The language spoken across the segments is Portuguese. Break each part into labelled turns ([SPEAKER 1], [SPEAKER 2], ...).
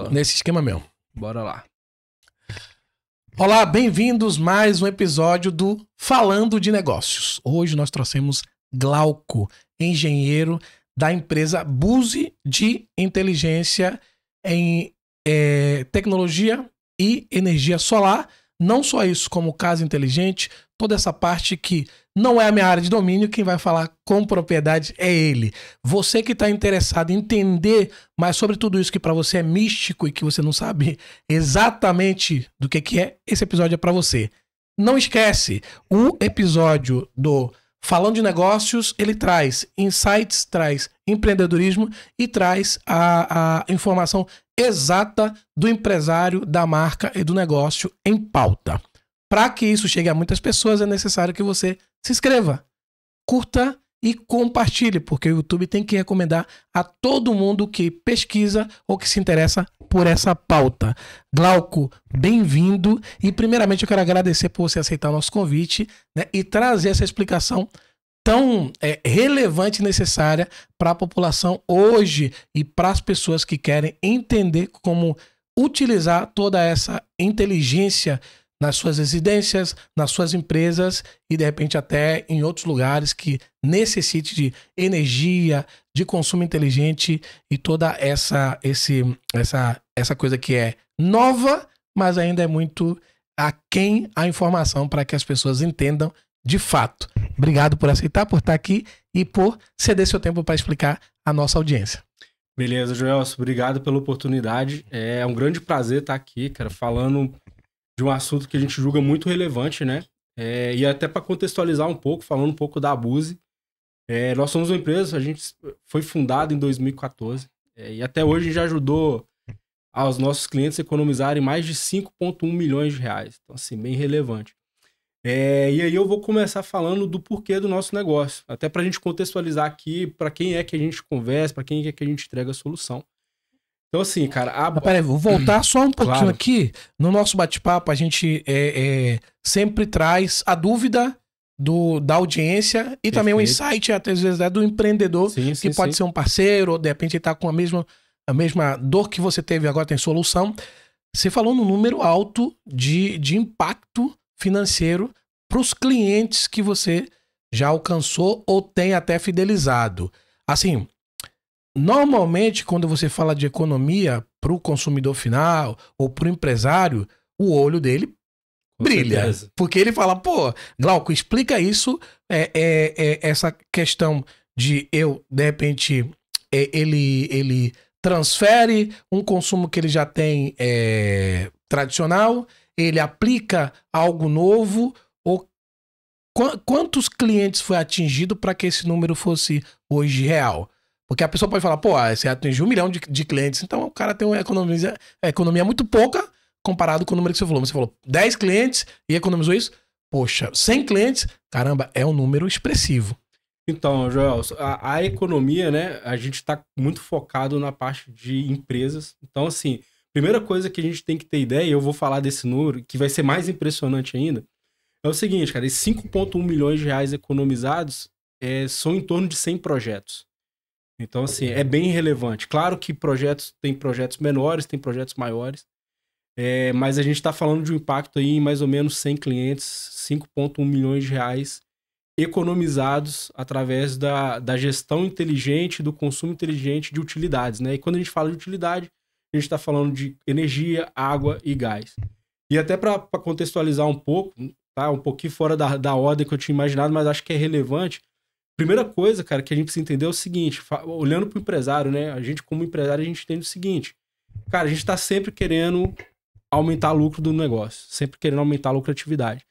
[SPEAKER 1] Nesse esquema mesmo.
[SPEAKER 2] Bora lá.
[SPEAKER 1] Olá, bem-vindos mais um episódio do Falando de Negócios. Hoje nós trouxemos Glauco, engenheiro da empresa Búzi de inteligência em tecnologia e energia solar. Não só isso, como casa inteligente, toda essa parte que não é a minha área de domínio, quem vai falar com propriedade é ele. Você que está interessado em entender mais sobre tudo isso que para você é místico e que você não sabe exatamente do que é, esse episódio é para você. Não esquece, o episódio do Falando de Negócios, ele traz insights, traz empreendedorismo e traz a informação exata do empresário, da marca e do negócio em pauta. Para que isso chegue a muitas pessoas, é necessário que você se inscreva, curta e compartilhe, porque o YouTube tem que recomendar a todo mundo que pesquisa ou que se interessa por essa pauta. Glauco, bem-vindo. E primeiramente eu quero agradecer por você aceitar o nosso convite, né, e trazer essa explicação tão relevante e necessária para a população hoje e para as pessoas que querem entender como utilizar toda essa inteligência nas suas residências, nas suas empresas e de repente até em outros lugares que necessite de energia, de consumo inteligente e toda essa coisa que é nova, mas ainda é muito aquém a informação para que as pessoas entendam de fato. Obrigado por aceitar, por estar aqui e por ceder seu tempo para explicar a nossa audiência.
[SPEAKER 2] Beleza, Joelson, obrigado pela oportunidade. É um grande prazer estar aqui, cara, falando de um assunto que a gente julga muito relevante, né? E até para contextualizar um pouco, falando um pouco da Búzi. Nós somos uma empresa, a gente foi fundada em 2014 e até hoje a gente já ajudou aos nossos clientes a economizarem mais de 5,1 milhões de reais. Então, assim, bem relevante. E aí eu vou começar falando do porquê do nosso negócio, até para a gente contextualizar aqui para quem é que a gente conversa, para quem é que a gente entrega a solução. Então, assim, cara...
[SPEAKER 1] Peraí, vou voltar só um pouquinho
[SPEAKER 2] Claro.
[SPEAKER 1] aqui. No nosso bate-papo, a gente sempre traz a dúvida da audiência e também o insight, até às vezes, do empreendedor, que pode ser um parceiro, ou de repente ele está com a mesma dor que você teve, agora tem solução. Você falou num número alto de impacto financeiro para os clientes que você já alcançou ou tem até fidelizado. Assim, normalmente quando você fala de economia para o consumidor final ou para o empresário, o olho dele brilha. Certeza. Porque ele fala, pô, Glauco, explica isso, essa questão de de repente, ele transfere um consumo que ele já tem tradicional, ele aplica algo novo, ou quantos clientes foi atingido para que esse número fosse hoje real? Porque a pessoa pode falar, pô, você atingiu 1 milhão de clientes, então o cara tem uma economia muito pouca comparado com o número que você falou. Você falou 10 clientes e economizou isso? Poxa, 100 clientes, caramba, é um número expressivo.
[SPEAKER 2] Então, Joel, a economia, né, a gente está muito focado na parte de empresas. Então, assim, primeira coisa que a gente tem que ter ideia, e eu vou falar desse número, que vai ser mais impressionante ainda, é o seguinte, cara, esses 5,1 milhões de reais economizados são em torno de 100 projetos. Então, assim, é bem relevante. Claro que tem projetos menores, tem projetos maiores, mas a gente está falando de um impacto aí em mais ou menos 100 clientes, 5,1 milhões de reais economizados através da gestão inteligente, do consumo inteligente de utilidades, né? E quando a gente fala de utilidade, a gente está falando de energia, água e gás. E até para contextualizar um pouco, tá? Um pouquinho fora da ordem que eu tinha imaginado, mas acho que é relevante. Primeira coisa, cara, que a gente precisa entender é o seguinte, olhando para o empresário, né? A gente, como empresário, a gente entende o seguinte, cara, a gente está sempre querendo aumentar o lucro do negócio, sempre querendo aumentar a lucratividade.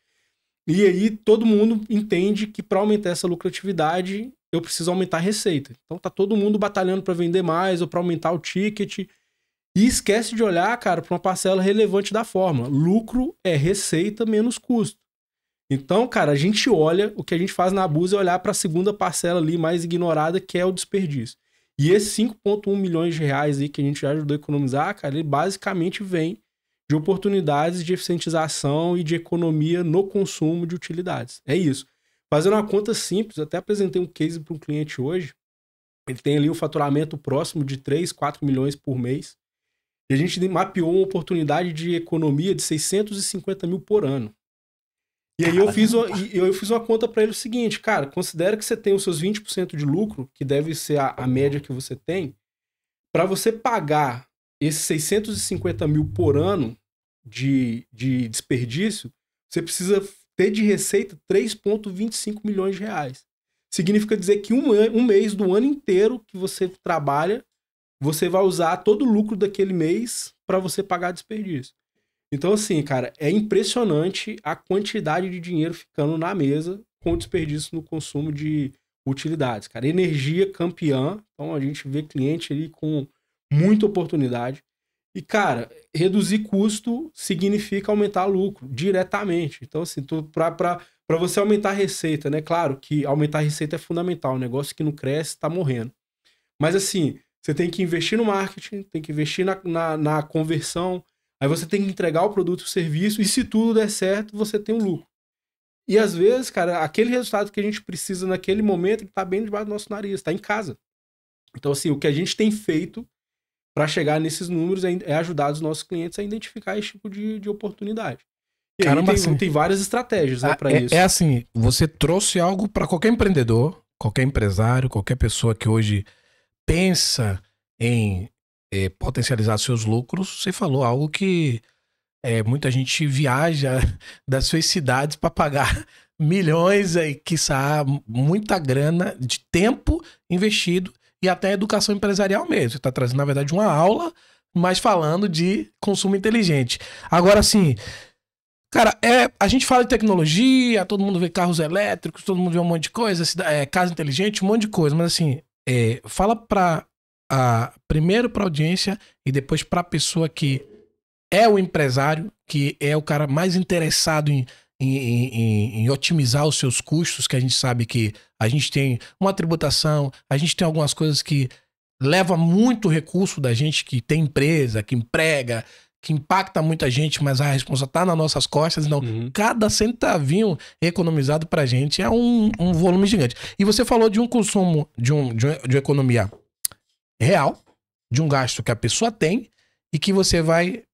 [SPEAKER 2] E aí todo mundo entende que para aumentar essa lucratividade, eu preciso aumentar a receita. Então tá todo mundo batalhando para vender mais ou para aumentar o ticket e esquece de olhar, cara, para uma parcela relevante da fórmula. Lucro é receita menos custo. Então, cara, a gente olha, o que a gente faz na Búzi é olhar para a segunda parcela ali mais ignorada, que é o desperdício. E esses 5,1 milhões de reais aí que a gente já ajudou a economizar, cara, ele basicamente vem de oportunidades de eficientização e de economia no consumo de utilidades. É isso. Fazendo uma conta simples, até apresentei um case para um cliente hoje, ele tem ali um faturamento próximo de 3, 4 milhões por mês, E a gente mapeou uma oportunidade de economia de 650 mil por ano. E aí eu fiz uma conta para ele o seguinte, cara, considera que você tem os seus 20% de lucro, que deve ser a média que você tem, para você pagar esses 650 mil por ano de desperdício, você precisa ter de receita 3,25 milhões de reais. Significa dizer que um mês do ano inteiro que você trabalha, você vai usar todo o lucro daquele mês para você pagar desperdício. Então, assim, cara, é impressionante a quantidade de dinheiro ficando na mesa com desperdício no consumo de utilidades, cara. Energia campeã, então a gente vê cliente ali com muita oportunidade. E, cara, reduzir custo significa aumentar lucro diretamente. Então, assim, para você aumentar a receita, né? Claro que aumentar a receita é fundamental, um negócio que não cresce está morrendo. Mas, assim, você tem que investir no marketing, tem que investir na conversão, aí você tem que entregar o produto ou serviço, e se tudo der certo, você tem um lucro. E às vezes, cara, aquele resultado que a gente precisa naquele momento, ele tá bem debaixo do nosso nariz, tá em casa. Então, assim, o que a gente tem feito para chegar nesses números é ajudar os nossos clientes a identificar esse tipo de oportunidade. E
[SPEAKER 1] Caramba,
[SPEAKER 2] aí
[SPEAKER 1] assim,
[SPEAKER 2] tem várias estratégias, né, para isso.
[SPEAKER 1] É assim, você trouxe algo para qualquer empreendedor, qualquer empresário, qualquer pessoa que hoje pensa em potencializar seus lucros. Você falou algo que muita gente viaja das suas cidades para pagar milhões, quiçá muita grana de tempo investido e até educação empresarial mesmo. Você está trazendo, na verdade, uma aula, mas falando de consumo inteligente. Agora, assim, cara, a gente fala de tecnologia, todo mundo vê carros elétricos, todo mundo vê um monte de coisa, casa inteligente, um monte de coisa, mas assim, fala primeiro para a audiência e depois para a pessoa que é o empresário, que é o cara mais interessado em otimizar os seus custos, que a gente sabe que a gente tem uma tributação, a gente tem algumas coisas que leva muito recurso da gente, que tem empresa, que emprega, que impacta muita gente, mas a responsa tá nas nossas costas. Então, cada centavinho economizado pra gente é um volume gigante. E você falou de um consumo, de uma economia real, de um gasto que a pessoa tem e que você vai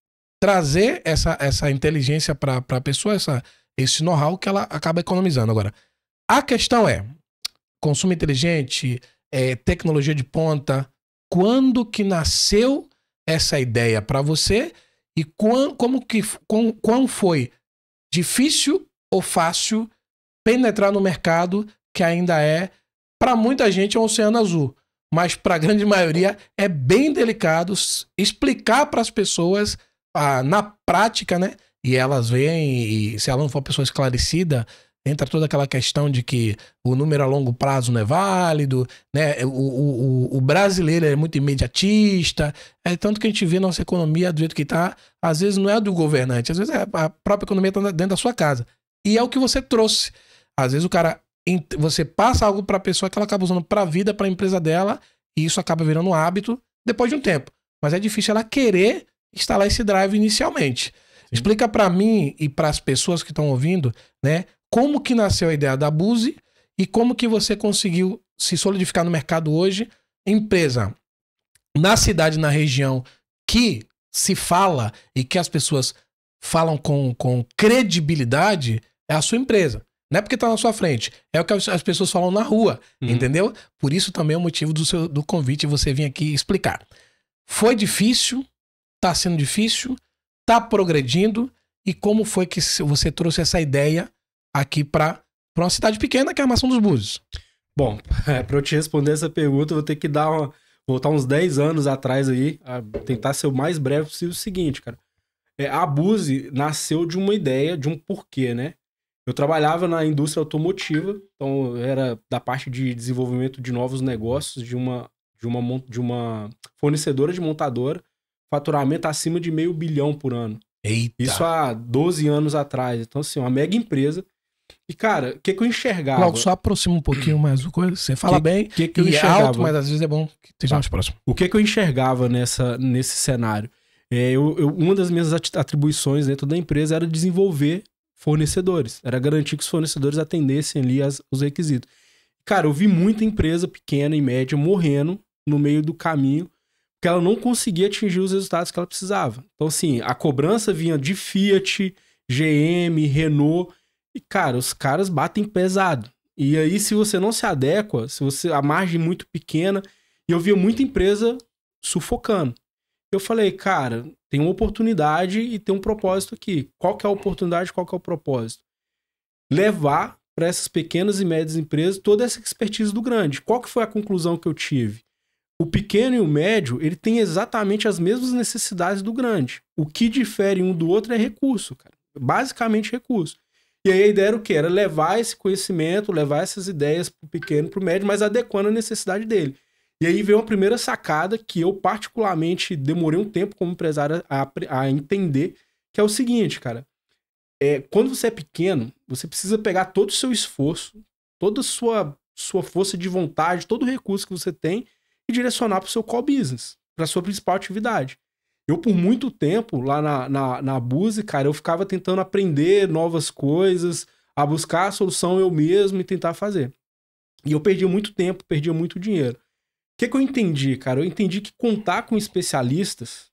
[SPEAKER 1] trazer essa inteligência para a pessoa, esse know-how que ela acaba economizando. Agora, a questão é, consumo inteligente, tecnologia de ponta, quando que nasceu essa ideia para você e quão foi difícil ou fácil penetrar no mercado que ainda para muita gente, um oceano azul. Mas para a grande maioria é bem delicado explicar para as pessoas na prática, né? E elas veem, e se ela não for uma pessoa esclarecida, entra toda aquela questão de que o número a longo prazo não é válido, né? O brasileiro é muito imediatista, tanto que a gente vê nossa economia do jeito que está, às vezes não é do governante, às vezes a própria economia está dentro da sua casa. E é o que você trouxe. Às vezes você passa algo para a pessoa que ela acaba usando para a vida, para a empresa dela, e isso acaba virando um hábito depois de um tempo. Mas é difícil ela querer instalar esse drive inicialmente. Sim. Explica para mim e para as pessoas que estão ouvindo, né, como que nasceu a ideia da Buzi e como que você conseguiu se solidificar no mercado hoje. Empresa na cidade, na região que se fala e que as pessoas falam com credibilidade, é a sua empresa. Não é porque tá na sua frente, é o que as pessoas falam na rua, entendeu? Por isso também é o motivo do convite você vir aqui explicar. Foi difícil, tá sendo difícil, tá progredindo, e como foi que você trouxe essa ideia aqui para uma cidade pequena que é a Armação dos Búzios?
[SPEAKER 2] Bom, para eu te responder essa pergunta, eu vou ter que voltar uns 10 anos atrás aí, tentar ser o mais breve possível. O seguinte, cara, a Buzi nasceu de uma ideia, de um porquê, né? Eu trabalhava na indústria automotiva, então era da parte de desenvolvimento de novos negócios de uma fornecedora de montadora, faturamento acima de $500 milhão por ano.
[SPEAKER 1] Eita.
[SPEAKER 2] Isso há 12 anos atrás. Então, assim, uma mega empresa. E, cara, o que eu enxergava...
[SPEAKER 1] Logo, só aproxima um pouquinho mais do coisa. Você fala bem,
[SPEAKER 2] que eu enxergava?
[SPEAKER 1] Alto, mas às vezes é bom que esteja mais próximo.
[SPEAKER 2] O que eu enxergava nesse cenário? Uma das minhas atribuições dentro da empresa era desenvolver fornecedores. Era garantir que os fornecedores atendessem ali os requisitos. Cara, eu vi muita empresa pequena e média morrendo no meio do caminho, porque ela não conseguia atingir os resultados que ela precisava. Então, assim, a cobrança vinha de Fiat, GM, Renault, e, cara, os caras batem pesado. E aí, se você não se adequa, se você a margem é muito pequena, e eu via muita empresa sufocando. Eu falei, cara, tem uma oportunidade e tem um propósito aqui. Qual que é a oportunidade, qual que é o propósito? Levar para essas pequenas e médias empresas toda essa expertise do grande. Qual que foi a conclusão que eu tive? O pequeno e o médio, ele tem exatamente as mesmas necessidades do grande. O que difere um do outro é recurso, cara. Basicamente recurso. E aí a ideia era o quê? Era levar esse conhecimento, levar essas ideias para o pequeno, para o médio, mas adequando a necessidade dele. E aí veio uma primeira sacada que eu particularmente demorei um tempo como empresário a entender, que é o seguinte, cara. Quando você é pequeno, você precisa pegar todo o seu esforço, toda a sua força de vontade, todo o recurso que você tem e direcionar para o seu core business, para a sua principal atividade. Eu, por muito tempo, lá na Buzi, cara, eu ficava tentando aprender novas coisas, a buscar a solução eu mesmo e tentar fazer. E eu perdia muito tempo, perdia muito dinheiro. O que eu entendi, cara? Eu entendi que contar com especialistas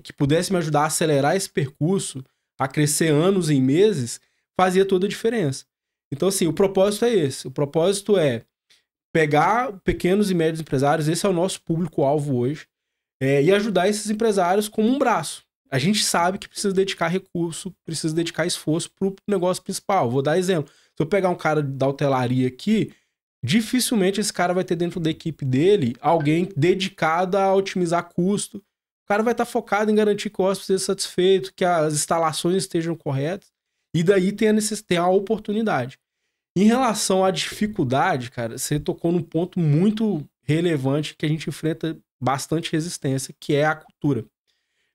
[SPEAKER 2] que pudessem me ajudar a acelerar esse percurso, a crescer anos em meses, fazia toda a diferença. Então, assim, o propósito é esse. O propósito é pegar pequenos e médios empresários, esse é o nosso público-alvo hoje, e ajudar esses empresários como um braço. A gente sabe que precisa dedicar recurso, precisa dedicar esforço para o negócio principal. Vou dar exemplo. Se eu pegar um cara da hotelaria aqui, dificilmente esse cara vai ter dentro da equipe dele alguém dedicado a otimizar custo. O cara vai estar focado em garantir que o hóspede esteja satisfeito, que as instalações estejam corretas, e daí tem a oportunidade. Em relação à dificuldade, cara, você tocou num ponto muito relevante que a gente enfrenta bastante resistência, que é a cultura.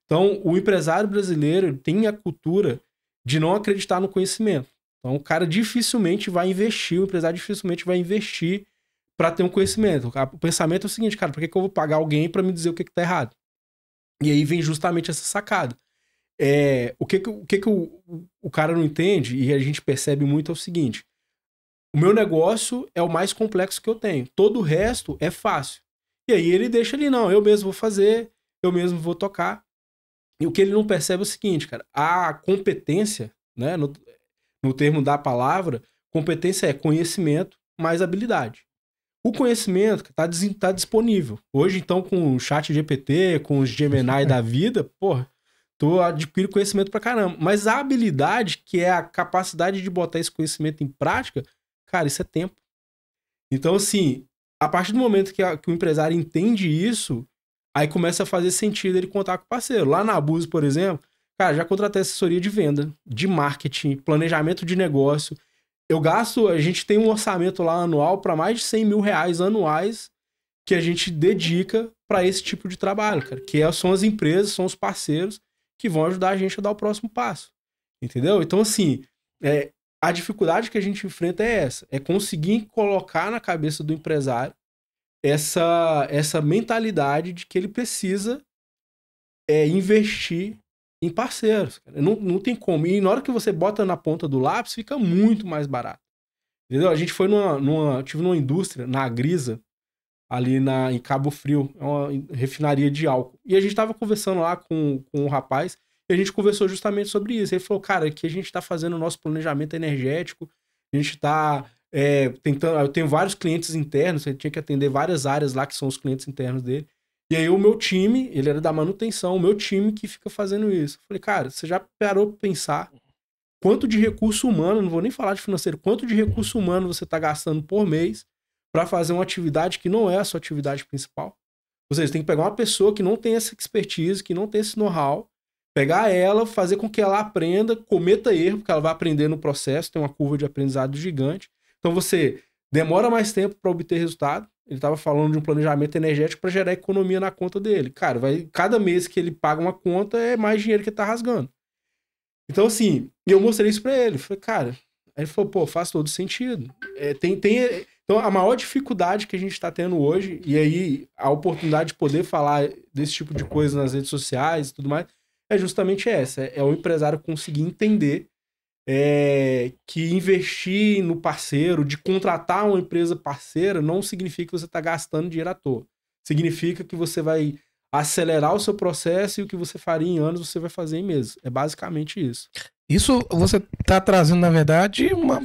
[SPEAKER 2] Então, o empresário brasileiro tem a cultura de não acreditar no conhecimento. Então, o cara dificilmente vai investir, o empresário dificilmente vai investir para ter um conhecimento. O pensamento é o seguinte, cara, por que eu vou pagar alguém para me dizer o que tá errado? E aí vem justamente essa sacada. O que o cara não entende, e a gente percebe muito, é o seguinte: o meu negócio é o mais complexo que eu tenho. Todo o resto é fácil. E aí ele deixa ali, não, eu mesmo vou fazer, eu mesmo vou tocar. E o que ele não percebe é o seguinte, cara, a competência, né, no termo da palavra, competência é conhecimento mais habilidade. O conhecimento tá disponível. Hoje, então, com o chat GPT, com os Gemini da vida, porra, tu adquire conhecimento pra caramba. Mas a habilidade, que é a capacidade de botar esse conhecimento em prática, cara, isso é tempo. Então, assim, a partir do momento que o empresário entende isso, aí começa a fazer sentido ele contar com o parceiro. Lá na Buzi, por exemplo, cara, já contratei assessoria de venda, de marketing, planejamento de negócio. A gente tem um orçamento lá anual para mais de 100 mil reais anuais que a gente dedica para esse tipo de trabalho, cara. Que são as empresas, são os parceiros que vão ajudar a gente a dar o próximo passo. Entendeu? Então, assim, a dificuldade que a gente enfrenta é essa. É conseguir colocar na cabeça do empresário essa mentalidade de que ele precisa investir em parceiros. Cara. Não tem como. E na hora que você bota na ponta do lápis, fica muito mais barato. Entendeu? A gente foi tive numa indústria, na Agrisa, ali em Cabo Frio, é uma refinaria de álcool. E a gente tava conversando lá com um rapaz, e a gente conversou justamente sobre isso. Ele falou, cara, aqui a gente tá fazendo o nosso planejamento energético, a gente tá tentando... Eu tenho vários clientes internos, ele tinha que atender várias áreas lá, que são os clientes internos dele. E aí o meu time, ele era da manutenção, o meu time que fica fazendo isso. Eu falei, cara, você já parou pra pensar quanto de recurso humano, não vou nem falar de financeiro, quanto de recurso humano você tá gastando por mês para fazer uma atividade que não é a sua atividade principal? Ou seja, você tem que pegar uma pessoa que não tem essa expertise, que não tem esse know-how, pegar ela, fazer com que ela aprenda, cometa erro, porque ela vai aprender no processo, tem uma curva de aprendizado gigante. Então você demora mais tempo para obter resultado. Ele estava falando de um planejamento energético para gerar economia na conta dele. Cara, cada mês que ele paga uma conta é mais dinheiro que ele tá rasgando. Então, assim, eu mostrei isso para ele. Falei, cara, aí ele falou, pô, faz todo sentido. Então, a maior dificuldade que a gente está tendo hoje, e aí a oportunidade de poder falar desse tipo de coisa nas redes sociais e tudo mais, é justamente essa. É o empresário conseguir entender que investir no parceiro, de contratar uma empresa parceira, não significa que você está gastando dinheiro à toa. Significa que você vai acelerar o seu processo e o que você faria em anos você vai fazer em meses. É basicamente isso.
[SPEAKER 1] Isso você está trazendo, na verdade, uma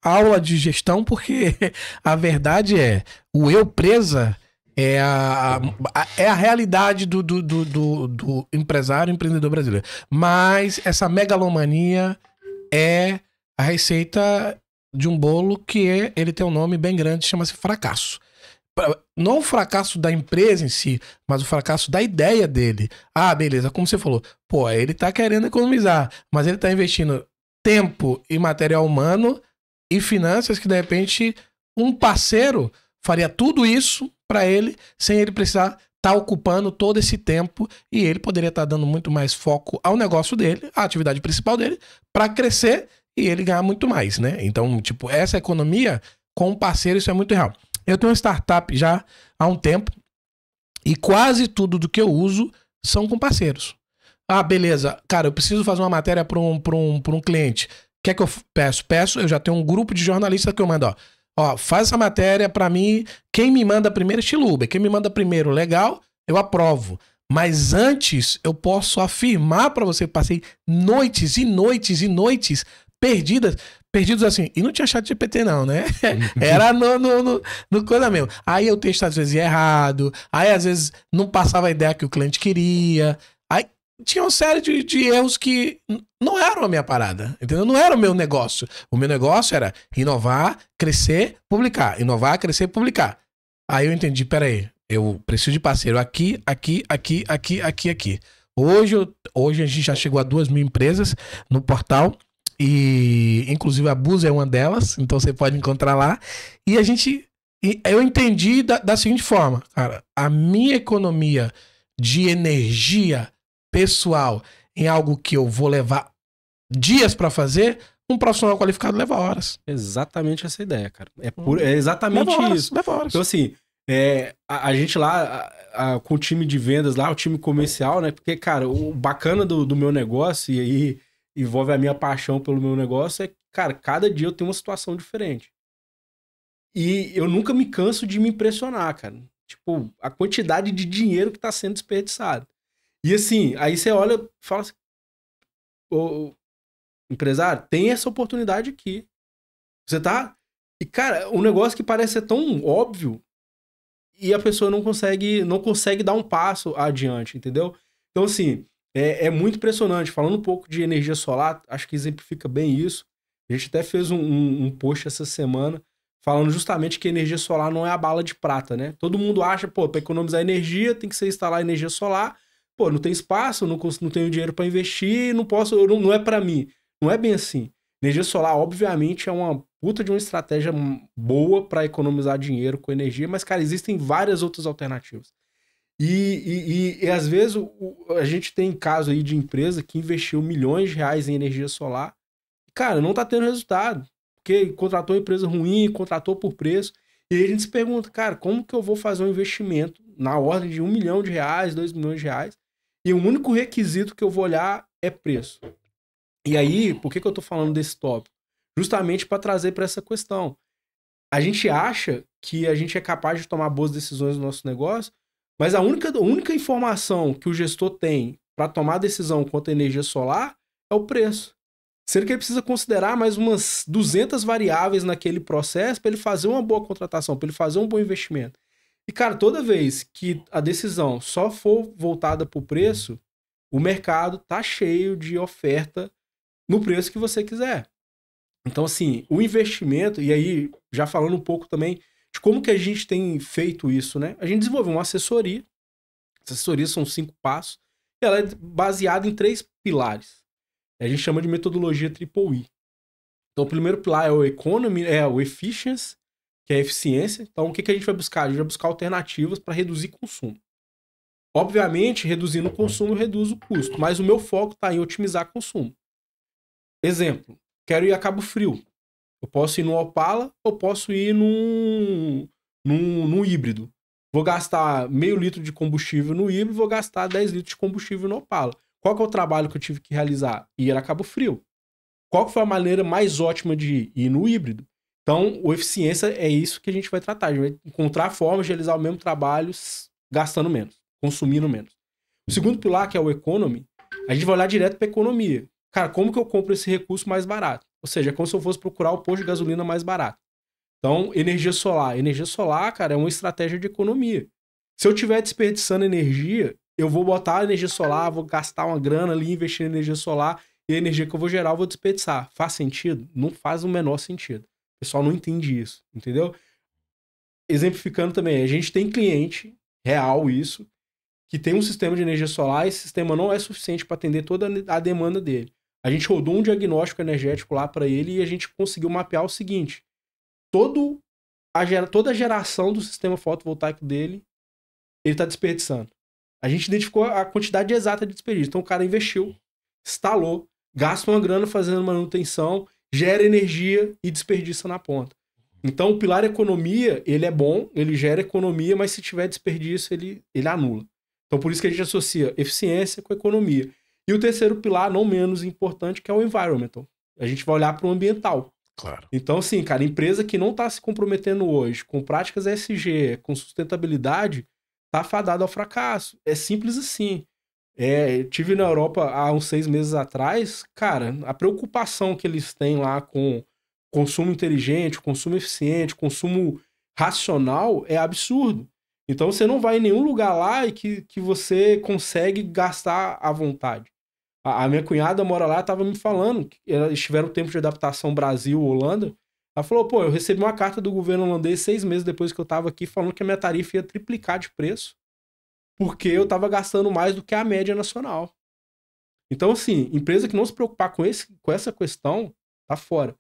[SPEAKER 1] aula de gestão, porque a verdade é, o eu presa é a realidade do empresário, empreendedor brasileiro. Mas essa megalomania é a receita de um bolo que ele tem um nome bem grande, chama-se fracasso. Não o fracasso da empresa em si, mas o fracasso da ideia dele. Ah, beleza, como você falou, pô, ele tá querendo economizar, mas ele tá investindo tempo e material humano e finanças que, de repente, um parceiro faria tudo isso para ele, sem ele precisar estar ocupando todo esse tempo, e ele poderia estar dando muito mais foco ao negócio dele, à atividade principal dele, para crescer e ele ganhar muito mais, né? Então, tipo, essa economia com um parceiro, isso é muito real. Eu tenho uma startup já há um tempo e quase tudo do que eu uso são com parceiros. Ah, beleza. Cara, eu preciso fazer uma matéria para um cliente. Quer que eu peço? Peço, eu já tenho um grupo de jornalistas que eu mando, ó, faz essa matéria para mim. Quem me manda primeiro é estilo Uber. Quem me manda primeiro, legal, eu aprovo. Mas antes, eu posso afirmar para você que passei noites e noites e noites perdidos assim. E não tinha chat GPT não, né? Era no coisa mesmo. Aí o texto às vezes ia errado, aí às vezes não passava a ideia que o cliente queria. Aí tinha uma série de erros que não eram a minha parada, entendeu? Não era o meu negócio. O meu negócio era inovar, crescer, publicar. Inovar, crescer, publicar. Aí eu entendi, peraí, eu preciso de parceiro aqui. Hoje a gente já chegou a 2.000 empresas no portal. E inclusive a Buzi é uma delas, então você pode encontrar lá. E eu entendi da seguinte forma, cara, a minha economia de energia pessoal em algo que eu vou levar dias para fazer, um profissional qualificado leva horas.
[SPEAKER 2] Exatamente essa ideia, cara. É exatamente isso.
[SPEAKER 1] Leva horas.
[SPEAKER 2] Então assim, a gente lá, com o time de vendas lá, o time comercial, né? Porque, cara, o bacana do meu negócio, e aí envolve a minha paixão pelo meu negócio, é que, cara, cada dia eu tenho uma situação diferente. E eu nunca me canso de me impressionar, cara. Tipo, a quantidade de dinheiro que tá sendo desperdiçado. E assim, aí você olha e fala assim, ô, empresário, tem essa oportunidade aqui. Você tá... E, cara, um negócio que parece ser tão óbvio e a pessoa não consegue dar um passo adiante, entendeu? Então, assim... É muito impressionante. Falando um pouco de energia solar, acho que exemplifica bem isso. A gente até fez um post essa semana falando justamente que energia solar não é a bala de prata, né? Todo mundo acha, pô, para economizar energia tem que ser instalar energia solar. Pô, não tem espaço, não tenho dinheiro para investir, não é para mim. Não é bem assim. Energia solar, obviamente, é uma puta de uma estratégia boa para economizar dinheiro com energia, mas, cara, existem várias outras alternativas. E às vezes a gente tem caso aí de empresa que investiu milhões de reais em energia solar. Cara, não tá tendo resultado. Porque contratou empresa ruim, contratou por preço. E aí a gente se pergunta, cara, como que eu vou fazer um investimento na ordem de 1 milhão de reais, 2 milhões de reais? E o único requisito que eu vou olhar é preço. E aí, por que eu tô falando desse tópico? Justamente para trazer para essa questão. A gente acha que a gente é capaz de tomar boas decisões no nosso negócio, mas a única informação que o gestor tem para tomar decisão quanto à energia solar é o preço. Sendo que ele precisa considerar mais umas 200 variáveis naquele processo para ele fazer uma boa contratação, para ele fazer um bom investimento. E, cara, toda vez que a decisão só for voltada para o preço, o mercado tá cheio de oferta no preço que você quiser. Então, assim, o investimento, e aí, já falando um pouco também de como que a gente tem feito isso, né? A gente desenvolveu uma assessoria. As assessorias são 5 passos. E ela é baseada em 3 pilares. A gente chama de metodologia Triple E. Então, o primeiro pilar é o Economy, o Efficiency, que é a eficiência. Então, o que a gente vai buscar? A gente vai buscar alternativas para reduzir consumo. Obviamente, reduzindo o consumo, reduz o custo. Mas o meu foco está em otimizar consumo. Exemplo, quero ir a Cabo Frio. Eu posso ir no Opala ou posso ir num híbrido. Vou gastar meio litro de combustível no híbrido e vou gastar 10 litros de combustível no Opala. Qual que é o trabalho que eu tive que realizar? Ir a Cabo Frio. Qual que foi a maneira mais ótima de ir no híbrido? Então, o eficiência é isso que a gente vai tratar. A gente vai encontrar formas de realizar o mesmo trabalho gastando menos, consumindo menos. O segundo pilar, que é o economy, a gente vai olhar direto para a economia. Cara, como que eu compro esse recurso mais barato? Ou seja, é como se eu fosse procurar o posto de gasolina mais barato. Então, energia solar. Energia solar, cara, é uma estratégia de economia. Se eu estiver desperdiçando energia, eu vou botar a energia solar, vou gastar uma grana ali, investir em energia solar, e a energia que eu vou gerar eu vou desperdiçar. Faz sentido? Não faz o menor sentido. O pessoal não entende isso, entendeu? Exemplificando também, a gente tem cliente, real isso, que tem um sistema de energia solar e esse sistema não é suficiente para atender toda a demanda dele. A gente rodou um diagnóstico energético lá para ele e a gente conseguiu mapear o seguinte: toda a geração do sistema fotovoltaico dele, ele está desperdiçando. A gente identificou a quantidade exata de desperdício. Então o cara investiu, instalou, gasta uma grana fazendo manutenção, gera energia e desperdiça na ponta. Então o pilar economia, ele é bom, ele gera economia, mas se tiver desperdício, ele anula. Então por isso que a gente associa eficiência com economia. E o terceiro pilar, não menos importante, que é o environmental. A gente vai olhar para o ambiental.
[SPEAKER 1] Claro.
[SPEAKER 2] Então, assim, cara, empresa que não está se comprometendo hoje com práticas ESG, com sustentabilidade, tá fadada ao fracasso. É simples assim. Eu tive na Europa há uns 6 meses atrás, cara, a preocupação que eles têm lá com consumo inteligente, consumo eficiente, consumo racional é absurdo. Então você não vai em nenhum lugar lá e que você consegue gastar à vontade. A minha cunhada mora lá, estava me falando que eles tiveram tempo de adaptação Brasil-Holanda. Ela falou, pô, eu recebi uma carta do governo holandês 6 meses depois que eu estava aqui falando que a minha tarifa ia triplicar de preço porque eu estava gastando mais do que a média nacional. Então, assim, empresa que não se preocupar com essa questão, tá fora.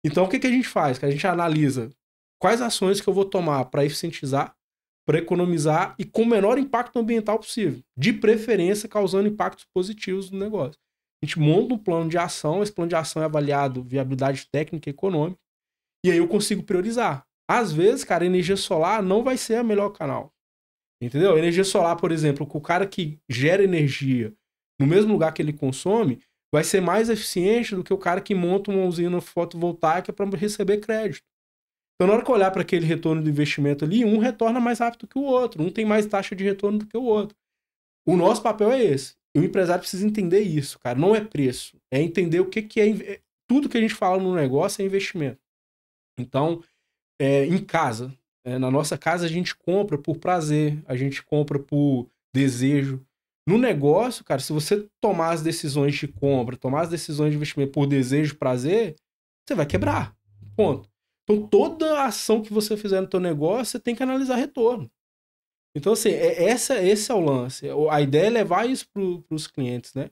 [SPEAKER 2] Então, o que a gente faz? Que a gente analisa quais ações que eu vou tomar para eficientizar, para economizar e com o menor impacto ambiental possível. De preferência, causando impactos positivos no negócio. A gente monta um plano de ação, esse plano de ação é avaliado viabilidade técnica e econômica, e aí eu consigo priorizar. Às vezes, cara, energia solar não vai ser a melhor canal. Entendeu? Energia solar, por exemplo, o cara que gera energia no mesmo lugar que ele consome, vai ser mais eficiente do que o cara que monta uma usina fotovoltaica para receber crédito. Então, na hora que eu olhar para aquele retorno do investimento ali, um retorna mais rápido que o outro, um tem mais taxa de retorno do que o outro. O nosso papel é esse. E o empresário precisa entender isso, cara. Não é preço. É entender o que é... Tudo que a gente fala no negócio é investimento. Então, em casa, na nossa casa, a gente compra por prazer, a gente compra por desejo. No negócio, cara, se você tomar as decisões de compra, tomar as decisões de investimento por desejo e prazer, você vai quebrar. Ponto. Então, toda ação que você fizer no teu negócio, você tem que analisar retorno. Então, assim, esse é o lance. A ideia é levar isso para os clientes, né?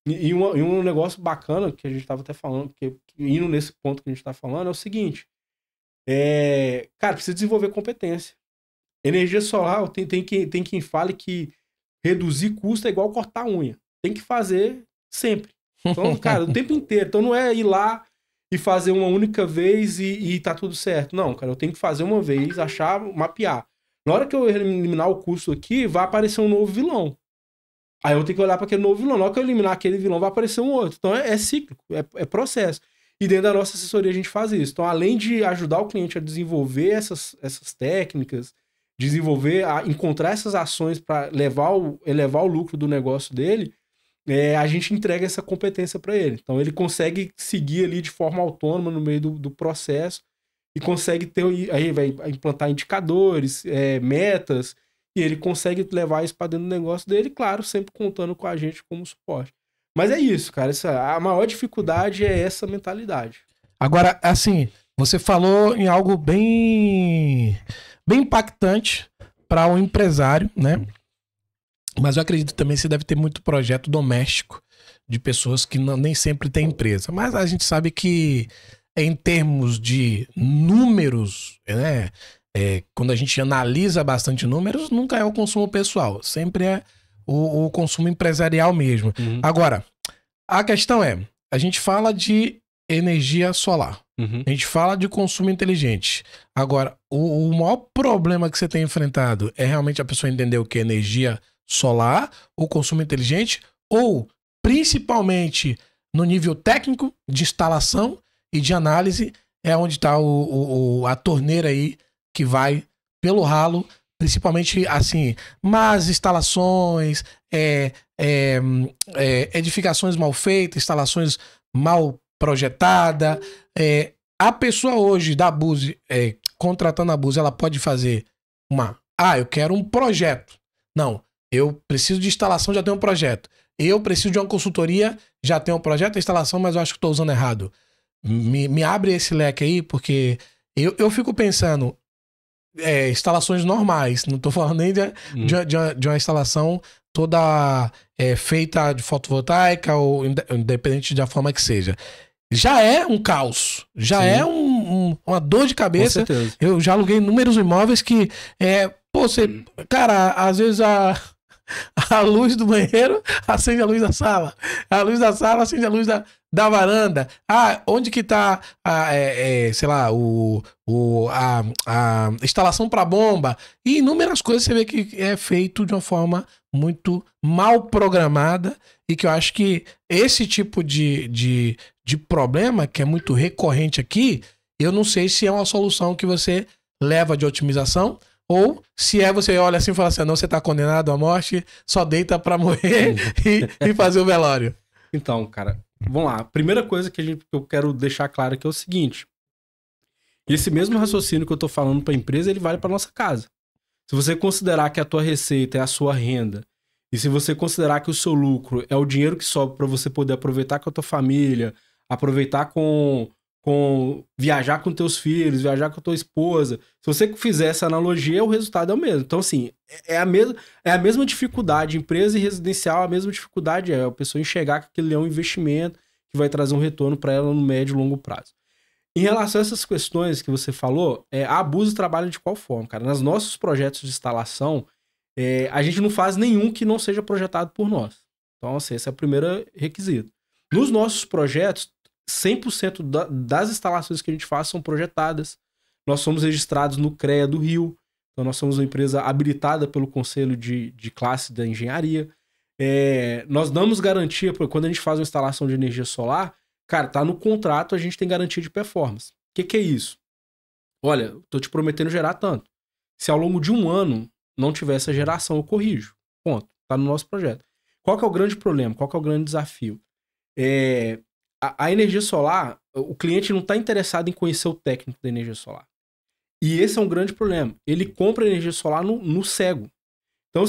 [SPEAKER 2] E um negócio bacana que a gente estava até falando, indo nesse ponto que a gente está falando, é o seguinte. Cara, precisa desenvolver competência. Energia solar, tem quem fale que reduzir custo é igual cortar unha. Tem que fazer sempre. Então, cara, o tempo inteiro. Então, não é ir lá e fazer uma única vez e tá tudo certo. Não, cara, eu tenho que fazer uma vez, achar, mapear. Na hora que eu eliminar o custo aqui, vai aparecer um novo vilão. Aí eu tenho que olhar para aquele novo vilão. Na hora que eu eliminar aquele vilão, vai aparecer um outro. Então é cíclico, é processo. E dentro da nossa assessoria a gente faz isso. Então, além de ajudar o cliente a desenvolver essas técnicas, encontrar essas ações para elevar o lucro do negócio dele, a gente entrega essa competência para ele. Então, ele consegue seguir ali de forma autônoma no meio do processo e consegue aí vai implantar indicadores, metas, e ele consegue levar isso para dentro do negócio dele, claro, sempre contando com a gente como suporte. Mas é isso, cara. A maior dificuldade é essa mentalidade.
[SPEAKER 1] Agora, assim, você falou em algo bem impactante para o empresário, né? Mas eu acredito também que você deve ter muito projeto doméstico de pessoas que nem sempre têm empresa. Mas a gente sabe que em termos de números, né? Quando a gente analisa bastante números, nunca é o consumo pessoal. Sempre é o consumo empresarial mesmo.
[SPEAKER 2] Uhum.
[SPEAKER 1] Agora, a questão a gente fala de energia solar.
[SPEAKER 2] Uhum.
[SPEAKER 1] A gente fala de consumo inteligente. Agora, o maior problema que você tem enfrentado é realmente a pessoa entender o que é energia solar ou consumo inteligente, ou principalmente no nível técnico de instalação e de análise, é onde está a torneira aí que vai pelo ralo principalmente, assim, más instalações, edificações mal feitas, instalações mal projetadas. A pessoa hoje da Búzios, contratando a Búzios, ela pode fazer eu quero um projeto. Não, eu preciso de instalação, já tenho um projeto. Eu preciso de uma consultoria, já tenho um projeto de instalação, mas eu acho que estou usando errado. Me abre esse leque aí, porque eu fico pensando, instalações normais, não estou falando nem de uma instalação toda feita de fotovoltaica ou independente da forma que seja. Já é um caos, já é uma dor de cabeça.
[SPEAKER 2] Com certeza.
[SPEAKER 1] Eu já aluguei inúmeros imóveis que, cara, às vezes a luz do banheiro acende a luz da sala. A luz da sala acende a luz da varanda. Onde que tá sei lá, a instalação para bomba. E inúmeras coisas você vê que é feito de uma forma muito mal programada e que eu acho que esse tipo de problema, que é muito recorrente aqui, eu não sei se é uma solução que você leva de otimização. Ou se você olha assim e fala assim, não, você tá condenado à morte, só deita pra morrer e fazer o velório.
[SPEAKER 2] Então, cara, vamos lá. A primeira coisa que eu quero deixar claro aqui é o seguinte. Esse mesmo raciocínio que eu tô falando pra empresa, ele vale pra nossa casa. Se você considerar que a tua receita é a sua renda, e se você considerar que o seu lucro é o dinheiro que sobra pra você poder aproveitar com a tua família, aproveitar com viajar com teus filhos, viajar com a tua esposa. Se você fizer essa analogia, o resultado é o mesmo. Então, assim, é a mesma dificuldade. Empresa e residencial, a mesma dificuldade é a pessoa enxergar que aquilo é um investimento que vai trazer um retorno para ela no médio e longo prazo. Em relação a essas questões que você falou, a Búzios trabalha de qual forma, cara? Nos nossos projetos de instalação, a gente não faz nenhum que não seja projetado por nós. Então, assim, esse é o primeiro requisito. Nos nossos projetos, 100% das instalações que a gente faz são projetadas. Nós somos registrados no CREA do Rio. Então, nós somos uma empresa habilitada pelo Conselho de Classe da Engenharia. Nós damos garantia, porque quando a gente faz uma instalação de energia solar, cara, tá no contrato, a gente tem garantia de performance. O que é isso? Olha, tô te prometendo gerar tanto. Se ao longo de um ano não tiver essa geração, eu corrijo. Ponto. Tá no nosso projeto. Qual que é o grande problema? Qual que é o grande desafio? A energia solar, o cliente não está interessado em conhecer o técnico da energia solar. E esse é um grande problema. Ele compra energia solar no cego. Então,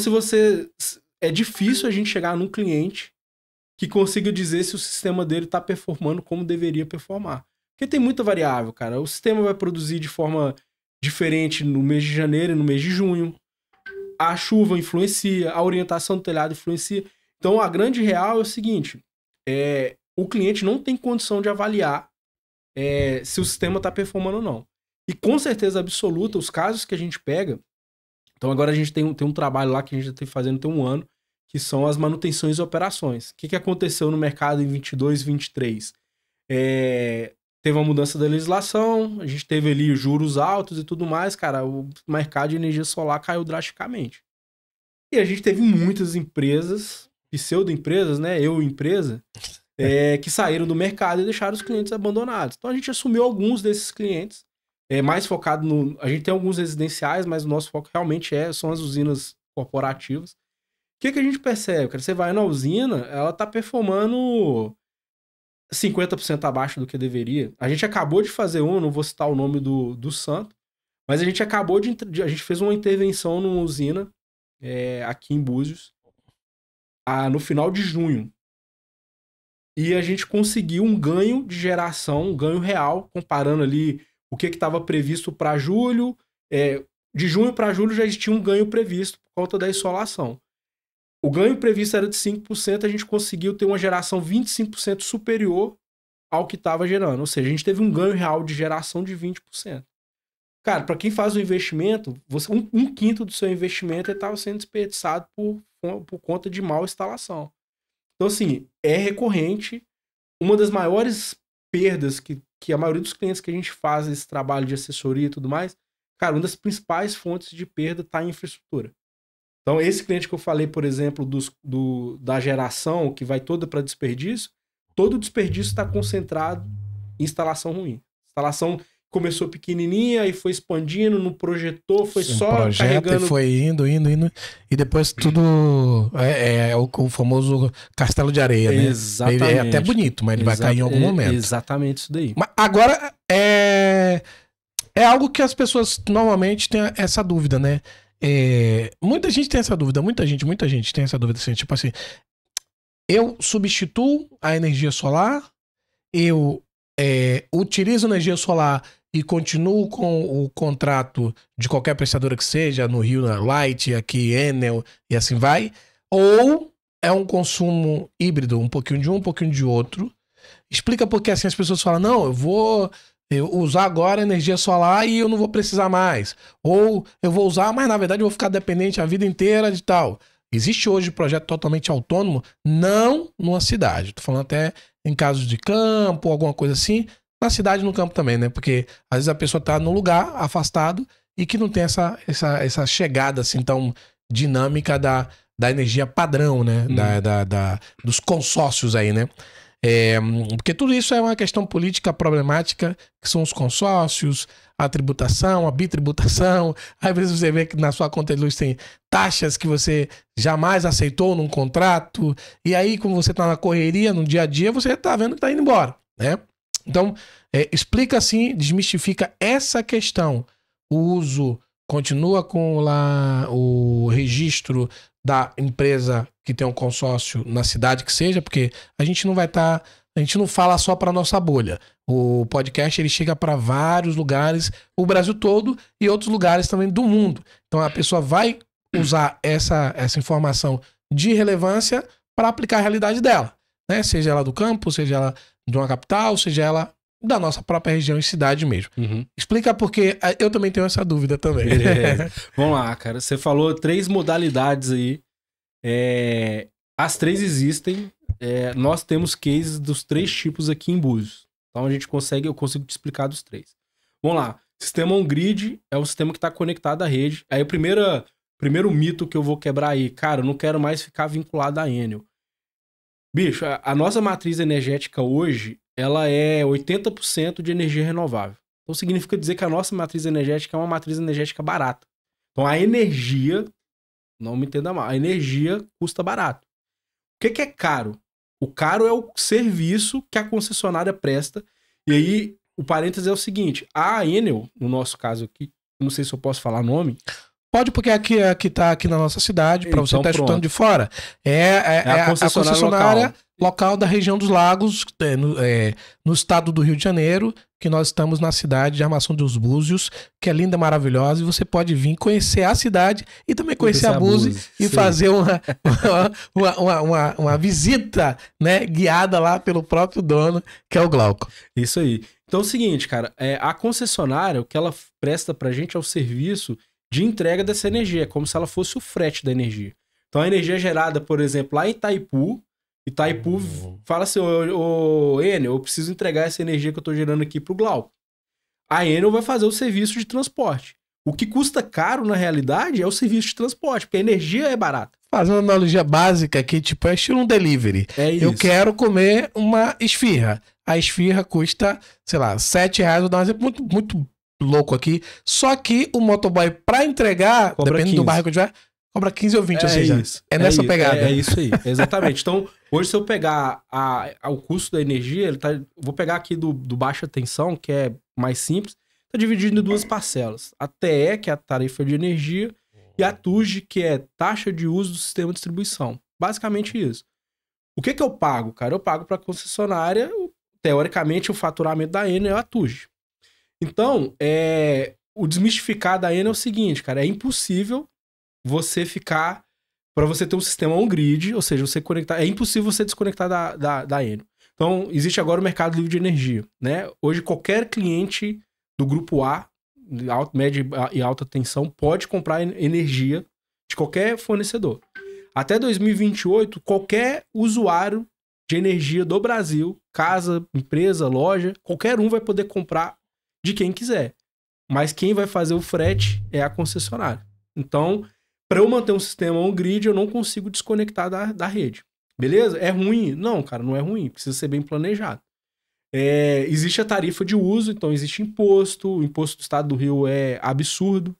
[SPEAKER 2] é difícil a gente chegar num cliente que consiga dizer se o sistema dele está performando como deveria performar. Porque tem muita variável, cara. O sistema vai produzir de forma diferente no mês de janeiro e no mês de junho. A chuva influencia, a orientação do telhado influencia. Então, a grande real é o seguinte, o cliente não tem condição de avaliar se o sistema está performando ou não. E com certeza absoluta, os casos que a gente pega... Então agora a gente tem um trabalho lá que a gente já está fazendo tem um ano, que são as manutenções e operações. O que aconteceu no mercado em 22 e 23? Teve uma mudança da legislação, a gente teve ali juros altos e tudo mais, cara, o mercado de energia solar caiu drasticamente. E a gente teve muitas empresas, pseudo-empresas, né? empresa... que saíram do mercado e deixaram os clientes abandonados. Então a gente assumiu alguns desses clientes, mais focado no... A gente tem alguns residenciais, mas o nosso foco realmente são as usinas corporativas. O que a gente percebe? Cara, você vai na usina, ela tá performando 50% abaixo do que deveria. A gente acabou de fazer não vou citar o nome do santo, mas a gente a gente fez uma intervenção numa usina aqui em Búzios no final de junho. E a gente conseguiu um ganho de geração, um ganho real, comparando ali o que estava previsto para julho. De junho para julho já existia um ganho previsto por conta da insolação. O ganho previsto era de 5%, a gente conseguiu ter uma geração 25% superior ao que estava gerando. Ou seja, a gente teve um ganho real de geração de 20%. Cara, para quem faz o investimento, um quinto do seu investimento estava sendo desperdiçado por conta de mal instalação. Então, assim, é recorrente. Uma das maiores perdas que a maioria dos clientes que a gente faz esse trabalho de assessoria e tudo mais, cara, uma das principais fontes de perda está em infraestrutura. Então, esse cliente que eu falei, por exemplo, da geração que vai toda para desperdício, todo o desperdício está concentrado em instalação ruim. Instalação começou pequenininha e foi expandindo, não projetou, foi só
[SPEAKER 1] carregando. E foi indo. E depois tudo é o famoso castelo de areia, né?
[SPEAKER 2] Exatamente.
[SPEAKER 1] Ele é até bonito, mas ele vai cair em algum momento.
[SPEAKER 2] Exatamente isso daí.
[SPEAKER 1] Mas agora, é algo que as pessoas normalmente têm essa dúvida, né? Muita gente tem essa dúvida, muita gente tem essa dúvida, assim, tipo assim, eu substituo a energia solar, eu utilizo energia solar e continuo com o contrato de qualquer prestadora que seja, no Rio, na Light, aqui, Enel, e assim vai, ou é um consumo híbrido, um pouquinho de um pouquinho de outro. Explica porque assim as pessoas falam, não, eu vou usar agora energia solar e eu não vou precisar mais. Ou eu vou usar, mas na verdade eu vou ficar dependente a vida inteira de tal. Existe hoje projeto totalmente autônomo, não numa cidade. Tô falando até em casos de campo, alguma coisa assim. Na cidade e no campo também, né? Porque às vezes a pessoa tá num lugar afastado e que não tem essa chegada assim tão dinâmica da energia padrão, né? Dos consórcios aí, né? Porque tudo isso é uma questão política problemática, que são os consórcios, a tributação, a bitributação. Às vezes você vê que na sua conta de luz tem taxas que você jamais aceitou num contrato, e aí como você tá na correria, no dia a dia, você tá vendo que tá indo embora, né? Então, explica assim, desmistifica essa questão. O uso continua com lá o registro da empresa que tem um consórcio na cidade que seja, porque a gente não vai estar, a gente não fala só para nossa bolha. O podcast ele chega para vários lugares, o Brasil todo e outros lugares também do mundo. Então a pessoa vai usar essa informação de relevância para aplicar a realidade dela, né? Seja ela do campo, seja ela de uma capital, seja ela da nossa própria região e cidade mesmo. Uhum. Explica porque eu também tenho essa dúvida também.
[SPEAKER 2] Vamos lá, cara. Você falou 3 modalidades aí. As 3 existem. Nós temos cases dos 3 tipos aqui em Búzios. Então eu consigo te explicar dos 3. Vamos lá. Sistema on-grid é um sistema que está conectado à rede. Aí o primeiro mito que eu vou quebrar aí. Cara, eu não quero mais ficar vinculado à Enel. Bicho, a nossa matriz energética hoje, ela é 80% de energia renovável. Então significa dizer que a nossa matriz energética é uma matriz energética barata. Então a energia, não me entenda mal, a energia custa barato. O que é caro? O caro é o serviço que a concessionária presta. E aí, o parênteses é o seguinte, a Enel, no nosso caso aqui, não sei se eu posso falar nome...
[SPEAKER 1] Pode, porque aqui tá aqui na nossa cidade, para você estar escutando de fora. A concessionária local da região dos Lagos, no estado do Rio de Janeiro, que nós estamos na cidade de Armação dos Búzios, que é linda, maravilhosa, e você pode vir conhecer a cidade e também conhecer a Búzios e fazer uma visita, né, guiada lá pelo próprio dono, que é o Glauco.
[SPEAKER 2] Isso aí. Então é o seguinte, cara, a concessionária, o que ela presta pra gente é o serviço de entrega dessa energia, como se ela fosse o frete da energia. Então a energia gerada, por exemplo, lá em Itaipu fala assim, ô Enel, eu preciso entregar essa energia que eu tô gerando aqui pro Glauco. A Enel vai fazer o serviço de transporte. O que custa caro, na realidade, é o serviço de transporte, porque a energia é barata.
[SPEAKER 1] Fazendo uma analogia básica aqui, tipo, é estilo um delivery.
[SPEAKER 2] É isso.
[SPEAKER 1] Eu quero comer uma esfirra. A esfirra custa, sei lá, R$7. Vou dar um exemplo muito, muito louco aqui. Só que o motoboy, pra entregar,
[SPEAKER 2] cobra
[SPEAKER 1] dependendo
[SPEAKER 2] 15.
[SPEAKER 1] do bairro que eu tiver, cobra 15 ou 20, ou seja, nessa pegada.
[SPEAKER 2] É isso aí, exatamente. Então, hoje se eu pegar o custo da energia, vou pegar aqui do baixa tensão, que é mais simples, tá dividido em 2 parcelas. A TE, que é a tarifa de energia, e a TUG, que é taxa de uso do sistema de distribuição. Basicamente isso. O que eu pago, cara? Eu pago pra concessionária, teoricamente, o faturamento da Enel é a TUG. Então, o desmistificar da Enel é o seguinte, cara, é impossível você ficar, para você ter um sistema on-grid, ou seja, você conectar, é impossível você desconectar da Enel. Então, existe agora o mercado livre de energia, né? Hoje, qualquer cliente do grupo A, média e alta tensão, pode comprar energia de qualquer fornecedor. Até 2028, qualquer usuário de energia do Brasil, casa, empresa, loja, qualquer um vai poder comprar de quem quiser. Mas quem vai fazer o frete é a concessionária. Então, para eu manter um sistema on-grid, eu não consigo desconectar da rede. Beleza? É ruim? Não, cara, não é ruim. Precisa ser bem planejado. Existe a tarifa de uso, então existe imposto. O imposto do estado do Rio é absurdo.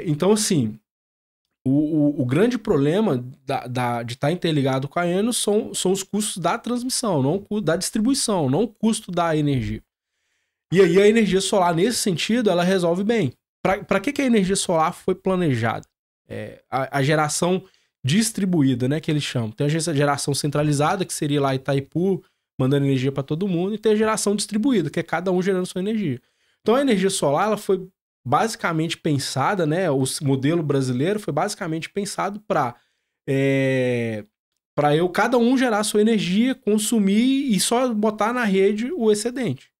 [SPEAKER 2] Então, assim, o grande problema de estar interligado com a Enel são os custos da transmissão, não da distribuição, não o custo da energia. E aí a energia solar, nesse sentido, ela resolve bem. Para que a energia solar foi planejada? A geração distribuída, né, que eles chamam. Tem a geração centralizada, que seria lá Itaipu, mandando energia para todo mundo, e tem a geração distribuída, que é cada um gerando sua energia. Então a energia solar, ela foi basicamente pensada, né, o modelo brasileiro foi basicamente pensado para cada um gerar sua energia, consumir e só botar na rede o excedente.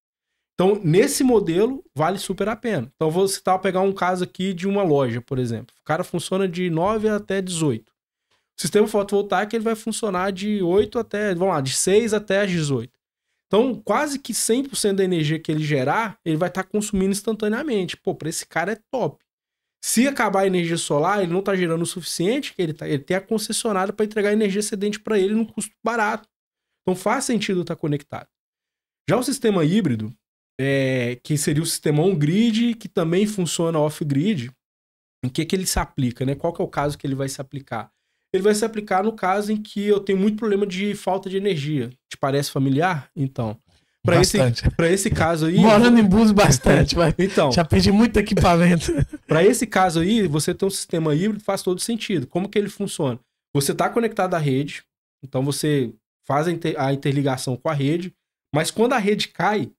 [SPEAKER 2] Então, nesse modelo, vale super a pena. Então, vou pegar um caso aqui de uma loja, por exemplo. O cara funciona de 9 até 18. O sistema fotovoltaico ele vai funcionar de 8 até, vamos lá, de 6 até as 18. Então, quase que 100% da energia que ele gerar, ele vai estar consumindo instantaneamente. Pô, para esse cara é top. Se acabar a energia solar, ele não está gerando o suficiente, ele tem a concessionária para entregar energia excedente para ele num custo barato. Então, faz sentido estar conectado. Já o sistema híbrido, que seria o sistema on-grid, que também funciona off-grid, em que ele se aplica, né? Qual que é o caso que ele vai se aplicar? Ele vai se aplicar no caso em que eu tenho muito problema de falta de energia. Te parece familiar? Então, para esse caso aí...
[SPEAKER 1] Morando em Búzios bastante, mas
[SPEAKER 2] então,
[SPEAKER 1] já perdi muito equipamento.
[SPEAKER 2] Para esse caso aí, você ter um sistema híbrido faz todo sentido. Como que ele funciona? Você está conectado à rede, então você faz a interligação com a rede, mas quando a rede cai,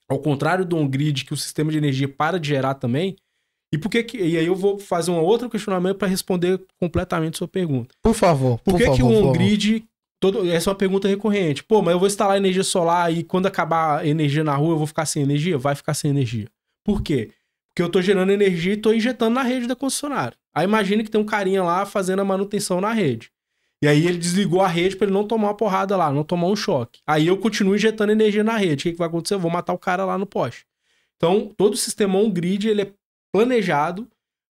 [SPEAKER 2] ao contrário do on-grid, que o sistema de energia para de gerar também, e aí eu vou fazer um outro questionamento para responder completamente a sua pergunta.
[SPEAKER 1] Por favor.
[SPEAKER 2] Por que o on-grid... Essa é uma pergunta recorrente. Pô, mas eu vou instalar energia solar e quando acabar a energia na rua eu vou ficar sem energia? Vai ficar sem energia. Por quê? Porque eu tô gerando energia e tô injetando na rede da concessionária. Aí imagina que tem um carinha lá fazendo a manutenção na rede. E aí ele desligou a rede para ele não tomar uma porrada lá, não tomar um choque. Aí eu continuo injetando energia na rede. O que vai acontecer? Eu vou matar o cara lá no poste. Então, todo o sistema on-grid, ele é planejado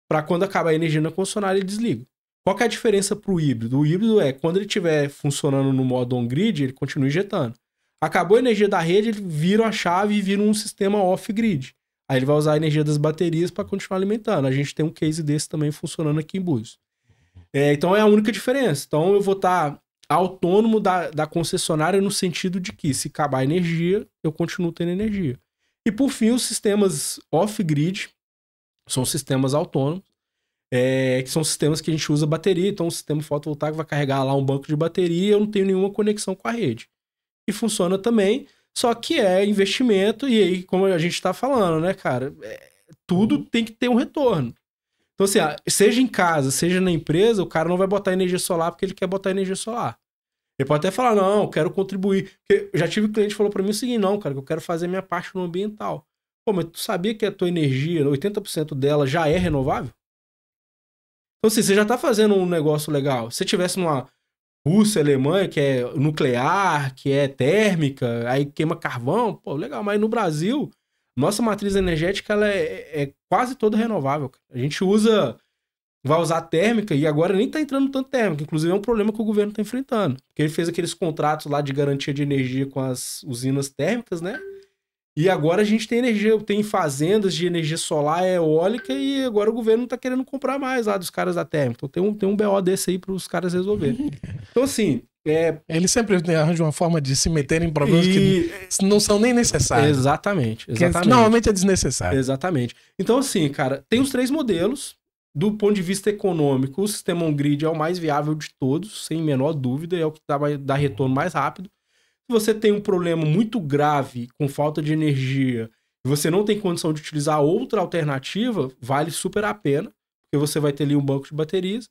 [SPEAKER 2] para quando acabar a energia na concessionária, ele desliga. Qual que é a diferença para o híbrido? O híbrido quando ele estiver funcionando no modo on-grid, ele continua injetando. Acabou a energia da rede, ele vira a chave e vira um sistema off-grid. Aí ele vai usar a energia das baterias para continuar alimentando. A gente tem um case desse também funcionando aqui em Búzios. Então é a única diferença. Então eu vou estar autônomo da concessionária no sentido de que se acabar a energia, eu continuo tendo energia. E por fim, os sistemas off-grid são sistemas autônomos, que são sistemas que a gente usa bateria. Então o sistema fotovoltaico vai carregar lá um banco de bateria e eu não tenho nenhuma conexão com a rede. E funciona também, só que é investimento e aí, como a gente está falando, né, cara, tudo tem que ter um retorno. Então, assim, seja em casa, seja na empresa, o cara não vai botar energia solar porque ele quer botar energia solar. Ele pode até falar, não, eu quero contribuir. Porque eu já tive um cliente que falou para mim o seguinte, não, cara, que eu quero fazer minha parte no ambiental. Pô, mas tu sabia que a tua energia, 80% dela já é renovável? Então, assim, você já tá fazendo um negócio legal. Se você tivesse numa Rússia, Alemanha, que é nuclear, que é térmica, aí queima carvão, pô, legal. Mas no Brasil, nossa matriz energética ela é quase toda renovável. A gente vai usar térmica e agora nem tá entrando tanto térmica. Inclusive é um problema que o governo tá enfrentando. Porque ele fez aqueles contratos lá de garantia de energia com as usinas térmicas, né? E agora a gente tem energia, tem fazendas de energia solar, eólica, e agora o governo não tá querendo comprar mais lá dos caras da térmica. Então tem um BO desse aí pros caras resolverem. Então, assim...
[SPEAKER 1] Eles sempre arranjam uma forma de se meterem em problemas que não são nem necessários.
[SPEAKER 2] Exatamente.
[SPEAKER 1] Normalmente é desnecessário.
[SPEAKER 2] Exatamente. Então, assim, cara, tem os 3 modelos. Do ponto de vista econômico, o sistema on-grid é o mais viável de todos, sem menor dúvida, é o que vai dar retorno mais rápido. Se você tem um problema muito grave com falta de energia e você não tem condição de utilizar outra alternativa, vale super a pena, porque você vai ter ali um banco de baterias.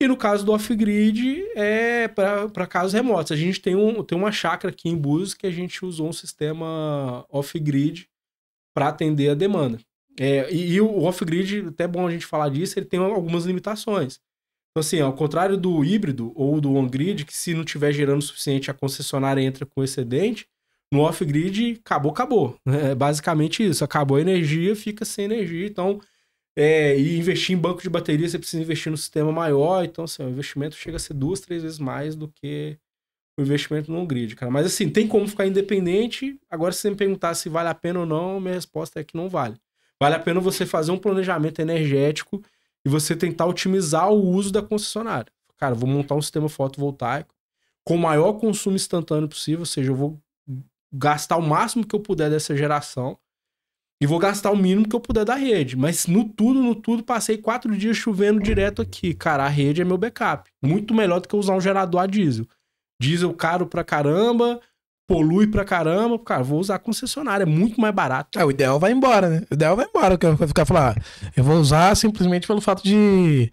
[SPEAKER 2] E no caso do off-grid, é para casos remotos. A gente tem uma chácara aqui em Búzios que a gente usou um sistema off-grid para atender a demanda. E o off-grid, até bom a gente falar disso, ele tem algumas limitações. Então, assim, ao contrário do híbrido ou do on-grid, que se não tiver gerando o suficiente, a concessionária entra com excedente, no off-grid, acabou. É basicamente isso. Acabou a energia, fica sem energia. Então, e investir em banco de bateria, você precisa investir no sistema maior. Então, assim, o investimento chega a ser 2, 3 vezes mais do que o investimento no grid, cara. Mas assim, tem como ficar independente. Agora, se você me perguntar se vale a pena ou não, minha resposta é que não vale. Vale a pena você fazer um planejamento energético e você tentar otimizar o uso da concessionária. Cara, vou montar um sistema fotovoltaico com o maior consumo instantâneo possível, ou seja, eu vou gastar o máximo que eu puder dessa geração e vou gastar o mínimo que eu puder da rede. Mas no tudo, passei 4 dias chovendo direto aqui. Cara, a rede é meu backup. Muito melhor do que usar um gerador a diesel. Diesel caro pra caramba, polui pra caramba. Cara, vou usar concessionária, é muito mais barato.
[SPEAKER 1] O ideal vai embora, né? O ideal vai embora, que eu vou ficar falando, eu vou usar simplesmente pelo fato de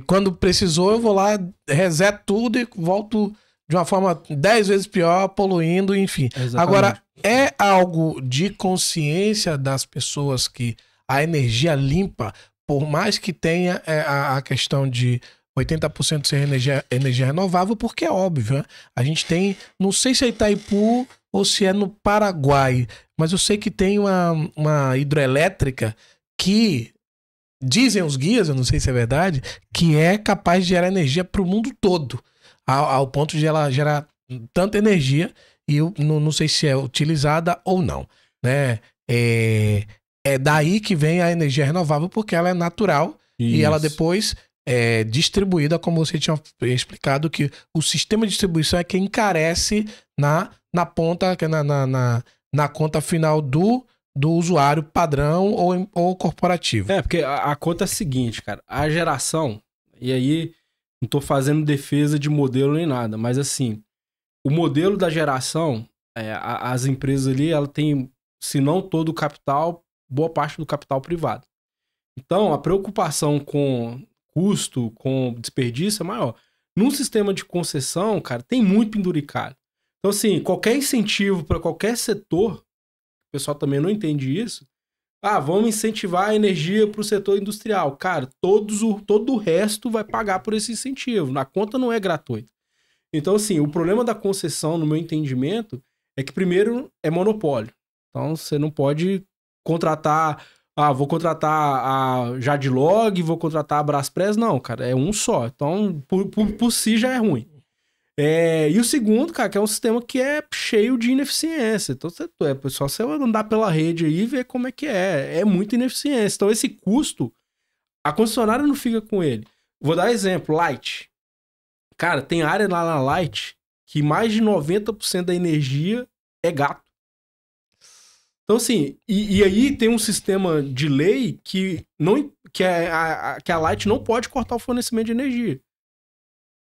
[SPEAKER 1] quando precisou, eu vou lá, reseto tudo e volto de uma forma 10 vezes pior, poluindo, enfim.
[SPEAKER 2] Exatamente.
[SPEAKER 1] Agora, é algo de consciência das pessoas que a energia limpa, por mais que tenha a questão de 80% ser energia renovável, porque é óbvio, né? A gente tem, não sei se é Itaipu ou se é no Paraguai, mas eu sei que tem uma hidrelétrica que, dizem os guias, eu não sei se é verdade, que é capaz de gerar energia para o mundo todo, ao ponto de ela gerar tanta energia, e eu não sei se é utilizada ou não, né? É daí que vem a energia renovável, porque ela é natural. Isso. E ela depois é distribuída, como você tinha explicado, que o sistema de distribuição é quem encarece na ponta, na conta final do usuário padrão ou corporativo.
[SPEAKER 2] Porque a conta é a seguinte, cara. A geração, e aí não tô fazendo defesa de modelo nem nada, mas assim, o modelo da geração, as empresas ali, ela tem, se não todo o capital, boa parte do capital privado. Então, a preocupação com custo, com desperdício é maior. Num sistema de concessão, cara, tem muito penduricalho. Então, assim, qualquer incentivo para qualquer setor, o pessoal também não entende isso. Vamos incentivar a energia para o setor industrial. Cara, todo o resto vai pagar por esse incentivo. Na conta não é gratuito. Então, assim, o problema da concessão, no meu entendimento, é que, primeiro, é monopólio. Então, você não pode contratar... vou contratar a Jadlog, vou contratar a Braspress. Não, cara, é um só. Então, por si já é ruim. E o segundo, cara, que é um sistema que é cheio de ineficiência. Então, só você andar pela rede aí e ver como é que é. É muita ineficiência. Então, esse custo, a concessionária não fica com ele. Vou dar exemplo, Light. Cara, tem área lá na Light que mais de 90% da energia é gato. Então, assim, e aí tem um sistema de lei que a Light não pode cortar o fornecimento de energia.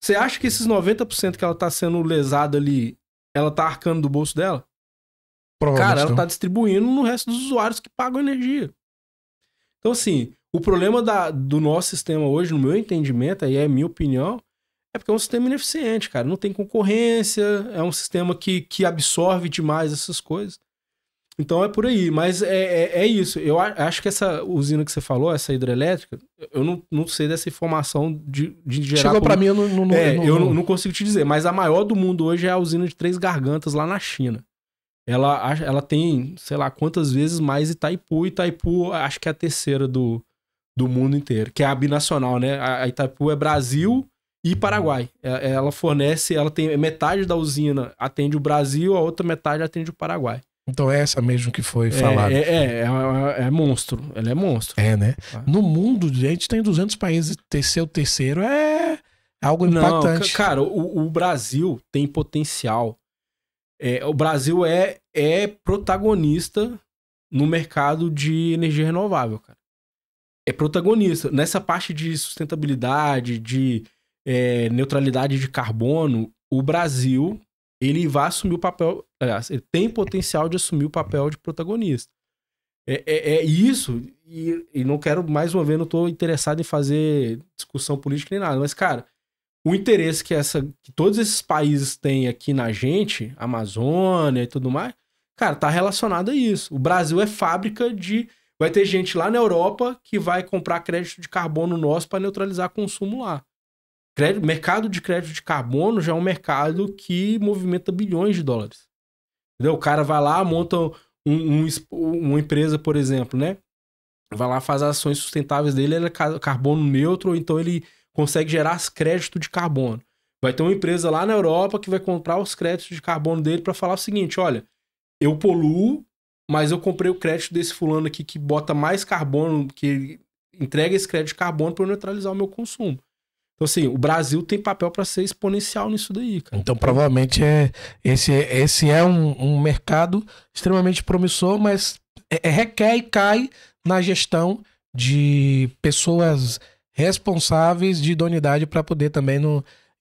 [SPEAKER 2] Você acha que esses 90% que ela tá sendo lesada ali, ela tá arcando do bolso dela? Cara, ela tá distribuindo no resto dos usuários que pagam energia. Então, assim, o problema do nosso sistema hoje, no meu entendimento, aí é a minha opinião, é porque é um sistema ineficiente, cara. Não tem concorrência, é um sistema que absorve demais essas coisas. Então é por aí, mas é isso. Eu acho que essa usina que você falou, essa hidrelétrica, eu não sei dessa informação de gerar...
[SPEAKER 1] Chegou pra mim, eu
[SPEAKER 2] não consigo te dizer, mas a maior do mundo hoje é a usina de Três Gargantas, lá na China. Ela tem, sei lá, quantas vezes mais Itaipu. Itaipu, acho que é a terceira do mundo inteiro, que é a binacional, né? A Itaipu é Brasil e Paraguai. Ela fornece, ela tem metade da usina atende o Brasil, a outra metade atende o Paraguai.
[SPEAKER 1] Então é essa mesmo que foi falada.
[SPEAKER 2] É monstro. Ela é monstro.
[SPEAKER 1] Né? No mundo, a gente tem 200 países. Ser o terceiro é algo impactante.
[SPEAKER 2] Não, cara, o Brasil tem potencial. O Brasil é protagonista no mercado de energia renovável, cara. É protagonista. Nessa parte de sustentabilidade, de neutralidade de carbono, o Brasil... ele vai assumir o papel... Aliás, ele tem potencial de assumir o papel de protagonista. É isso, e não quero, mais uma vez, não estou interessado em fazer discussão política nem nada, mas, cara, o interesse que todos esses países têm aqui na gente, Amazônia e tudo mais, cara, tá relacionado a isso. O Brasil é fábrica de... Vai ter gente lá na Europa que vai comprar crédito de carbono nosso para neutralizar consumo lá. Mercado de crédito de carbono já é um mercado que movimenta bilhões de dólares. Entendeu? O cara vai lá, monta uma empresa, por exemplo, né? Vai lá, faz as ações sustentáveis dele, ele é carbono neutro, ou então ele consegue gerar crédito de carbono. Vai ter uma empresa lá na Europa que vai comprar os créditos de carbono dele para falar o seguinte, olha, eu poluo, mas eu comprei o crédito desse fulano aqui que bota mais carbono, que entrega esse crédito de carbono para eu neutralizar o meu consumo. Então, assim, o Brasil tem papel para ser exponencial nisso daí, cara.
[SPEAKER 1] Então, provavelmente, esse é um mercado extremamente promissor, mas requer e cai na gestão de pessoas responsáveis de idoneidade para poder também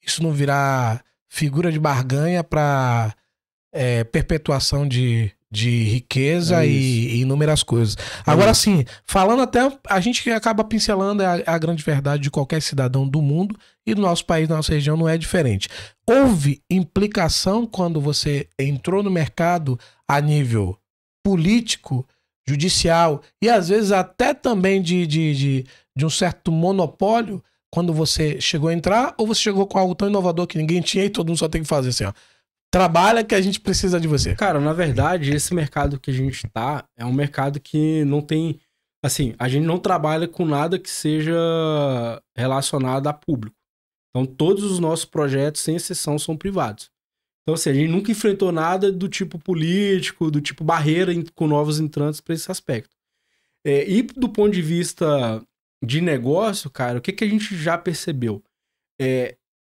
[SPEAKER 1] isso não virar figura de barganha para perpetuação de riqueza e inúmeras coisas. Agora sim, falando até, a gente acaba pincelando a grande verdade de qualquer cidadão do mundo e do nosso país, da nossa região, não é diferente. Houve implicação quando você entrou no mercado a nível político, judicial e às vezes até também de um certo monopólio quando você chegou a entrar, ou você chegou com algo tão inovador que ninguém tinha e todo mundo só tem que fazer assim, ó. Trabalha que a gente precisa de você.
[SPEAKER 2] Cara, na verdade, esse mercado que a gente tá é um mercado que não tem... Assim, a gente não trabalha com nada que seja relacionado a público. Então, todos os nossos projetos, sem exceção, são privados. Então, assim, a gente nunca enfrentou nada do tipo político, do tipo barreira com novos entrantes para esse aspecto. E do ponto de vista de negócio, cara, o que a gente já percebeu?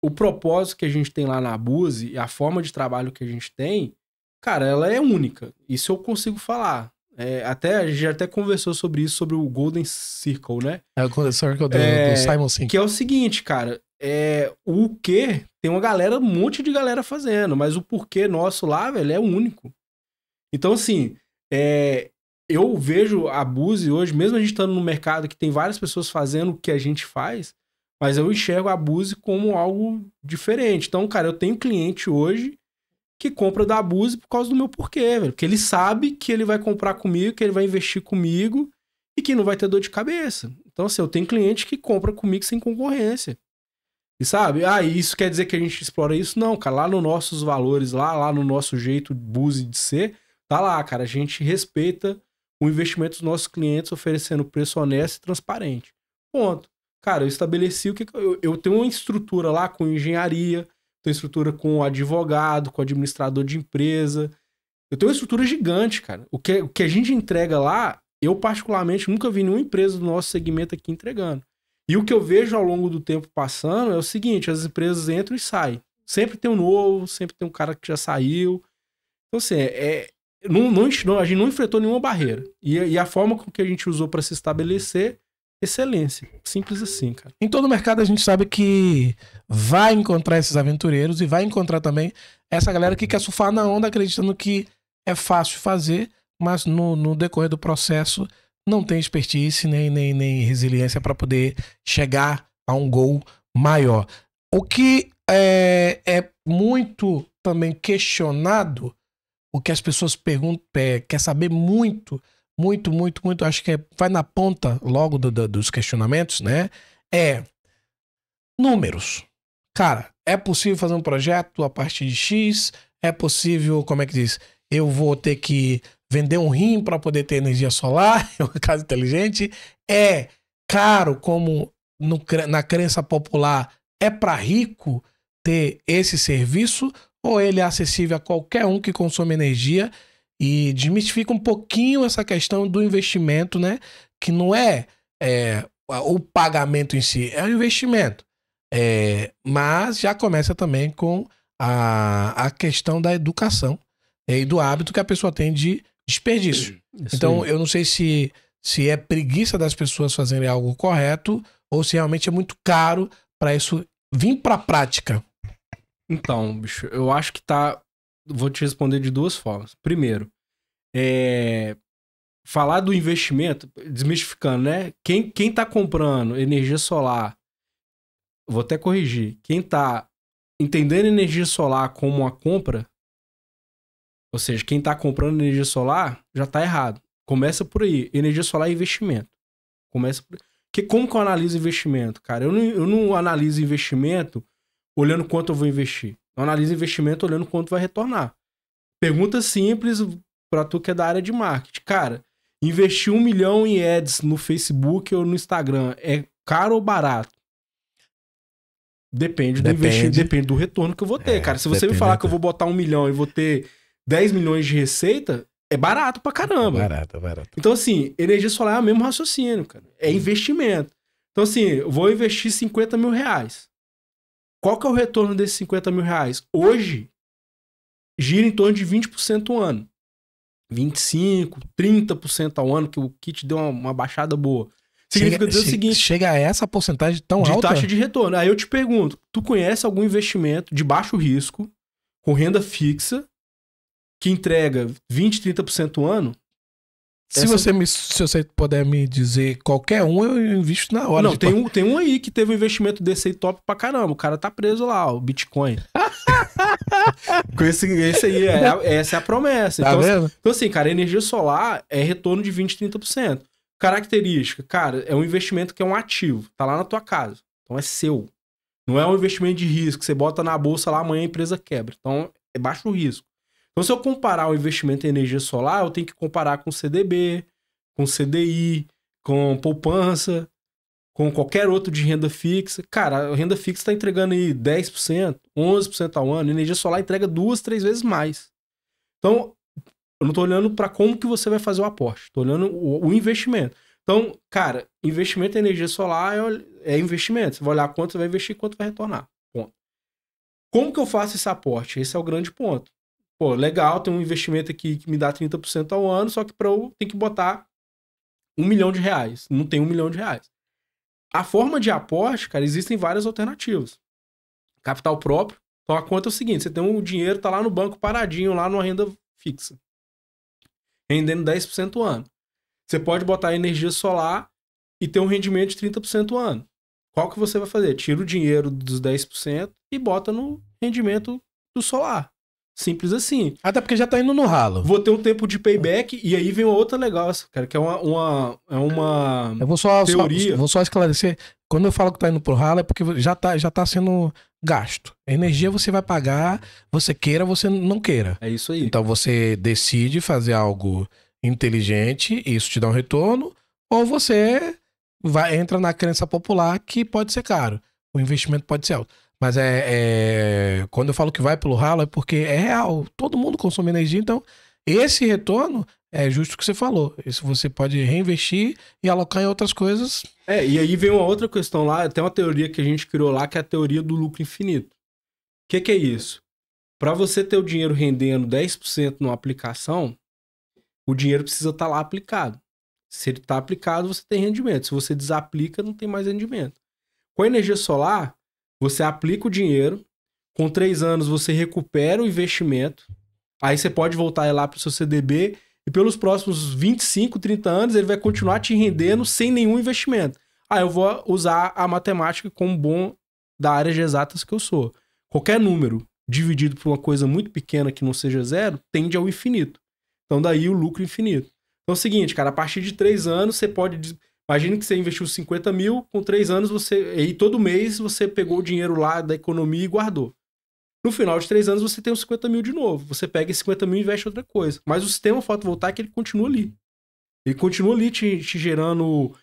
[SPEAKER 2] O propósito que a gente tem lá na Buzi e a forma de trabalho que a gente tem, cara, ela é única. Isso eu consigo falar. A gente até conversou sobre isso, sobre o Golden Circle, né?
[SPEAKER 1] É o Circle do Simon Sinek.
[SPEAKER 2] Que é o seguinte, cara, o que tem um monte de galera fazendo, mas o porquê nosso lá, velho, é único. Então, assim, eu vejo a Buzi hoje, mesmo a gente estando no mercado que tem várias pessoas fazendo o que a gente faz, mas eu enxergo a Buzi como algo diferente. Então, cara, eu tenho cliente hoje que compra da Buzi por causa do meu porquê, velho. Porque ele sabe que ele vai comprar comigo, que ele vai investir comigo e que não vai ter dor de cabeça. Então, assim, eu tenho cliente que compra comigo sem concorrência. E sabe? Isso quer dizer que a gente explora isso? Não, cara. Lá nos nossos valores, lá no nosso jeito Buzi de ser, tá lá, cara. A gente respeita o investimento dos nossos clientes oferecendo preço honesto e transparente. Ponto. Cara, eu estabeleci o que... Eu tenho uma estrutura lá com engenharia, tenho estrutura com advogado, com administrador de empresa. Eu tenho uma estrutura gigante, cara. O que a gente entrega lá, eu particularmente nunca vi nenhuma empresa do nosso segmento aqui entregando. E o que eu vejo ao longo do tempo passando é o seguinte, as empresas entram e saem. Sempre tem um novo, sempre tem um cara que já saiu. Então, assim, a gente não enfrentou nenhuma barreira. E a forma com que a gente usou para se estabelecer... Excelência. Simples assim, cara.
[SPEAKER 1] Em todo mercado a gente sabe que vai encontrar esses aventureiros e vai encontrar também essa galera que quer surfar na onda acreditando que é fácil fazer, mas no decorrer do processo não tem expertise nem resiliência para poder chegar a um gol maior. O que é muito também questionado, o que as pessoas perguntam, quer saber muito, acho que vai na ponta logo dos questionamentos, né? Números. Cara, é possível fazer um projeto a partir de X? É possível, como é que diz? Eu vou ter que vender um rim para poder ter energia solar, é uma casa inteligente. É caro, como na crença popular, é para rico ter esse serviço? Ou ele é acessível a qualquer um que consome energia? E desmistifica um pouquinho essa questão do investimento, né? Que não é o pagamento em si, é o investimento. Mas já começa também com a questão da educação e do hábito que a pessoa tem de desperdício. Então, eu não sei se é preguiça das pessoas fazerem algo correto ou se realmente é muito caro para isso vir para a prática.
[SPEAKER 2] Então, bicho, eu acho que vou te responder de duas formas. Primeiro, falar do investimento, desmistificando, né? Quem tá comprando energia solar, vou até corrigir, quem tá entendendo energia solar como uma compra, ou seja, quem tá comprando energia solar, já tá errado. Começa por aí. Energia solar é investimento. Começa por... Como que eu analiso investimento, cara? Eu não analiso investimento olhando quanto eu vou investir. Eu analiso investimento olhando quanto vai retornar. Pergunta simples pra tu que é da área de marketing. Cara, investir 1 milhão em ads no Facebook ou no Instagram é caro ou barato? Depende do investimento, depende do retorno que eu vou ter, cara. Se você me falar que eu vou botar 1 milhão e vou ter 10 milhões de receita, é barato pra caramba.
[SPEAKER 1] Barato.
[SPEAKER 2] Então, assim, energia solar é o mesmo raciocínio, cara. É investimento. Então, assim, eu vou investir 50 mil reais. Qual que é o retorno desses 50 mil reais? Hoje, gira em torno de 20% ao ano. 25%, 30% ao ano, que o kit deu uma baixada boa. Significa dizer o seguinte...
[SPEAKER 1] Chega a essa porcentagem tão alta?
[SPEAKER 2] De taxa de retorno. Aí eu te pergunto, tu conhece algum investimento de baixo risco, com renda fixa, que entrega 20%, 30% ao ano?
[SPEAKER 1] Se você puder me dizer qualquer um, eu invisto na hora.
[SPEAKER 2] Não, tem um aí que teve um investimento desse aí top pra caramba. O cara tá preso lá, o Bitcoin. Com esse aí, essa é a promessa.
[SPEAKER 1] Tá vendo?
[SPEAKER 2] Então, assim, cara, energia solar é retorno de 20%, 30%. Característica, cara, é um investimento que é um ativo. Tá lá na tua casa. Então é seu. Não é um investimento de risco. Você bota na bolsa lá, amanhã a empresa quebra. Então é baixo risco. Então, se eu comparar o investimento em energia solar, eu tenho que comparar com CDB, com CDI, com poupança, com qualquer outro de renda fixa. Cara, a renda fixa está entregando aí 10%, 11% ao ano. A energia solar entrega 2, 3 vezes mais. Então, eu não estou olhando para como que você vai fazer o aporte. Estou olhando o investimento. Então, cara, investimento em energia solar é investimento. Você vai olhar quanto você vai investir e quanto vai retornar. Ponto. Como que eu faço esse aporte? Esse é o grande ponto. Pô, legal, tem um investimento aqui que me dá 30% ao ano, só que para eu tenho que botar R$1 milhão. Não tem R$1 milhão. A forma de aporte, cara, existem várias alternativas. Capital próprio. Então a conta é o seguinte, você tem um dinheiro, tá lá no banco paradinho, lá numa renda fixa. Rendendo 10% ao ano. Você pode botar energia solar e ter um rendimento de 30% ao ano. Qual que você vai fazer? Tira o dinheiro dos 10% e bota no rendimento do solar. Simples assim.
[SPEAKER 1] Até porque já tá indo no ralo.
[SPEAKER 2] Vou ter um tempo de payback e aí vem outra legal, cara, que é uma
[SPEAKER 1] eu vou só
[SPEAKER 2] teoria.
[SPEAKER 1] Vou só esclarecer. Quando eu falo que tá indo pro ralo é porque já tá sendo gasto. Energia você vai pagar, você queira, você não queira.
[SPEAKER 2] É isso aí.
[SPEAKER 1] Então você decide fazer algo inteligente, isso te dá um retorno, ou você entra na crença popular que pode ser caro. O investimento pode ser alto. Mas quando eu falo que vai pelo ralo é porque é real. Todo mundo consome energia, então esse retorno é justo o que você falou. Isso você pode reinvestir e alocar em outras coisas.
[SPEAKER 2] E aí vem uma outra questão lá, tem uma teoria que a gente criou lá, que é a teoria do lucro infinito. O que é isso? Para você ter o dinheiro rendendo 10% numa aplicação, o dinheiro precisa estar lá aplicado. Se ele está aplicado, você tem rendimento. Se você desaplica, não tem mais rendimento. Com a energia solar, você aplica o dinheiro, com 3 anos você recupera o investimento, aí você pode voltar lá para o seu CDB e pelos próximos 25, 30 anos ele vai continuar te rendendo sem nenhum investimento. Eu vou usar a matemática como bom da área de exatas que eu sou. Qualquer número dividido por uma coisa muito pequena que não seja zero, tende ao infinito. Então daí o lucro infinito. Então é o seguinte, cara, a partir de 3 anos você pode... Imagina que você investiu 50 mil, com 3 anos e todo mês você pegou o dinheiro lá da economia e guardou. No final de 3 anos você tem os 50 mil de novo. Você pega esses 50 mil e investe em outra coisa. Mas o sistema fotovoltaico ele continua ali. Ele continua ali te gerando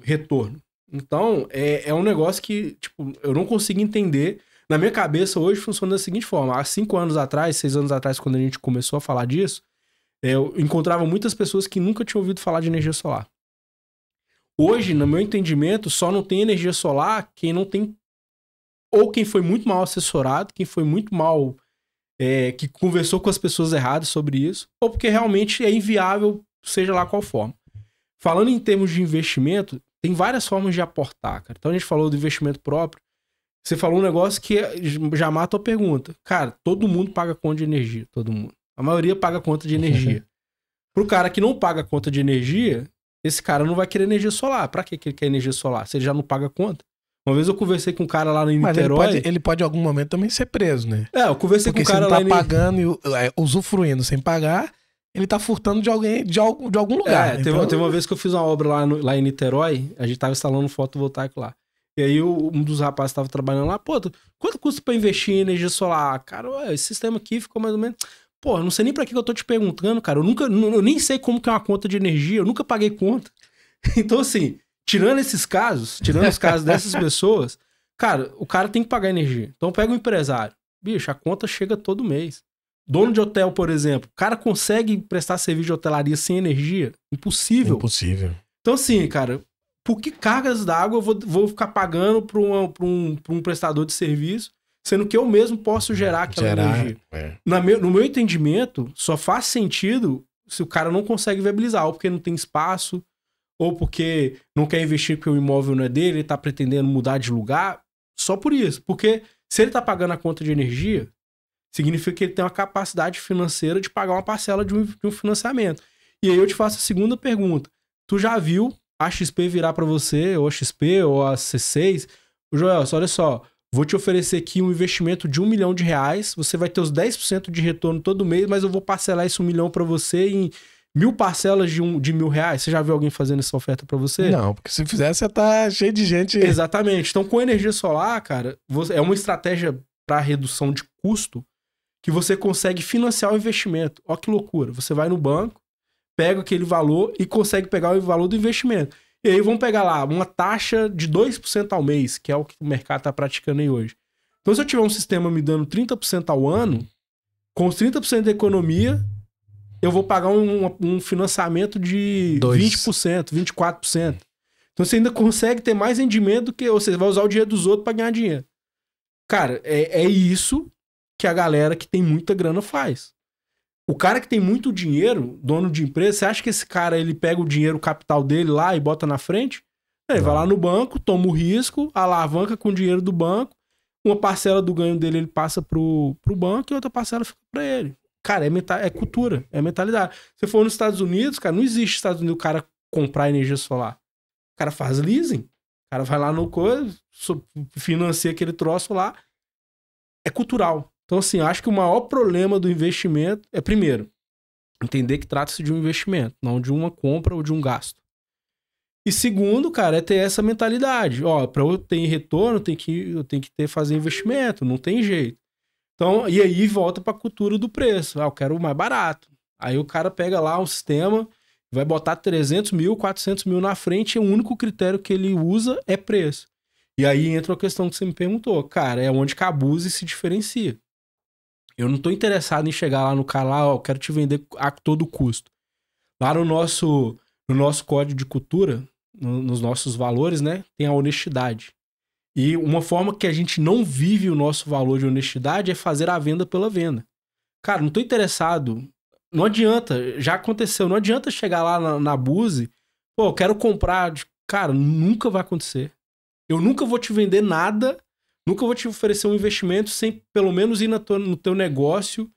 [SPEAKER 2] retorno. Então é um negócio que tipo, eu não consigo entender. Na minha cabeça hoje funciona da seguinte forma. Há 5 anos atrás, 6 anos atrás, quando a gente começou a falar disso, eu encontrava muitas pessoas que nunca tinham ouvido falar de energia solar. Hoje, no meu entendimento, só não tem energia solar quem não tem... Ou quem foi muito mal assessorado, quem foi muito mal... que conversou com as pessoas erradas sobre isso, ou porque realmente é inviável, seja lá qual forma. Falando em termos de investimento, tem várias formas de aportar, cara. Então a gente falou do investimento próprio. Você falou um negócio que já mata a pergunta. Cara, todo mundo paga conta de energia, todo mundo. A maioria paga conta de energia. Pro cara que não paga conta de energia... Esse cara não vai querer energia solar. Pra que ele quer energia solar? Se ele já não paga conta. Uma vez eu conversei com um cara lá em Niterói...
[SPEAKER 1] Mas ele pode em algum momento também ser preso, né?
[SPEAKER 2] Eu conversei com um cara lá...
[SPEAKER 1] Porque se ele tá pagando e usufruindo sem pagar, ele tá furtando de alguém, de algum lugar.
[SPEAKER 2] Teve uma vez que eu fiz uma obra lá em Niterói, a gente tava instalando um fotovoltaico lá. E aí um dos rapazes tava trabalhando lá, quanto custa pra investir em energia solar? Cara, esse sistema aqui ficou mais ou menos... eu não sei nem pra que eu tô te perguntando, cara. Eu nem sei como que é uma conta de energia. Eu nunca paguei conta. Então, assim, tirando os casos dessas pessoas, Cara, o cara tem que pagar energia. Então pega o empresário. Bicho, a conta chega todo mês. Dono de hotel, por exemplo. O cara consegue prestar serviço de hotelaria sem energia? Impossível.
[SPEAKER 1] Impossível.
[SPEAKER 2] Então assim, cara, por que cargas d'água eu vou ficar pagando para um prestador de serviço, sendo que eu mesmo posso gerar aquela energia? No meu entendimento, só faz sentido se o cara não consegue viabilizar, ou porque não tem espaço, ou porque não quer investir porque o imóvel não é dele, ele tá pretendendo mudar de lugar, só por isso. Porque se ele tá pagando a conta de energia, significa que ele tem uma capacidade financeira de pagar uma parcela de um financiamento. E aí eu te faço a segunda pergunta. Tu já viu a XP virar para você, ou a XP, ou a C6? Joel, olha só, vou te oferecer aqui um investimento de R$1 milhão, você vai ter os 10% de retorno todo mês, mas eu vou parcelar esse 1 milhão para você em 1000 parcelas de R$1.000. Você já viu alguém fazendo essa oferta para você?
[SPEAKER 1] Não, porque se fizer, você tá cheio de gente.
[SPEAKER 2] Exatamente. Então, com energia solar, cara, é uma estratégia para redução de custo que você consegue financiar o investimento. Ó que loucura. Você vai no banco, pega aquele valor e consegue pegar o valor do investimento. E aí vamos pegar lá uma taxa de 2% ao mês, que é o que o mercado está praticando aí hoje. Então, se eu tiver um sistema me dando 30% ao ano, com os 30% da economia, eu vou pagar um financiamento de 20%, 24%. Então, você ainda consegue ter mais rendimento do que... Ou seja, vai usar o dinheiro dos outros para ganhar dinheiro. Cara, é isso que a galera que tem muita grana faz. O cara que tem muito dinheiro, dono de empresa, você acha que esse cara, ele pega o dinheiro, o capital dele lá e bota na frente? Ele vai lá no banco, toma o risco, alavanca com o dinheiro do banco, uma parcela do ganho dele ele passa pro banco e outra parcela fica pra ele. Cara, é cultura, é mentalidade. Se for nos Estados Unidos, cara, não existe nos Estados Unidos o cara comprar energia solar. O cara faz leasing. O cara vai lá no coisa, financia aquele troço lá. É cultural. Então, assim, acho que o maior problema do investimento é, primeiro, entender que trata-se de um investimento, não de uma compra ou de um gasto. E segundo, cara, é ter essa mentalidade. Ó, para eu ter retorno, eu tenho que fazer investimento, não tem jeito. Então, e aí volta para a cultura do preço. Ah, eu quero o mais barato. Aí o cara pega lá um sistema, vai botar 300 mil, 400 mil na frente e o único critério que ele usa é preço. E aí entra a questão que você me perguntou. Cara, é onde que a Búzios se diferencia. Eu não tô interessado em chegar lá no cara lá, ó, eu quero te vender a todo custo. Lá no nosso código de cultura, nos nossos valores, né, tem a honestidade. E uma forma que a gente não vive o nosso valor de honestidade é fazer a venda pela venda. Cara, não tô interessado. Não adianta, já aconteceu, não adianta chegar lá na Búzios, pô, eu quero comprar. Cara, nunca vai acontecer. Eu nunca vou te vender nada. Nunca vou te oferecer um investimento sem pelo menos ir no teu negócio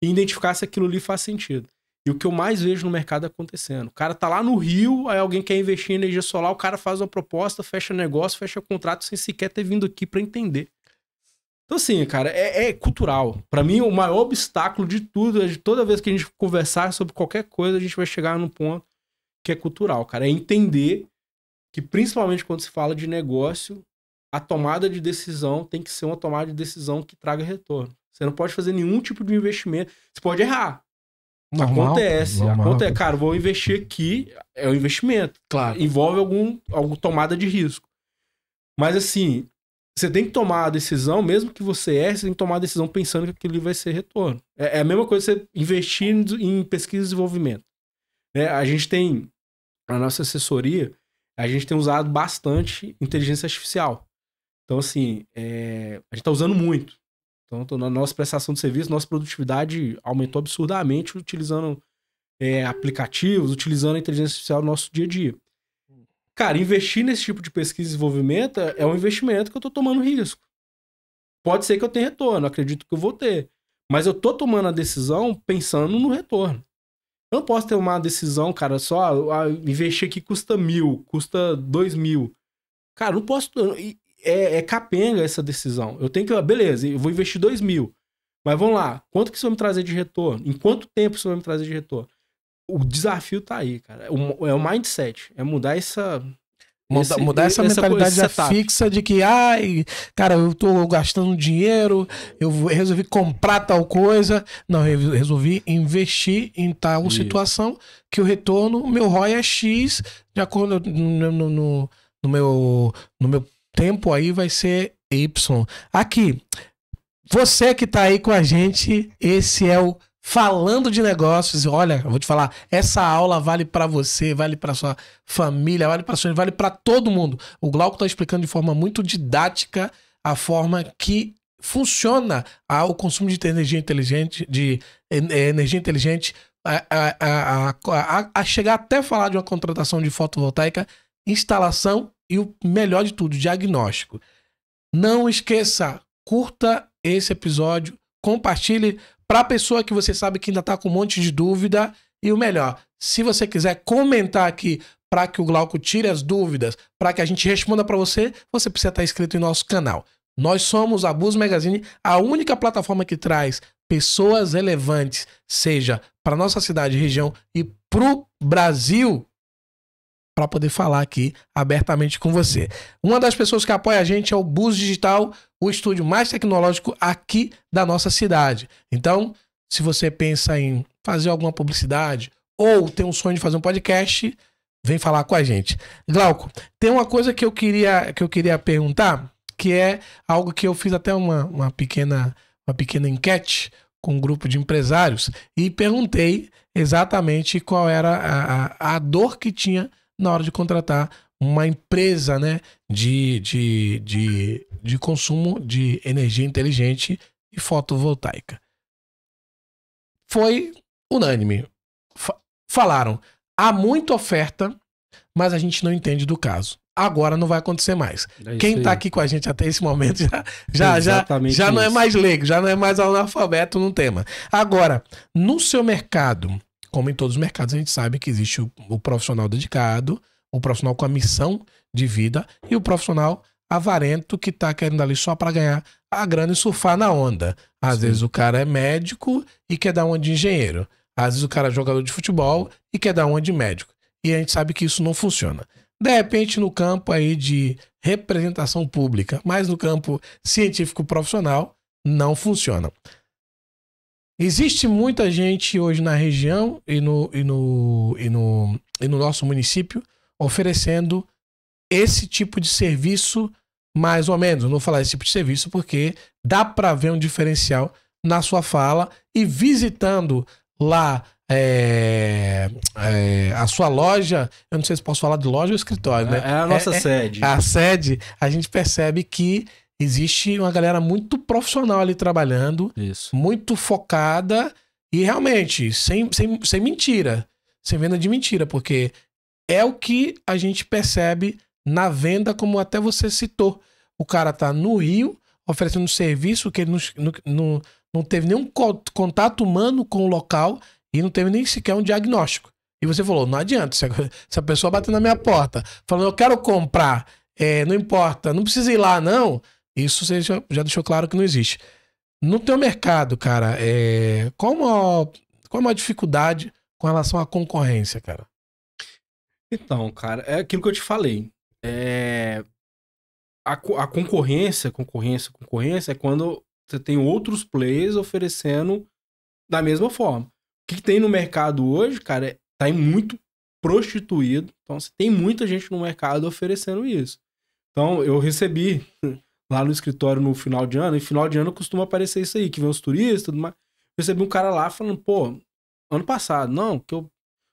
[SPEAKER 2] e identificar se aquilo ali faz sentido. E o que eu mais vejo no mercado acontecendo. O cara tá lá no Rio, aí alguém quer investir em energia solar, o cara faz uma proposta, fecha negócio, fecha contrato sem sequer ter vindo aqui para entender. Então assim, cara, é cultural. Para mim, o maior obstáculo de tudo, é de toda vez que a gente conversar sobre qualquer coisa, a gente vai chegar num ponto que é cultural, cara. É entender que principalmente quando se fala de negócio, a tomada de decisão tem que ser uma tomada de decisão que traga retorno. Você não pode fazer nenhum tipo de investimento. Você pode errar.
[SPEAKER 1] Normal,
[SPEAKER 2] acontece.
[SPEAKER 1] normal.
[SPEAKER 2] Acontece. Cara, vou investir aqui. É um investimento.
[SPEAKER 1] Claro.
[SPEAKER 2] Envolve alguma tomada de risco. Mas assim, você tem que tomar a decisão, mesmo que você erre, você tem que tomar a decisão pensando que aquilo vai ser retorno. É a mesma coisa você investir em pesquisa e desenvolvimento. Né? A gente tem, na nossa assessoria, a gente tem usado bastante inteligência artificial. Então, assim, a gente está usando muito. Então, na nossa prestação de serviço, nossa produtividade aumentou absurdamente utilizando aplicativos, utilizando a inteligência artificial no nosso dia a dia. Cara, investir nesse tipo de pesquisa e desenvolvimento é um investimento que eu estou tomando risco. Pode ser que eu tenha retorno, acredito que eu vou ter. Mas eu estou tomando a decisão pensando no retorno. Eu não posso ter uma decisão, cara, só investir aqui custa 1.000, custa 2.000. Cara, não posso... É capenga essa decisão. Eu tenho que... Beleza, eu vou investir 2.000. Mas vamos lá. Quanto que isso vai me trazer de retorno? Em quanto tempo isso vai me trazer de retorno? O desafio tá aí, cara. É o mindset. É mudar essa...
[SPEAKER 1] Mudar essa mentalidade fixa de que, cara, eu tô gastando dinheiro, eu resolvi comprar tal coisa. Não, eu resolvi investir em tal situação que o retorno, o meu ROI é X, de acordo no meu tempo aí vai ser Y. Aqui, você que tá aí com a gente, esse é o Falando de Negócios. Olha, eu vou te falar, essa aula vale para você, vale para sua família, vale para todo mundo. O Glauco tá explicando de forma muito didática a forma que funciona o consumo de energia inteligente, a chegar até falar de uma contratação de fotovoltaica, instalação e o melhor de tudo, diagnóstico. Não esqueça, curta esse episódio, compartilhe para a pessoa que você sabe que ainda está com um monte de dúvida. E o melhor, se você quiser comentar aqui para que o Glauco tire as dúvidas, para que a gente responda para você, você precisa estar inscrito em nosso canal. Nós somos a Búzios Magazine, a única plataforma que traz pessoas relevantes, seja para nossa cidade, região e para o Brasil, para poder falar aqui abertamente com você. Uma das pessoas que apoia a gente é o Búzios Digital, o estúdio mais tecnológico aqui da nossa cidade. Então, se você pensa em fazer alguma publicidade ou tem um sonho de fazer um podcast, vem falar com a gente. Glauco, tem uma coisa que eu queria perguntar, que é algo que eu fiz até uma pequena enquete com um grupo de empresários e perguntei exatamente qual era a dor que tinha na hora de contratar uma empresa, né, de consumo de energia inteligente e fotovoltaica. Foi unânime. Falaram, há muita oferta, mas a gente não entende do caso. Agora não vai acontecer mais. Quem tá aqui com a gente até esse momento já não é mais leigo, já não é mais analfabeto no tema. Agora, no seu mercado, como em todos os mercados, a gente sabe que existe o profissional dedicado, o profissional com a missão de vida e o profissional avarento que tá querendo ali só para ganhar a grana e surfar na onda. Às vezes o cara é médico e quer dar uma de engenheiro. Às vezes o cara é jogador de futebol e quer dar uma de médico. E a gente sabe que isso não funciona. De repente, no campo aí de representação pública, mas no campo científico profissional, não funciona. Existe muita gente hoje na região e no nosso município oferecendo esse tipo de serviço, mais ou menos. Eu não vou falar esse tipo de serviço porque dá para ver um diferencial na sua fala e visitando lá a sua loja, eu não sei se posso falar de loja ou escritório, né?
[SPEAKER 2] É a nossa sede.
[SPEAKER 1] A sede, a gente percebe que existe uma galera muito profissional ali trabalhando,
[SPEAKER 2] isso,
[SPEAKER 1] muito focada e realmente sem mentira, sem venda de mentira, porque é o que a gente percebe na venda, como até você citou. O cara tá no Rio oferecendo um serviço que ele não teve nenhum contato humano com o local e não teve nem sequer um diagnóstico. E você falou, não adianta, se a pessoa bater na minha porta, falando, eu quero comprar, não importa, não precisa ir lá, não. Isso você já deixou claro que não existe. No teu mercado, cara, qual a maior dificuldade com relação à concorrência, cara?
[SPEAKER 2] Então, cara, é aquilo que eu te falei. A concorrência é quando você tem outros players oferecendo da mesma forma. O que tem no mercado hoje, cara, tá muito prostituído. Então, você tem muita gente no mercado oferecendo isso. Então, eu recebi lá no escritório no final de ano, e final de ano costuma aparecer isso aí, que vem os turistas, tudo mais. Eu recebi um cara lá falando, pô, ano passado, não, que eu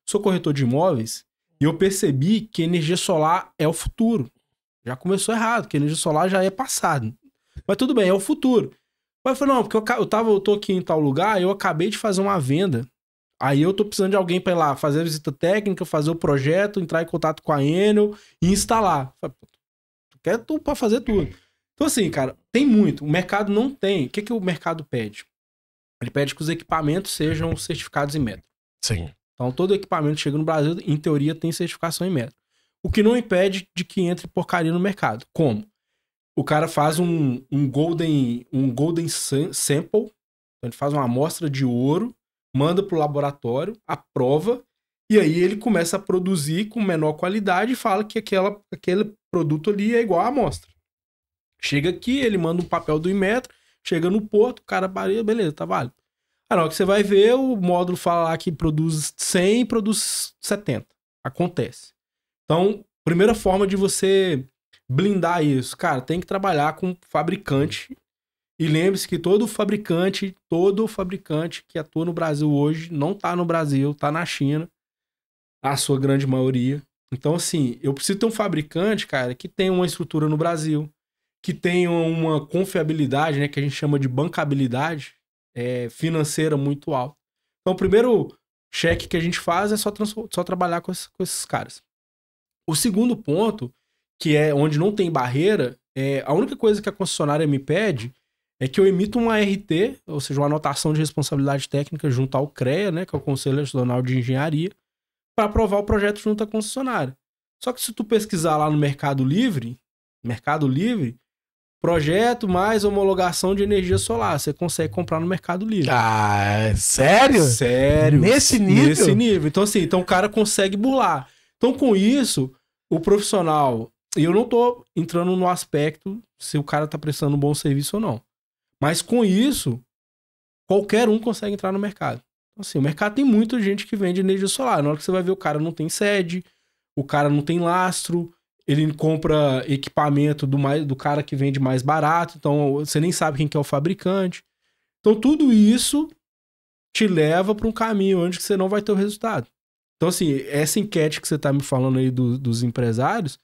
[SPEAKER 2] sou corretor de imóveis, e eu percebi que energia solar é o futuro. Já começou errado, que energia solar já é passado. Mas tudo bem, é o futuro. Mas eu falei, não, porque eu tô aqui em tal lugar, eu acabei de fazer uma venda. Aí eu tô precisando de alguém pra ir lá fazer a visita técnica, fazer o projeto, entrar em contato com a Enel e instalar. Eu falei, tu quer tu pra fazer tudo. Então assim, cara, tem muito. O mercado não tem. O que o mercado pede? Ele pede que os equipamentos sejam certificados em metro.
[SPEAKER 1] Sim.
[SPEAKER 2] Então todo equipamento que chega no Brasil, em teoria, tem certificação em metro. O que não impede de que entre porcaria no mercado. Como? O cara faz um golden sample, então ele faz uma amostra de ouro, manda pro laboratório, aprova, e aí ele começa a produzir com menor qualidade e fala que aquele produto ali é igual à amostra. Chega aqui, ele manda um papel do Inmetro, chega no porto, o cara pareia, beleza, tá válido. Aí na hora que você vai ver, o módulo fala lá que produz 100 e produz 70. Acontece. Então, primeira forma de você blindar isso? Cara, tem que trabalhar com fabricante. E lembre-se que todo fabricante que atua no Brasil hoje não tá no Brasil, tá na China, a sua grande maioria. Então, assim, eu preciso ter um fabricante, cara, que tenha uma estrutura no Brasil, que tenha uma confiabilidade, né, que a gente chama de bancabilidade financeira muito alta. Então, o primeiro cheque que a gente faz é só trabalhar com esses caras. O segundo ponto, que é onde não tem barreira, a única coisa que a concessionária me pede é que eu emito uma ART, ou seja, uma anotação de responsabilidade técnica junto ao CREA, né, que é o Conselho Nacional de Engenharia, para aprovar o projeto junto à concessionária. Só que se tu pesquisar lá no Mercado Livre, projeto mais homologação de energia solar, você consegue comprar no Mercado Livre.
[SPEAKER 1] Ah, sério?
[SPEAKER 2] Sério.
[SPEAKER 1] Nesse nível?
[SPEAKER 2] Nesse nível. Então, assim, o cara consegue burlar. Então, com isso, o profissional... E eu não tô entrando no aspecto se o cara tá prestando um bom serviço ou não. Mas com isso, qualquer um consegue entrar no mercado. Então, assim, o mercado tem muita gente que vende energia solar. Na hora que você vai ver, o cara não tem sede, o cara não tem lastro, ele compra equipamento do cara que vende mais barato, então você nem sabe quem que é o fabricante. Então, tudo isso te leva para um caminho onde você não vai ter o resultado. Então, assim, essa enquete que você tá me falando aí dos empresários,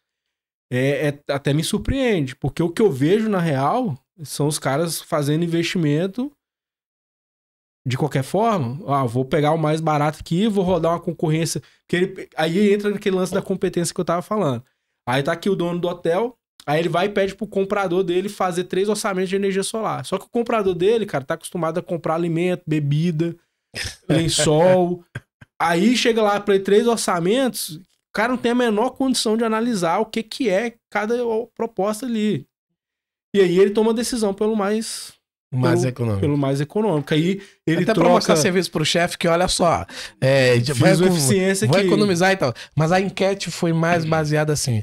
[SPEAKER 2] até me surpreende, porque o que eu vejo na real são os caras fazendo investimento de qualquer forma. Vou pegar o mais barato aqui, vou rodar uma concorrência. Aí entra naquele lance da competência que eu tava falando. Aí tá aqui o dono do hotel, aí ele vai e pede pro comprador dele fazer 3 orçamentos de energia solar. Só que o comprador dele, cara, tá acostumado a comprar alimento, bebida, lençol. Aí chega lá pra ele 3 orçamentos, o cara não tem a menor condição de analisar o que é cada proposta ali. E aí ele toma a decisão pelo mais econômico. Aí ele
[SPEAKER 1] até pra mostrar serviço pro chefe que, olha só, vai economizar e tal. Mas a enquete foi mais baseada assim,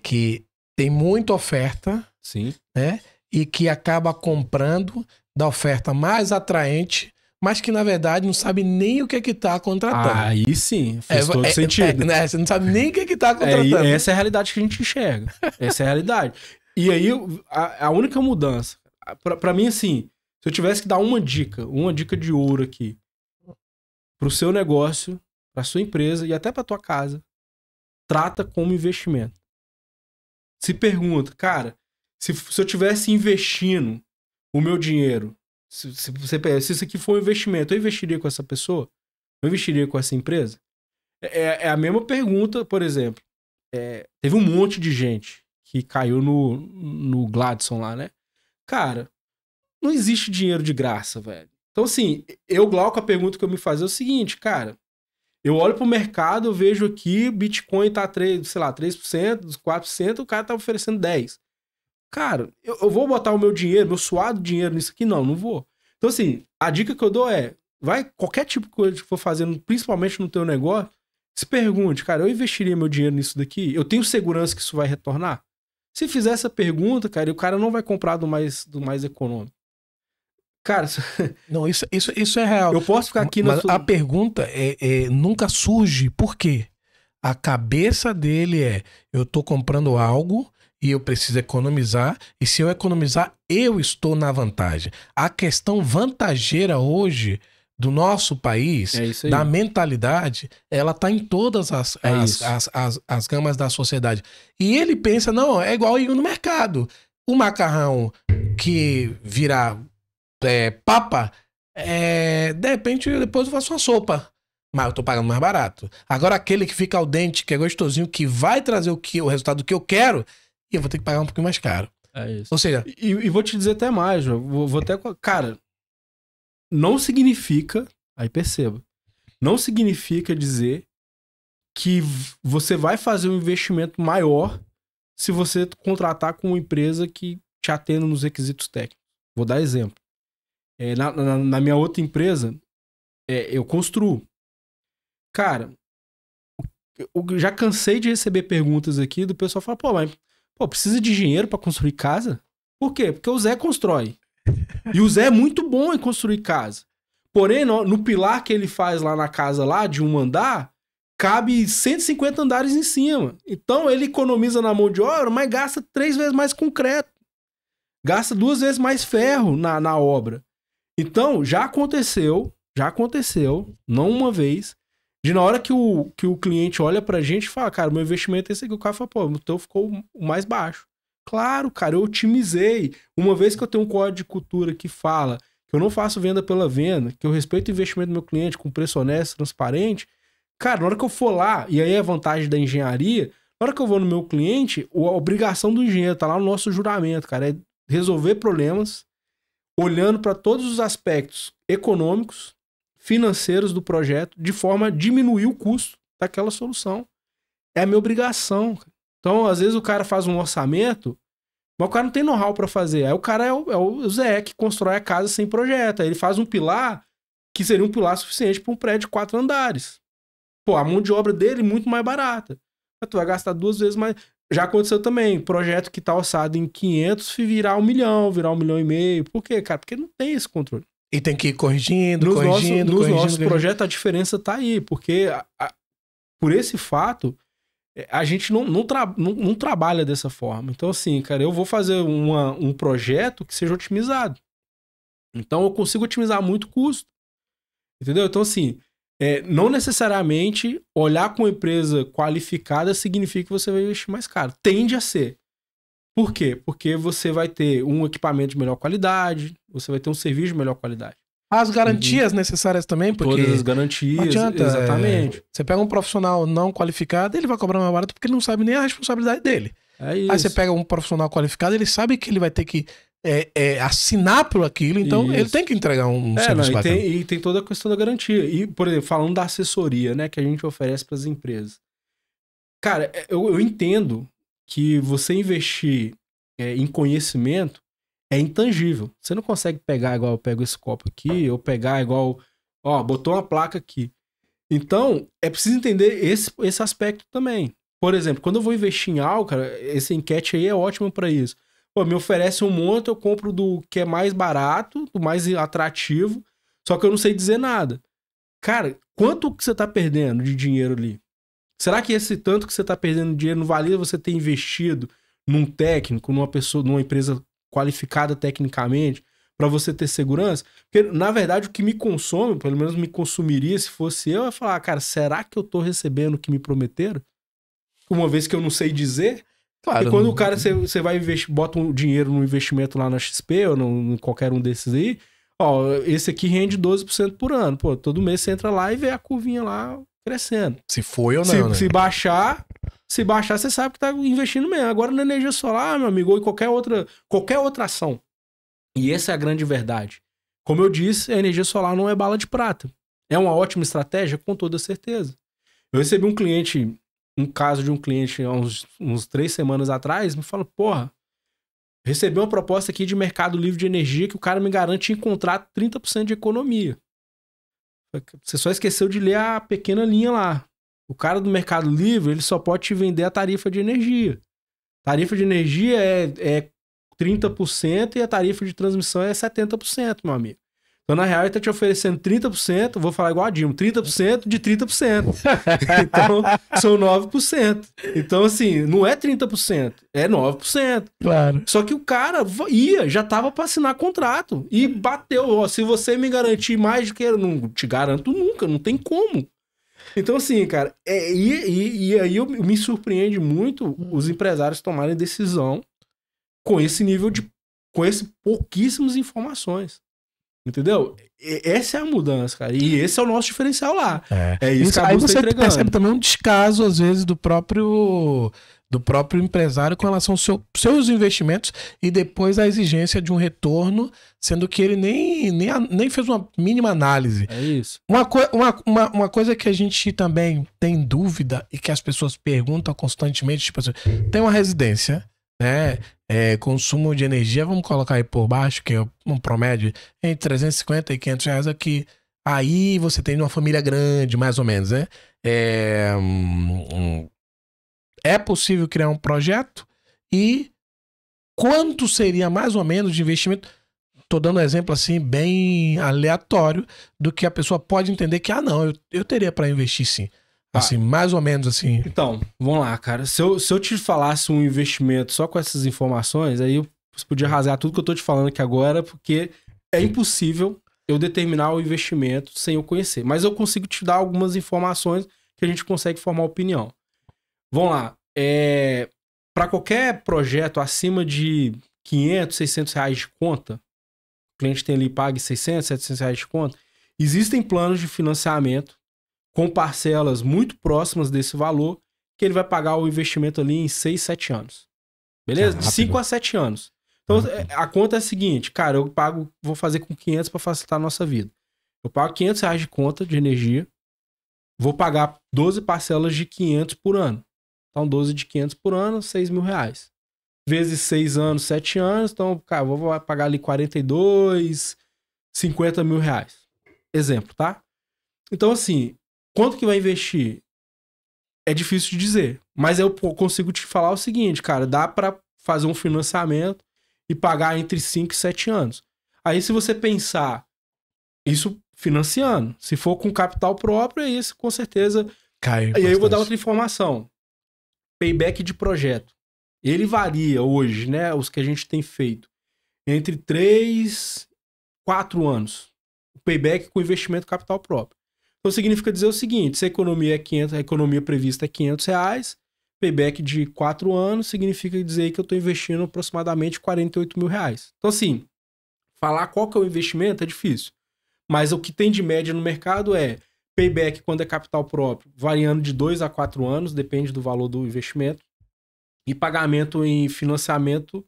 [SPEAKER 1] que tem muita oferta,
[SPEAKER 2] sim,
[SPEAKER 1] né? E que acaba comprando da oferta mais atraente, mas que na verdade não sabe nem o que tá contratando.
[SPEAKER 2] Aí sim, faz todo sentido.
[SPEAKER 1] Né? Você não sabe nem o que tá contratando.
[SPEAKER 2] Essa é a realidade que a gente enxerga. Essa é a realidade. E aí, a única mudança, pra mim, assim, se eu tivesse que dar uma dica de ouro aqui, pro seu negócio, pra sua empresa e até pra tua casa, trata como investimento. Se pergunta, cara, se eu tivesse investindo o meu dinheiro, se isso aqui for um investimento, eu investiria com essa pessoa? Eu investiria com essa empresa? É a mesma pergunta, por exemplo, teve um monte de gente que caiu no Gladson lá, né? Cara, não existe dinheiro de graça, velho. Então, assim, Glauco, a pergunta que eu me fazia é o seguinte, cara, eu olho pro mercado, eu vejo aqui, Bitcoin tá 3%, 4%, o cara tá oferecendo 10%. Cara, eu vou botar o meu dinheiro, meu suado dinheiro nisso aqui? Não vou. Então, assim, a dica que eu dou qualquer tipo de coisa que for fazendo, principalmente no teu negócio, se pergunte, cara, eu investiria meu dinheiro nisso daqui? Eu tenho segurança que isso vai retornar? Se fizer essa pergunta, cara, e o cara não vai comprar do mais econômico. Cara,
[SPEAKER 1] não, isso é real.
[SPEAKER 2] Eu posso ficar aqui
[SPEAKER 1] mas a pergunta nunca surge. Por quê? A cabeça dele eu tô comprando algo e eu preciso economizar, e se eu economizar, eu estou na vantagem. A questão vantageira hoje do nosso país, da mentalidade, ela tá em todas as gamas da sociedade. E ele pensa, não, é igual ir no mercado. O macarrão que virar papa, de repente depois eu faço uma sopa. Mas eu tô pagando mais barato. Agora aquele que fica al dente, que é gostosinho, que vai trazer o resultado que eu quero, e eu vou ter que pagar um pouquinho mais caro.
[SPEAKER 2] É isso.
[SPEAKER 1] Ou seja...
[SPEAKER 2] E vou te dizer até mais, vou até... Cara, não significa... Aí perceba. Não significa dizer que você vai fazer um investimento maior se você contratar com uma empresa que te atenda nos requisitos técnicos. Vou dar exemplo. Na minha outra empresa, eu construo. Cara, eu já cansei de receber perguntas aqui do pessoal falar, precisa de dinheiro pra construir casa? Por quê? Porque o Zé constrói. E o Zé é muito bom em construir casa. Porém, no pilar que ele faz lá na casa, lá de um andar, cabe 150 andares em cima. Então ele economiza na mão de obra, mas gasta 3 vezes mais concreto. Gasta 2 vezes mais ferro na obra. Então, já aconteceu, não uma vez, de na hora que o cliente olha pra gente e fala, cara, meu investimento é esse aqui. O cara fala, pô, o teu ficou o mais baixo. Claro, cara, eu otimizei. Uma vez que eu tenho um código de cultura que fala que eu não faço venda pela venda, que eu respeito o investimento do meu cliente com preço honesto, transparente, cara, na hora que eu for lá, e aí é a vantagem da engenharia, na hora que eu vou no meu cliente, a obrigação do engenheiro, tá lá no nosso juramento, cara, é resolver problemas, olhando para todos os aspectos econômicos, financeiros do projeto, de forma a diminuir o custo daquela solução. É a minha obrigação. Então, às vezes o cara faz um orçamento, mas o cara não tem know-how para fazer. Aí o cara é o Zé que constrói a casa sem projeto. Aí ele faz um pilar que seria um pilar suficiente para um prédio de 4 andares. Pô, a mão de obra dele é muito mais barata. Mas tu vai gastar 2 vezes mais. Já aconteceu também, projeto que tá orçado em 500 virar 1 milhão, virar 1,5 milhão. Por quê, cara? Porque não tem esse controle.
[SPEAKER 1] E tem que ir corrigindo,
[SPEAKER 2] nos nossos projetos a diferença tá aí, porque por esse fato, a gente não trabalha dessa forma. Então assim, cara, eu vou fazer um projeto que seja otimizado. Então eu consigo otimizar muito custo. Entendeu? Então assim, não necessariamente olhar com uma empresa qualificada significa que você vai investir mais caro. Tende a ser. Por quê? Porque você vai ter um equipamento de melhor qualidade, você vai ter um serviço de melhor qualidade.
[SPEAKER 1] As garantias necessárias também, porque...
[SPEAKER 2] Todas as garantias,
[SPEAKER 1] não adianta,
[SPEAKER 2] exatamente.
[SPEAKER 1] Você pega um profissional não qualificado, ele vai cobrar mais barato porque ele não sabe nem a responsabilidade dele.
[SPEAKER 2] É isso.
[SPEAKER 1] Aí você pega um profissional qualificado, ele sabe que ele vai ter que assinar por aquilo, então
[SPEAKER 2] isso.
[SPEAKER 1] Ele tem que entregar um serviço bacana.
[SPEAKER 2] E tem toda a questão da garantia. E, por exemplo, falando da assessoria, né, que a gente oferece para as empresas. Cara, eu entendo que você investir em conhecimento é intangível. Você não consegue pegar igual eu pego esse copo aqui, ou pegar igual... Ó, botou uma placa aqui. Então, é preciso entender esse aspecto também. Por exemplo, quando eu vou investir em algo, cara, essa enquete aí é ótima para isso. Pô, me oferece um monte, eu compro do que é mais barato, do mais atrativo, só que eu não sei dizer nada. Cara, quanto que você tá perdendo de dinheiro ali? Será que esse tanto que você tá perdendo de dinheiro não valia você ter investido num técnico, numa pessoa, numa empresa qualificada tecnicamente, para você ter segurança? Porque, na verdade, o que me consome, pelo menos me consumiria se fosse eu, é falar, cara, será que eu tô recebendo o que me prometeram? Uma vez que eu não sei dizer. Claro. E quando o cara, você vai investir, bota um dinheiro no investimento lá na XP ou em qualquer um desses aí, ó, esse aqui rende 12% por ano. Pô, todo mês você entra lá e vê a curvinha lá crescendo.
[SPEAKER 1] Se foi ou não, né?
[SPEAKER 2] Se baixar, você sabe que tá investindo mesmo. Agora na energia solar, meu amigo, ou em qualquer outra ação. E essa é a grande verdade. Como eu disse, a energia solar não é bala de prata. É uma ótima estratégia? Com toda certeza. Eu recebi um caso de um cliente há uns 3 semanas atrás, me falou, porra, recebi uma proposta aqui de mercado livre de energia que o cara me garante em contrato 30% de economia. Você só esqueceu de ler a pequena linha lá. O cara do mercado livre, ele só pode te vender a tarifa de energia. Tarifa de energia é 30% e a tarifa de transmissão é 70%, meu amigo. Então, na real, ele tá te oferecendo 30%, vou falar igual a Dilma, 30% de 30%. Então, são 9%. Então, assim, não é 30%, é 9%.
[SPEAKER 1] Claro.
[SPEAKER 2] Só que o cara já tava pra assinar contrato e bateu. Ó, se você me garantir mais do que eu não te garanto nunca, não tem como. Então, assim, cara, e aí me surpreende muito os empresários tomarem decisão com esse nível com esse pouquíssimas informações. Entendeu? Essa é a mudança, cara. E esse é o nosso diferencial lá. É isso que a Búzios tá entregando.
[SPEAKER 1] Aí você percebe também um descaso, às vezes, do próprio empresário com relação aos seus investimentos e depois a exigência de um retorno, sendo que ele nem fez uma mínima análise.
[SPEAKER 2] É isso.
[SPEAKER 1] Uma coisa que a gente também tem dúvida e que as pessoas perguntam constantemente, tipo assim, tem uma residência, né? Consumo de energia, vamos colocar aí por baixo, que é um promédio entre 350 e 500 reais aqui. Aí você tem uma família grande, mais ou menos, né? É possível criar um projeto e quanto seria mais ou menos de investimento? Tô dando um exemplo assim, bem aleatório, do que a pessoa pode entender que, não, eu teria para investir sim. Assim, mais ou menos assim.
[SPEAKER 2] Então, vamos lá, cara. Se eu te falasse um investimento só com essas informações, aí você podia rasgar tudo que eu tô te falando aqui agora, porque é impossível eu determinar o investimento sem eu conhecer. Mas eu consigo te dar algumas informações que a gente consegue formar opinião. Vamos lá. Para qualquer projeto acima de 500, 600 reais de conta, o cliente tem ali, pague 600, 700 reais de conta, existem planos de financiamento com parcelas muito próximas desse valor, que ele vai pagar o investimento ali em 6, 7 anos. Beleza? De 5 a 7 anos. Então, a conta é a seguinte, cara, eu pago, vou fazer com 500 para facilitar a nossa vida. Eu pago 500 reais de conta de energia, vou pagar 12 parcelas de 500 por ano. Então, 12 de 500 por ano, 6 mil reais. Vezes 6 anos, 7 anos, então, cara, eu vou pagar ali 42, 50 mil reais. Exemplo, tá? Então, assim, quanto que vai investir? É difícil de dizer. Mas eu consigo te falar o seguinte, cara, dá para fazer um financiamento e pagar entre 5 e 7 anos. Aí, se você pensar isso financiando, se for com capital próprio, é isso, com certeza.
[SPEAKER 1] Cai.
[SPEAKER 2] E aí eu vou dar outra informação. Payback de projeto. Ele varia hoje, né? Os que a gente tem feito. Entre 3 e 4 anos. O payback com investimento capital próprio. Então significa dizer o seguinte, se a economia é 500, a economia prevista é 500 reais, payback de 4 anos significa dizer que eu estou investindo aproximadamente 48 mil reais. Então assim, falar qual que é o investimento é difícil. Mas o que tem de média no mercado é payback quando é capital próprio, variando de 2 a 4 anos, depende do valor do investimento. E pagamento em financiamento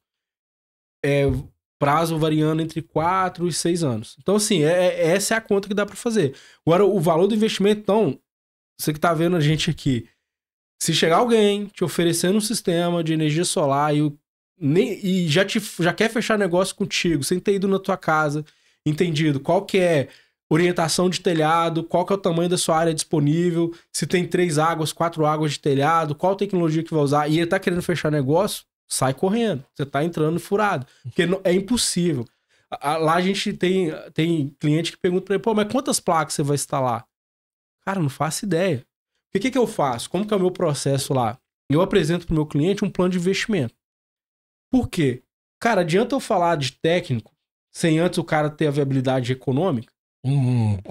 [SPEAKER 2] prazo variando entre 4 e 6 anos. Então, assim, essa é a conta que dá para fazer. Agora, o valor do investimento, então, você que tá vendo a gente aqui, se chegar alguém te oferecendo um sistema de energia solar e já quer fechar negócio contigo, sem ter ido na tua casa, entendido qual que é orientação de telhado, qual que é o tamanho da sua área disponível, se tem 3 águas, 4 águas de telhado, qual tecnologia que vai usar, e ele tá querendo fechar negócio, sai correndo. Você tá entrando furado. Porque é impossível. Lá a gente tem cliente que pergunta pra ele, pô, mas quantas placas você vai instalar? Cara, não faço ideia. O que eu faço? Como que é o meu processo lá? Eu apresento pro meu cliente um plano de investimento. Por quê? Cara, adianta eu falar de técnico sem antes o cara ter a viabilidade econômica?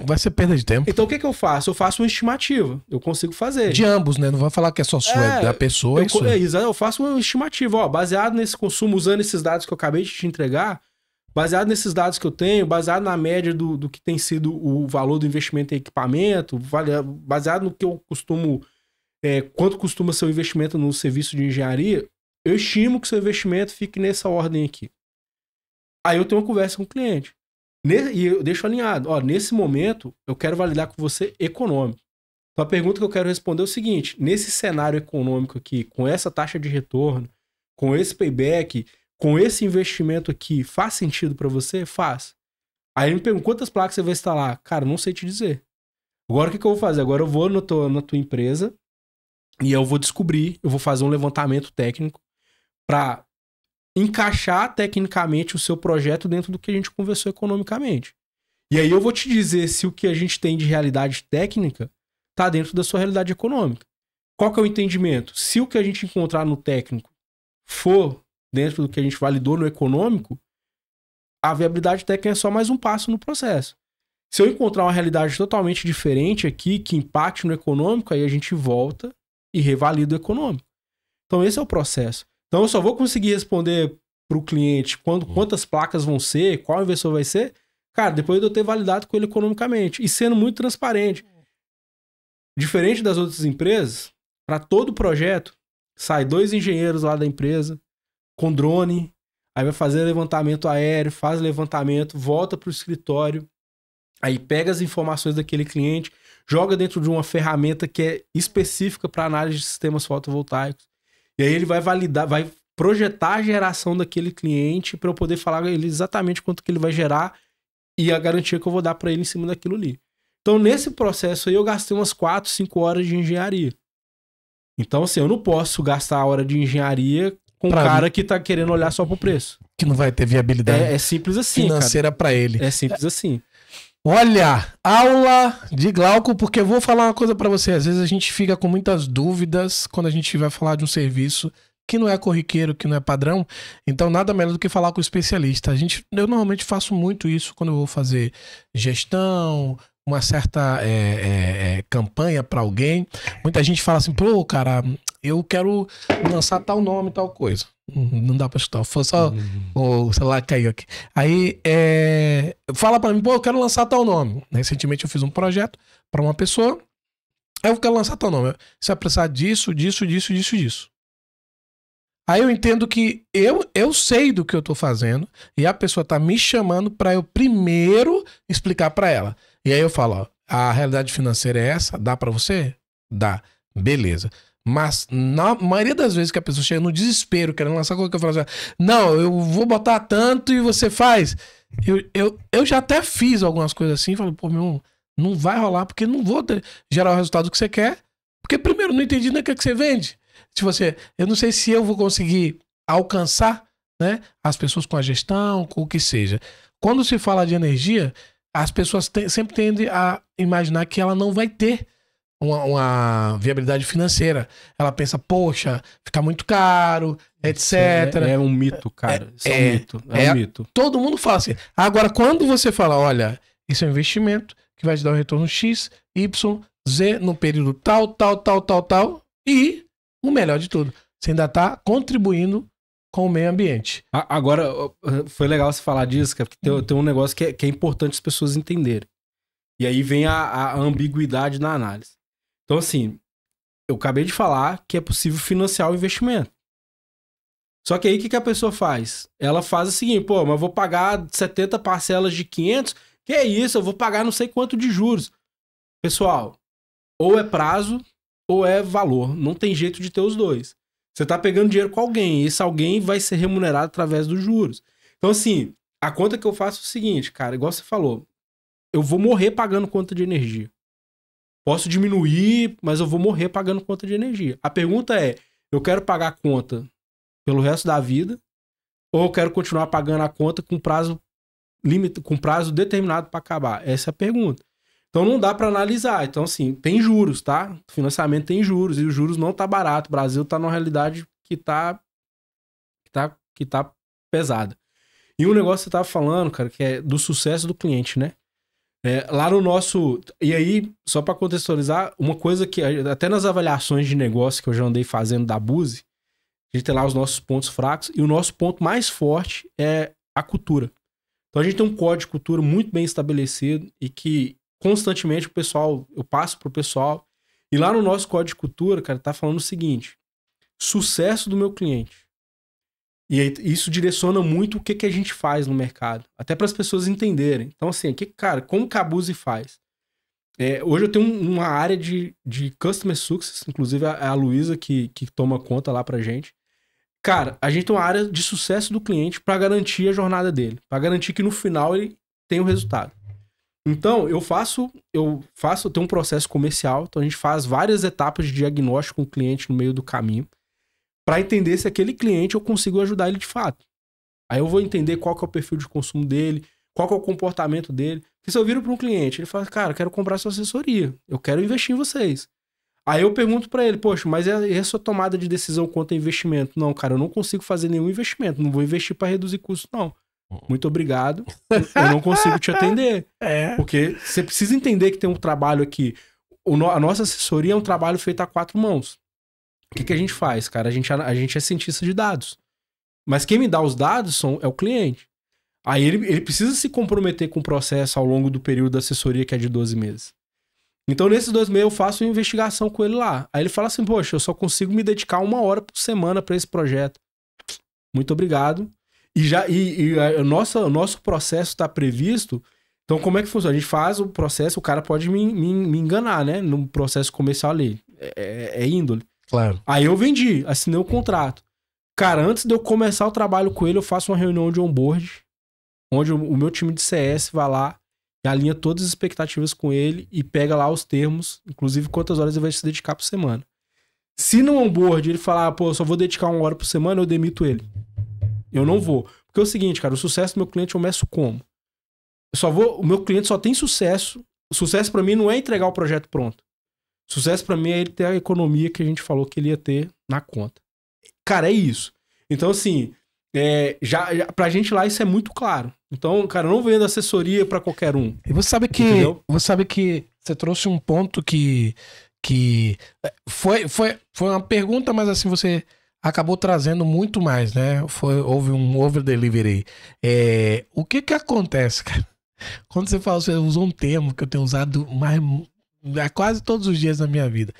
[SPEAKER 1] Vai ser perda de tempo.
[SPEAKER 2] Então o que eu faço? Eu faço uma estimativa. Eu consigo fazer.
[SPEAKER 1] De ambos, né? Não vai falar que é só sua, é da pessoa.
[SPEAKER 2] Eu faço uma estimativa. Ó, baseado nesse consumo, usando esses dados que eu acabei de te entregar, baseado nesses dados que eu tenho, baseado na média do que tem sido o valor do investimento em equipamento, baseado no que eu costumo... quanto costuma ser o investimento no serviço de engenharia, eu estimo que seu investimento fique nessa ordem aqui. Aí eu tenho uma conversa com o cliente. E eu deixo alinhado. Ó, nesse momento, eu quero validar com você econômico. Então a pergunta que eu quero responder é o seguinte: nesse cenário econômico aqui, com essa taxa de retorno, com esse payback, com esse investimento aqui, faz sentido para você? Faz. Aí ele me pergunta, quantas placas você vai instalar? Cara, não sei te dizer. Agora o que eu vou fazer? Agora eu vou na tua empresa e eu vou descobrir, eu vou fazer um levantamento técnico para encaixar tecnicamente o seu projeto dentro do que a gente conversou economicamente. E aí eu vou te dizer se o que a gente tem de realidade técnica está dentro da sua realidade econômica. Qual que é o entendimento? Se o que a gente encontrar no técnico for dentro do que a gente validou no econômico, a viabilidade técnica é só mais um passo no processo. Se eu encontrar uma realidade totalmente diferente aqui, que impacte no econômico, aí a gente volta e revalida o econômico. Então esse é o processo. Então eu só vou conseguir responder para o cliente quantas placas vão ser, qual investidor vai ser, cara, depois de eu ter validado com ele economicamente e sendo muito transparente. Diferente das outras empresas, para todo projeto, sai 2 engenheiros lá da empresa com drone, aí vai fazer levantamento aéreo, faz levantamento, volta para o escritório, aí pega as informações daquele cliente, joga dentro de uma ferramenta que é específica para análise de sistemas fotovoltaicos. E aí ele vai validar, vai projetar a geração daquele cliente para eu poder falar ele exatamente quanto que ele vai gerar e a garantia que eu vou dar para ele em cima daquilo ali. Então, nesse processo aí, eu gastei umas 4, 5 horas de engenharia. Então, assim, eu não posso gastar a hora de engenharia com um cara que tá querendo olhar só pro preço.
[SPEAKER 1] Que não vai ter viabilidade
[SPEAKER 2] simples assim,
[SPEAKER 1] financeira para ele.
[SPEAKER 2] É simples assim.
[SPEAKER 1] Olha, aula de Glauco, porque eu vou falar uma coisa pra você. Às vezes a gente fica com muitas dúvidas quando a gente vai falar de um serviço que não é corriqueiro, que não é padrão. Então, nada melhor do que falar com o especialista. Eu normalmente faço muito isso quando eu vou fazer gestão, uma certa campanha pra alguém. Muita gente fala assim, pô, cara, eu quero lançar tal nome, tal coisa. Não dá pra escutar. Foi só o celular caiu aqui. Aí, fala pra mim, pô, eu quero lançar tal nome. Recentemente eu fiz um projeto pra uma pessoa. Aí eu quero lançar tal nome. Você vai precisar disso, disso, disso, disso, disso. Aí eu entendo que eu sei do que eu tô fazendo e a pessoa tá me chamando pra eu primeiro explicar pra ela. E aí eu falo, ó, a realidade financeira é essa? Dá pra você? Dá. Beleza. Mas na maioria das vezes que a pessoa chega no desespero, querendo lançar coisa, que eu falo assim, não, eu vou botar tanto e você faz. Eu já até fiz algumas coisas assim, falei, pô, meu, não vai rolar porque não vou gerar o resultado que você quer, porque primeiro não entendi nem o que você vende. Tipo assim, eu não sei se eu vou conseguir alcançar, né, as pessoas com a gestão, com o que seja. Quando se fala de energia, as pessoas sempre tendem a imaginar que ela não vai ter uma viabilidade financeira. Ela pensa, poxa, fica muito caro, etc.
[SPEAKER 2] É um mito, cara. Isso é um mito. É um mito.
[SPEAKER 1] Todo mundo fala assim. Agora, quando você fala, olha, isso é um investimento que vai te dar um retorno X, Y, Z, no período tal, e o melhor de tudo, você ainda está contribuindo com o meio ambiente.
[SPEAKER 2] Agora, foi legal você falar disso, porque tem um negócio que é importante as pessoas entenderem. E aí vem a ambiguidade na análise. Então, assim, eu acabei de falar que é possível financiar o investimento. Só que aí, o que a pessoa faz? Ela faz o seguinte, pô, mas eu vou pagar 70 parcelas de 500, que é isso, eu vou pagar não sei quanto de juros. Pessoal, ou é prazo, ou é valor. Não tem jeito de ter os dois. Você tá pegando dinheiro com alguém, e esse alguém vai ser remunerado através dos juros. Então, assim, a conta que eu faço é o seguinte, cara, igual você falou, eu vou morrer pagando conta de energia. Posso diminuir, mas eu vou morrer pagando conta de energia. A pergunta é, eu quero pagar a conta pelo resto da vida, ou eu quero continuar pagando a conta com prazo determinado para acabar? Essa é a pergunta. Então não dá para analisar. Então, assim, tem juros, tá? O financiamento tem juros, e os juros não tá barato. O Brasil tá numa realidade que tá pesada. E um negócio que você tava falando, cara, que é do sucesso do cliente, né? Lá no nosso... E aí, só para contextualizar, uma coisa que até nas avaliações de negócio que eu já andei fazendo da Buzi, a gente tem lá os nossos pontos fracos, e o nosso ponto mais forte é a cultura. Então a gente tem um código de cultura muito bem estabelecido e que constantemente eu passo pro pessoal, e lá no nosso código de cultura, cara, tá falando o seguinte: sucesso do meu cliente. E aí, isso direciona muito o que a gente faz no mercado, até para as pessoas entenderem. Então, assim, cara, como que a Buzi faz? Hoje eu tenho uma área de Customer Success, inclusive a Luísa que toma conta lá pra gente. Cara, a gente tem uma área de sucesso do cliente para garantir a jornada dele, para garantir que no final ele tenha o resultado. Então, eu tenho um processo comercial, então a gente faz várias etapas de diagnóstico com o cliente no meio do caminho, para entender se aquele cliente eu consigo ajudar ele de fato. Aí eu vou entender qual que é o perfil de consumo dele, qual que é o comportamento dele. Porque se eu viro para um cliente, ele fala, cara, eu quero comprar sua assessoria, eu quero investir em vocês. Aí eu pergunto para ele, poxa, mas e a sua tomada de decisão quanto a investimento? Não, cara, eu não consigo fazer nenhum investimento, não vou investir para reduzir custo, não. Muito obrigado, eu não consigo te atender. Porque você precisa entender que tem um trabalho aqui. A nossa assessoria é um trabalho feito a 4 mãos. O que a gente faz, cara? A gente é cientista de dados. Mas quem me dá os dados é o cliente. Aí ele precisa se comprometer com o processo ao longo do período da assessoria, que é de 12 meses. Então, nesses 2 meses, eu faço uma investigação com ele lá. Aí ele fala assim, poxa, eu só consigo me dedicar 1 hora por semana para esse projeto. Muito obrigado. E o nosso processo está previsto. Então, como é que funciona? A gente faz o processo, o cara pode me enganar, né? No processo comercial ali. É índole.
[SPEAKER 1] Claro.
[SPEAKER 2] Aí eu vendi, assinei o contrato. Cara, antes de eu começar o trabalho com ele, eu faço uma reunião de onboard, onde o meu time de CS vai lá e alinha todas as expectativas com ele e pega lá os termos, inclusive quantas horas ele vai se dedicar por semana. Se no onboard ele falar, pô, eu só vou dedicar 1 hora por semana, eu demito ele. Eu não vou. Porque é o seguinte, cara, o sucesso do meu cliente eu meço como? O meu cliente só tem sucesso. O sucesso pra mim não é entregar o projeto pronto. Sucesso pra mim é ele ter a economia que a gente falou que ele ia ter na conta. Cara, é isso. Então, assim, pra gente lá isso é muito claro. Então, cara, eu não vendo assessoria pra qualquer um.
[SPEAKER 1] E você sabe que você trouxe um ponto que foi uma pergunta, mas assim, você acabou trazendo muito mais, né? Houve um over-delivery. O que acontece, cara? Quando você fala, você usou um termo que eu tenho usado quase todos os dias da minha vida.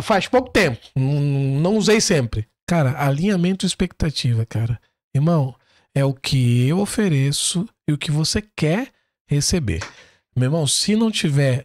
[SPEAKER 1] Faz pouco tempo, não usei sempre. Cara, alinhamento e expectativa, cara. Irmão, é o que eu ofereço e o que você quer receber. Meu irmão, se não tiver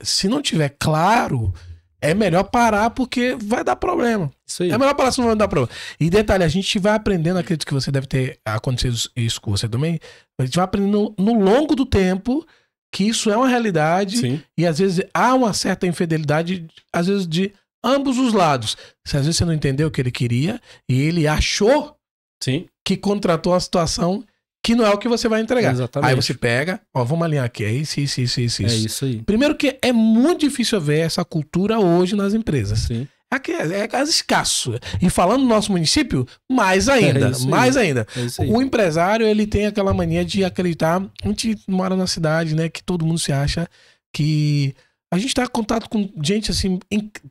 [SPEAKER 1] claro, é melhor parar porque vai dar problema.
[SPEAKER 2] Isso aí.
[SPEAKER 1] É melhor parar, senão vai dar problema. E detalhe, a gente vai aprendendo, acredito que você deve ter acontecido isso com você também, a gente vai aprendendo no longo do tempo que isso é uma realidade.
[SPEAKER 2] Sim.
[SPEAKER 1] E às vezes há uma certa infidelidade, às vezes de ambos os lados. Às vezes você não entendeu o que ele queria e ele achou
[SPEAKER 2] Sim.
[SPEAKER 1] que contratou uma situação que não é o que você vai entregar.
[SPEAKER 2] Exatamente.
[SPEAKER 1] Aí você pega, vamos alinhar aqui, é isso.
[SPEAKER 2] É isso aí.
[SPEAKER 1] Primeiro que é muito difícil ver essa cultura hoje nas empresas.
[SPEAKER 2] Sim.
[SPEAKER 1] É quase escasso. E falando no nosso município, mais ainda.
[SPEAKER 2] É isso aí.
[SPEAKER 1] O empresário, ele tem aquela mania de acreditar, a gente mora na cidade, né, que todo mundo se acha que a gente tá em contato com gente assim,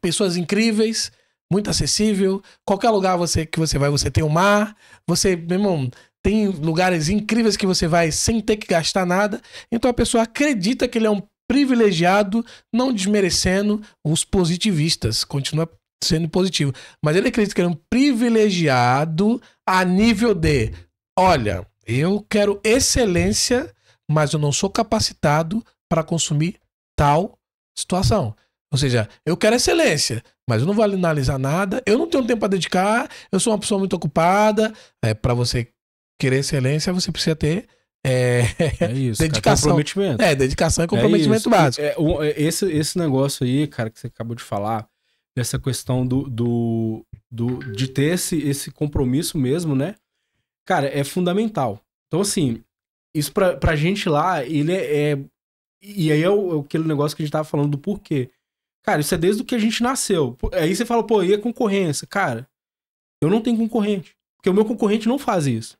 [SPEAKER 1] pessoas incríveis, muito acessível. Qualquer lugar que você vai, você tem o mar. Você, meu irmão, tem lugares incríveis que você vai sem ter que gastar nada. Então a pessoa acredita que ele é um privilegiado, não desmerecendo os positivistas. Continua sendo positivo. Mas ele acredita que ele é um privilegiado a nível de: olha, eu quero excelência, mas eu não sou capacitado para consumir tal situação. Ou seja, eu quero excelência, mas eu não vou analisar nada, eu não tenho tempo para dedicar, eu sou uma pessoa muito ocupada. Para você querer excelência, você precisa ter
[SPEAKER 2] isso,
[SPEAKER 1] dedicação.
[SPEAKER 2] Cara, comprometimento.
[SPEAKER 1] Dedicação e comprometimento básico.
[SPEAKER 2] Esse negócio aí, cara, que você acabou de falar, dessa questão de ter esse compromisso mesmo, né? Cara, é fundamental. Então, assim, isso pra gente lá, ele e aí aquele negócio que a gente tava falando do porquê. Cara, isso é desde o que a gente nasceu. Aí você fala, e a concorrência? Cara, eu não tenho concorrente. Porque o meu concorrente não faz isso.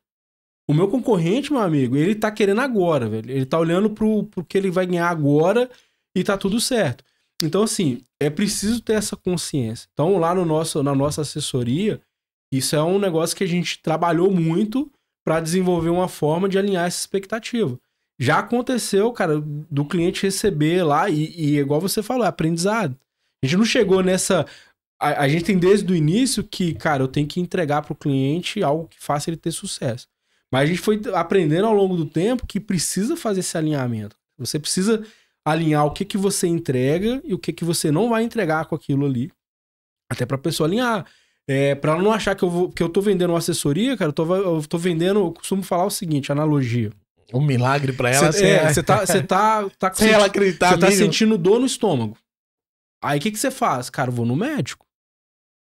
[SPEAKER 2] O meu concorrente, meu amigo, ele tá querendo agora, velho. Ele tá olhando pro que ele vai ganhar agora e tá tudo certo. Então, assim, é preciso ter essa consciência. Então, lá na nossa assessoria, isso é um negócio que a gente trabalhou muito para desenvolver uma forma de alinhar essa expectativa. Já aconteceu, cara, do cliente receber lá e igual você falou, é aprendizado. A gente não chegou nessa... A gente tem desde o início que, cara, eu tenho que entregar pro cliente algo que faça ele ter sucesso. Mas a gente foi aprendendo ao longo do tempo que precisa fazer esse alinhamento. Você precisa alinhar o que você entrega e o que você não vai entregar com aquilo ali. Até pra pessoa alinhar. Pra ela não achar que eu tô vendendo uma assessoria, cara, eu tô vendendo... Eu costumo falar o seguinte, analogia.
[SPEAKER 1] Um milagre pra ela.
[SPEAKER 2] Você tá
[SPEAKER 1] sem ela acreditar.
[SPEAKER 2] Você tá sentindo dor no estômago. Aí o que você faz? Cara, eu vou no médico.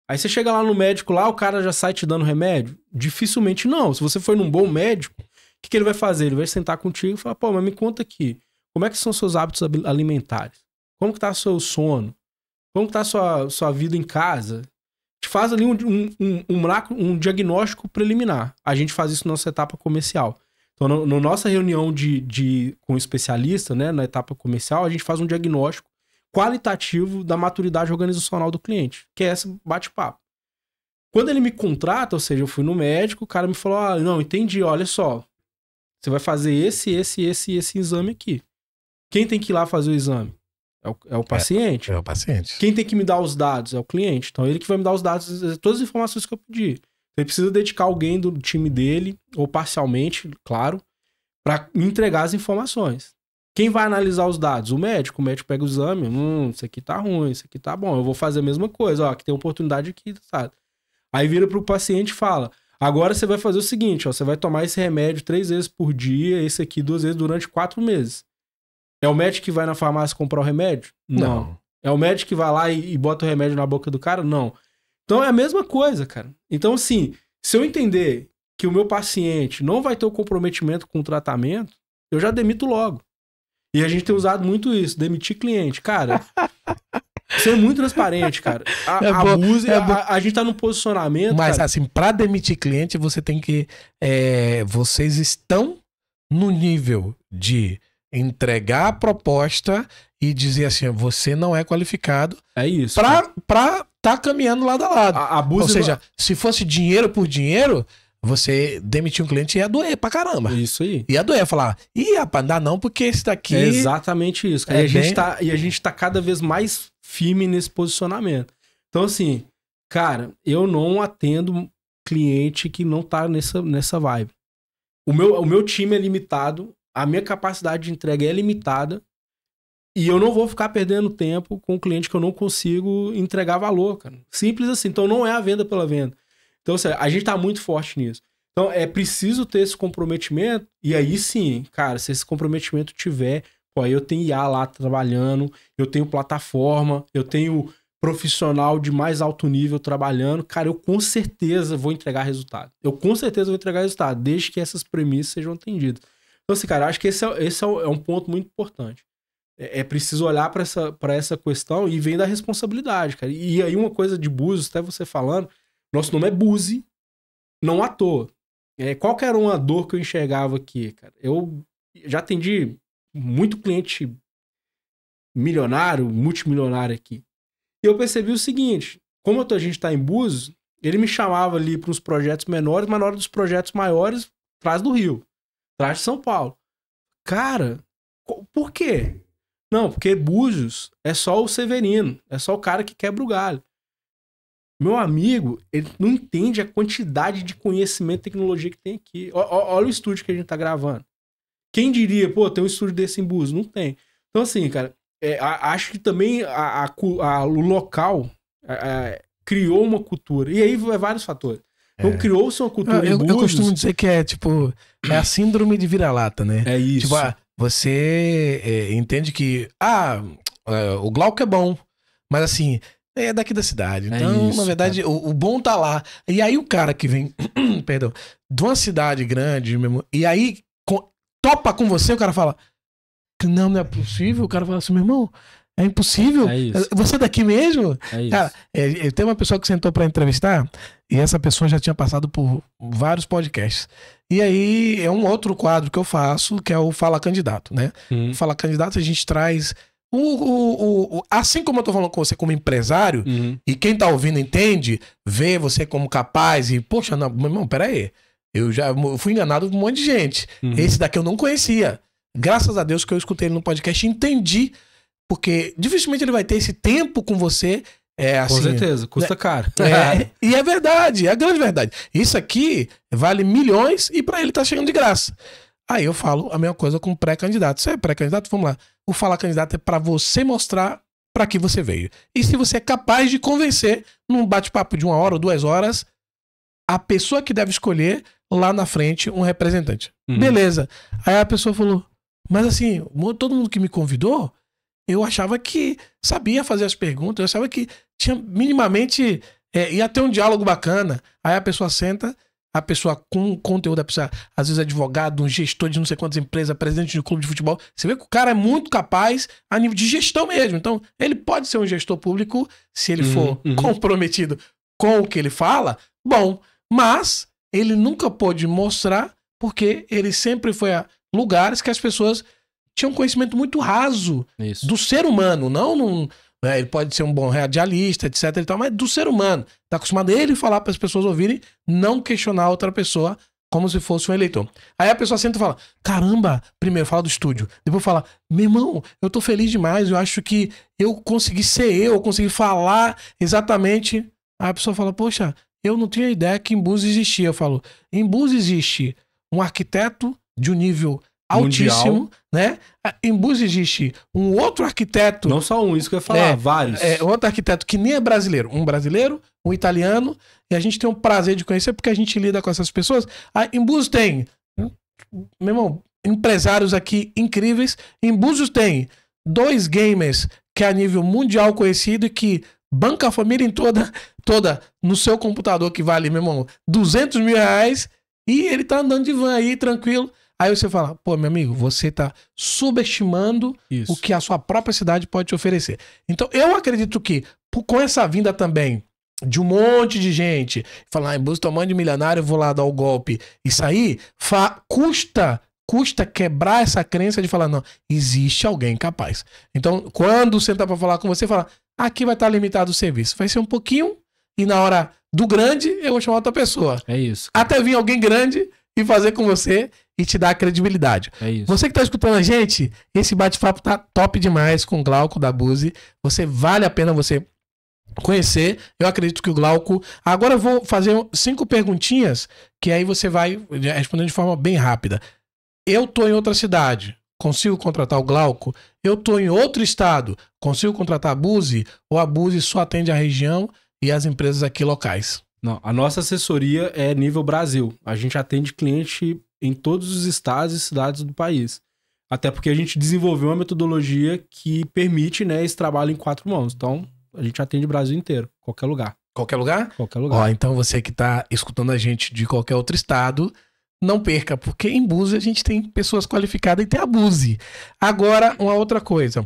[SPEAKER 2] Aí você chega lá no médico, lá o cara já sai te dando remédio? Dificilmente não. Se você for num bom médico, o que ele vai fazer? Ele vai sentar contigo e falar, mas me conta aqui, como é que são seus hábitos alimentares? Como que tá o seu sono? Como que tá a sua vida em casa? A gente faz ali um diagnóstico preliminar. A gente faz isso na nossa etapa comercial. Então, na nossa reunião com o especialista, né, na etapa comercial, a gente faz um diagnóstico qualitativo da maturidade organizacional do cliente, que é esse bate-papo. Quando ele me contrata, ou seja, eu fui no médico, o cara me falou, não, entendi, olha só, você vai fazer esse exame aqui. Quem tem que ir lá fazer o exame? É o paciente.
[SPEAKER 1] É o paciente.
[SPEAKER 2] Quem tem que me dar os dados? É o cliente. Então, ele que vai me dar os dados, todas as informações que eu pedi. Ele precisa dedicar alguém do time dele, ou parcialmente, claro, para me entregar as informações. Quem vai analisar os dados? O médico pega o exame, isso aqui tá ruim, isso aqui tá bom, eu vou fazer a mesma coisa, que tem oportunidade aqui, sabe? Aí vira pro paciente e fala, agora você vai fazer o seguinte, você vai tomar esse remédio 3 vezes por dia, esse aqui 2 vezes durante 4 meses. É o médico que vai na farmácia comprar o remédio? Não. É o médico que vai lá e bota o remédio na boca do cara? Não. Então é a mesma coisa, cara. Então, assim, se eu entender que o meu paciente não vai ter o comprometimento com o tratamento, eu já demito logo. E a gente tem usado muito isso, demitir cliente. Cara, ser muito transparente, cara. A gente tá num posicionamento...
[SPEAKER 1] Mas
[SPEAKER 2] cara,
[SPEAKER 1] assim, pra demitir cliente, você tem que... vocês estão no nível de entregar a proposta e dizer assim, você não é qualificado.
[SPEAKER 2] É isso.
[SPEAKER 1] Pra tá caminhando lado a lado. Ou seja, se fosse dinheiro por dinheiro... Você demitir um cliente ia doer pra caramba.
[SPEAKER 2] Isso aí.
[SPEAKER 1] Ia doer, falar, rapaz, não dá não, porque esse daqui...
[SPEAKER 2] É exatamente isso.
[SPEAKER 1] É
[SPEAKER 2] e a gente tá cada vez mais firme nesse posicionamento. Então, assim, cara, eu não atendo cliente que não tá nessa vibe. O meu time é limitado, a minha capacidade de entrega é limitada, e eu não vou ficar perdendo tempo com um cliente que eu não consigo entregar valor, cara. Simples assim. Então, não é a venda pela venda. Então, a gente tá muito forte nisso. Então, é preciso ter esse comprometimento, e aí sim, cara, se esse comprometimento tiver, pô, aí eu tenho IA lá trabalhando, eu tenho plataforma, eu tenho profissional de mais alto nível trabalhando, cara, eu com certeza vou entregar resultado. Desde que essas premissas sejam atendidas. Então, assim, cara, acho que esse é um ponto muito importante. É preciso olhar para essa questão e vem da responsabilidade, cara. E aí uma coisa de Búzios, até você falando, nosso nome é Buzi, não à toa. Qual que era uma dor que eu enxergava aqui, cara? Eu já atendi muito cliente milionário, multimilionário aqui. E eu percebi o seguinte, como a gente está em Búzios, ele me chamava ali para uns projetos menores, mas na hora dos projetos maiores, traz do Rio, traz de São Paulo. Cara, por quê? Não, porque Búzios é só o Severino, é só o cara que quebra o galho. Meu amigo, ele não entende a quantidade de conhecimento e tecnologia que tem aqui. Olha o estúdio que a gente tá gravando. Quem diria, pô, tem um estúdio desse em Búzios? Não tem. Então, assim, cara, acho que também o local criou uma cultura. E aí vários fatores. Então, criou-se uma cultura em Búzios.
[SPEAKER 1] Eu costumo dizer que é a síndrome de vira-lata, né?
[SPEAKER 2] É isso.
[SPEAKER 1] Tipo, você entende que, o Glauco é bom, mas assim... É daqui da cidade. Então, na verdade, o bom tá lá. E aí o cara que vem, perdão, de uma cidade grande, mesmo, e aí topa com você, o cara fala, não é possível. O cara fala assim, meu irmão, é impossível.
[SPEAKER 2] É isso.
[SPEAKER 1] Você é daqui mesmo?
[SPEAKER 2] É isso.
[SPEAKER 1] Cara, tem uma pessoa que sentou pra entrevistar, e essa pessoa já tinha passado por vários podcasts. E aí é um outro quadro que eu faço, que é o Fala Candidato, né? Fala Candidato, a gente traz... assim como eu tô falando com você como empresário, e quem tá ouvindo entende, vê você como capaz e, poxa, não, meu irmão, peraí, eu fui enganado por um monte de gente. Esse daqui eu não conhecia. Graças a Deus que eu escutei ele no podcast e entendi, porque dificilmente ele vai ter esse tempo com você. Assim,
[SPEAKER 2] com certeza, custa caro.
[SPEAKER 1] E é verdade, é a grande verdade. Isso aqui vale milhões e pra ele tá chegando de graça. Aí eu falo a mesma coisa com pré-candidato. Você é pré-candidato? Vamos lá. O Fala Candidato é para você mostrar para que você veio. E se você é capaz de convencer, num bate-papo de 1 hora ou 2 horas, a pessoa que deve escolher lá na frente um representante. Beleza. Aí a pessoa falou, mas assim, todo mundo que me convidou, eu achava que sabia fazer as perguntas, eu achava que tinha minimamente... ia ter um diálogo bacana. Aí a pessoa senta... A pessoa com conteúdo, a pessoa, às vezes advogado, um gestor de não sei quantas empresas, presidente de um clube de futebol. Você vê que o cara é muito capaz a nível de gestão mesmo. Então, ele pode ser um gestor público se ele for comprometido com o que ele fala, bom. Mas ele nunca pôde mostrar porque ele sempre foi a lugares que as pessoas tinham conhecimento muito raso do ser humano, não ele pode ser um bom radialista, etc e tal, mas do ser humano. Tá acostumado a ele falar para as pessoas ouvirem, não questionar a outra pessoa como se fosse um eleitor. Aí a pessoa senta e fala, caramba, primeiro fala do estúdio, depois fala, meu irmão, eu tô feliz demais, eu acho que eu consegui ser eu consegui falar exatamente. Aí a pessoa fala, poxa, eu não tinha ideia que em Búzios existia. Eu falo, em Búzios existe um arquiteto de um nível altíssimo, mundial, né? Em Búzios existe um outro arquiteto...
[SPEAKER 2] Não só um, isso que eu ia falar, vários.
[SPEAKER 1] Outro arquiteto que nem é brasileiro. Um brasileiro, um italiano, e a gente tem o prazer de conhecer porque a gente lida com essas pessoas. Em Búzios tem, meu irmão, empresários aqui incríveis. Em Búzios tem 2 gamers que é a nível mundial conhecido e que banca a família em toda no seu computador que vale, meu irmão, R$200 mil, e ele tá andando de van aí, tranquilo. Aí você fala, pô, meu amigo, você tá subestimando
[SPEAKER 2] Isso.
[SPEAKER 1] o que a sua própria cidade pode te oferecer. Então, eu acredito que, com essa vinda também de um monte de gente, falar em busca tamanho de milionário, eu vou lá dar o golpe e sair, custa quebrar essa crença de falar, não, existe alguém capaz. Então, quando sentar pra falar com você, fala, aqui vai estar limitado o serviço. Vai ser um pouquinho, e na hora do grande, eu vou chamar outra pessoa.
[SPEAKER 2] É isso.
[SPEAKER 1] Até vir alguém grande e fazer com você e te dar credibilidade.
[SPEAKER 2] É isso.
[SPEAKER 1] Você que tá escutando a gente, esse bate-papo tá top demais com o Glauco da Buzi. Vale a pena você conhecer. Eu acredito que o Glauco... Agora eu vou fazer 5 perguntinhas que aí você vai respondendo de forma bem rápida. Eu tô em outra cidade, consigo contratar o Glauco? Eu tô em outro estado, consigo contratar a Buzi? Ou a Buzi só atende a região e as empresas aqui locais?
[SPEAKER 2] Não, a nossa assessoria é nível Brasil. A gente atende cliente em todos os estados e cidades do país. Até porque a gente desenvolveu uma metodologia que permite, né, esse trabalho em 4 mãos. Então, a gente atende o Brasil inteiro, qualquer lugar.
[SPEAKER 1] Qualquer lugar?
[SPEAKER 2] Qualquer lugar.
[SPEAKER 1] Ó, então você que tá escutando a gente de qualquer outro estado, não perca, porque em Buzi a gente tem pessoas qualificadas e tem a Buzi. Agora, uma outra coisa.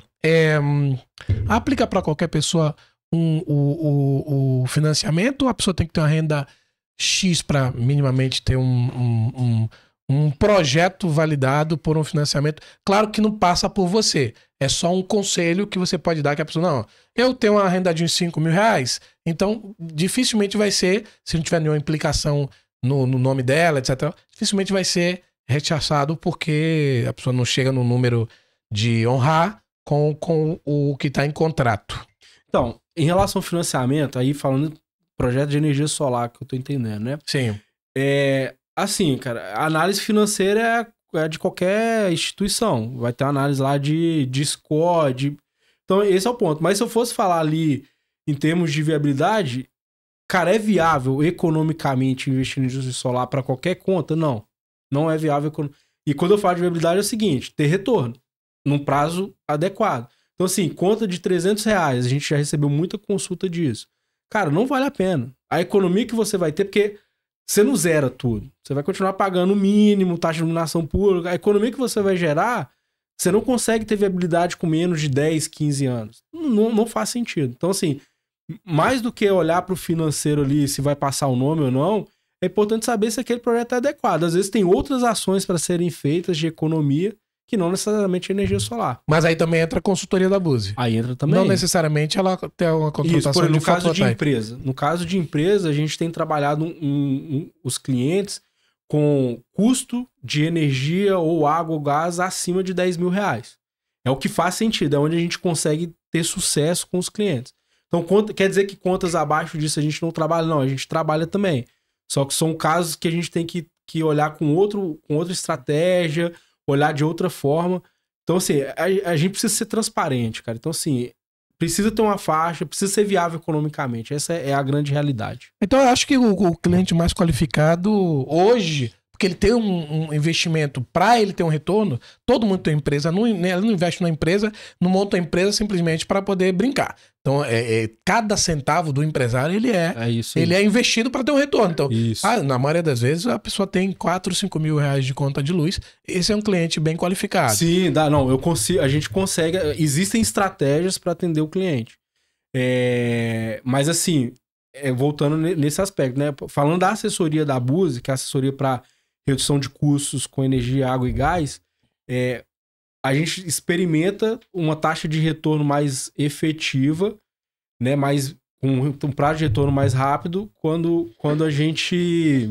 [SPEAKER 1] Aplica para qualquer pessoa o financiamento, ou a pessoa tem que ter uma renda X para minimamente ter um projeto validado por um financiamento? Claro que não passa por você. É só um conselho que você pode dar que a pessoa, não, eu tenho uma renda de uns 5 mil reais, então dificilmente vai ser, se não tiver nenhuma implicação no nome dela, etc., dificilmente vai ser rechaçado porque a pessoa não chega no número de honrar com o que está em contrato.
[SPEAKER 2] Então, em relação ao financiamento, aí falando projeto de energia solar, que eu tô entendendo, né?
[SPEAKER 1] Sim.
[SPEAKER 2] Assim, cara, a análise financeira é de qualquer instituição. Vai ter uma análise lá de score, Então, esse é o ponto. Mas se eu fosse falar ali em termos de viabilidade, cara, é viável economicamente investir em energia solar para qualquer conta? Não. Não é viável. E quando eu falo de viabilidade é o seguinte, ter retorno num prazo adequado. Então, assim, conta de R$300, a gente já recebeu muita consulta disso. Cara, não vale a pena. A economia que você vai ter, porque você não zera tudo. Você vai continuar pagando o mínimo, taxa de iluminação pública. A economia que você vai gerar, você não consegue ter viabilidade com menos de 10, 15 anos. Não faz sentido. Então, assim, mais do que olhar para o financeiro ali, se vai passar o nome ou não, é importante saber se aquele projeto é adequado. Às vezes tem outras ações para serem feitas de economia que não necessariamente energia solar.
[SPEAKER 1] Mas aí também entra a consultoria da Buzi.
[SPEAKER 2] Aí entra também.
[SPEAKER 1] Não necessariamente ela tem uma contratação.
[SPEAKER 2] Isso, por exemplo, no caso de
[SPEAKER 1] fotovoltaica.
[SPEAKER 2] empresa. No caso de empresa, a gente tem trabalhado os clientes com custo de energia ou água ou gás acima de R$10 mil. É o que faz sentido, é onde a gente consegue ter sucesso com os clientes. Então, quer dizer que contas abaixo disso a gente não trabalha? Não, a gente trabalha também. Só que são casos que a gente tem que olhar com outra estratégia, olhar de outra forma. Então, assim, a gente precisa ser transparente, cara. Então, assim, precisa ter uma faixa, precisa ser viável economicamente. Essa é a grande realidade.
[SPEAKER 1] Então, eu acho que o cliente mais qualificado hoje, porque ele tem um investimento para ele ter um retorno, todo mundo tem empresa, ela não investe na empresa, não monta a empresa simplesmente para poder brincar. Então, cada centavo do empresário, ele é investido para ter um retorno. Então, na maioria das vezes, a pessoa tem 4, 5 mil reais de conta de luz. Esse é um cliente bem qualificado.
[SPEAKER 2] Sim, a gente consegue. Existem estratégias para atender o cliente. Mas, assim, voltando nesse aspecto, né? Falando da assessoria da Buzi, que é a assessoria para redução de custos com energia, água e gás, a gente experimenta uma taxa de retorno mais efetiva, né, com um prazo de retorno mais rápido quando a gente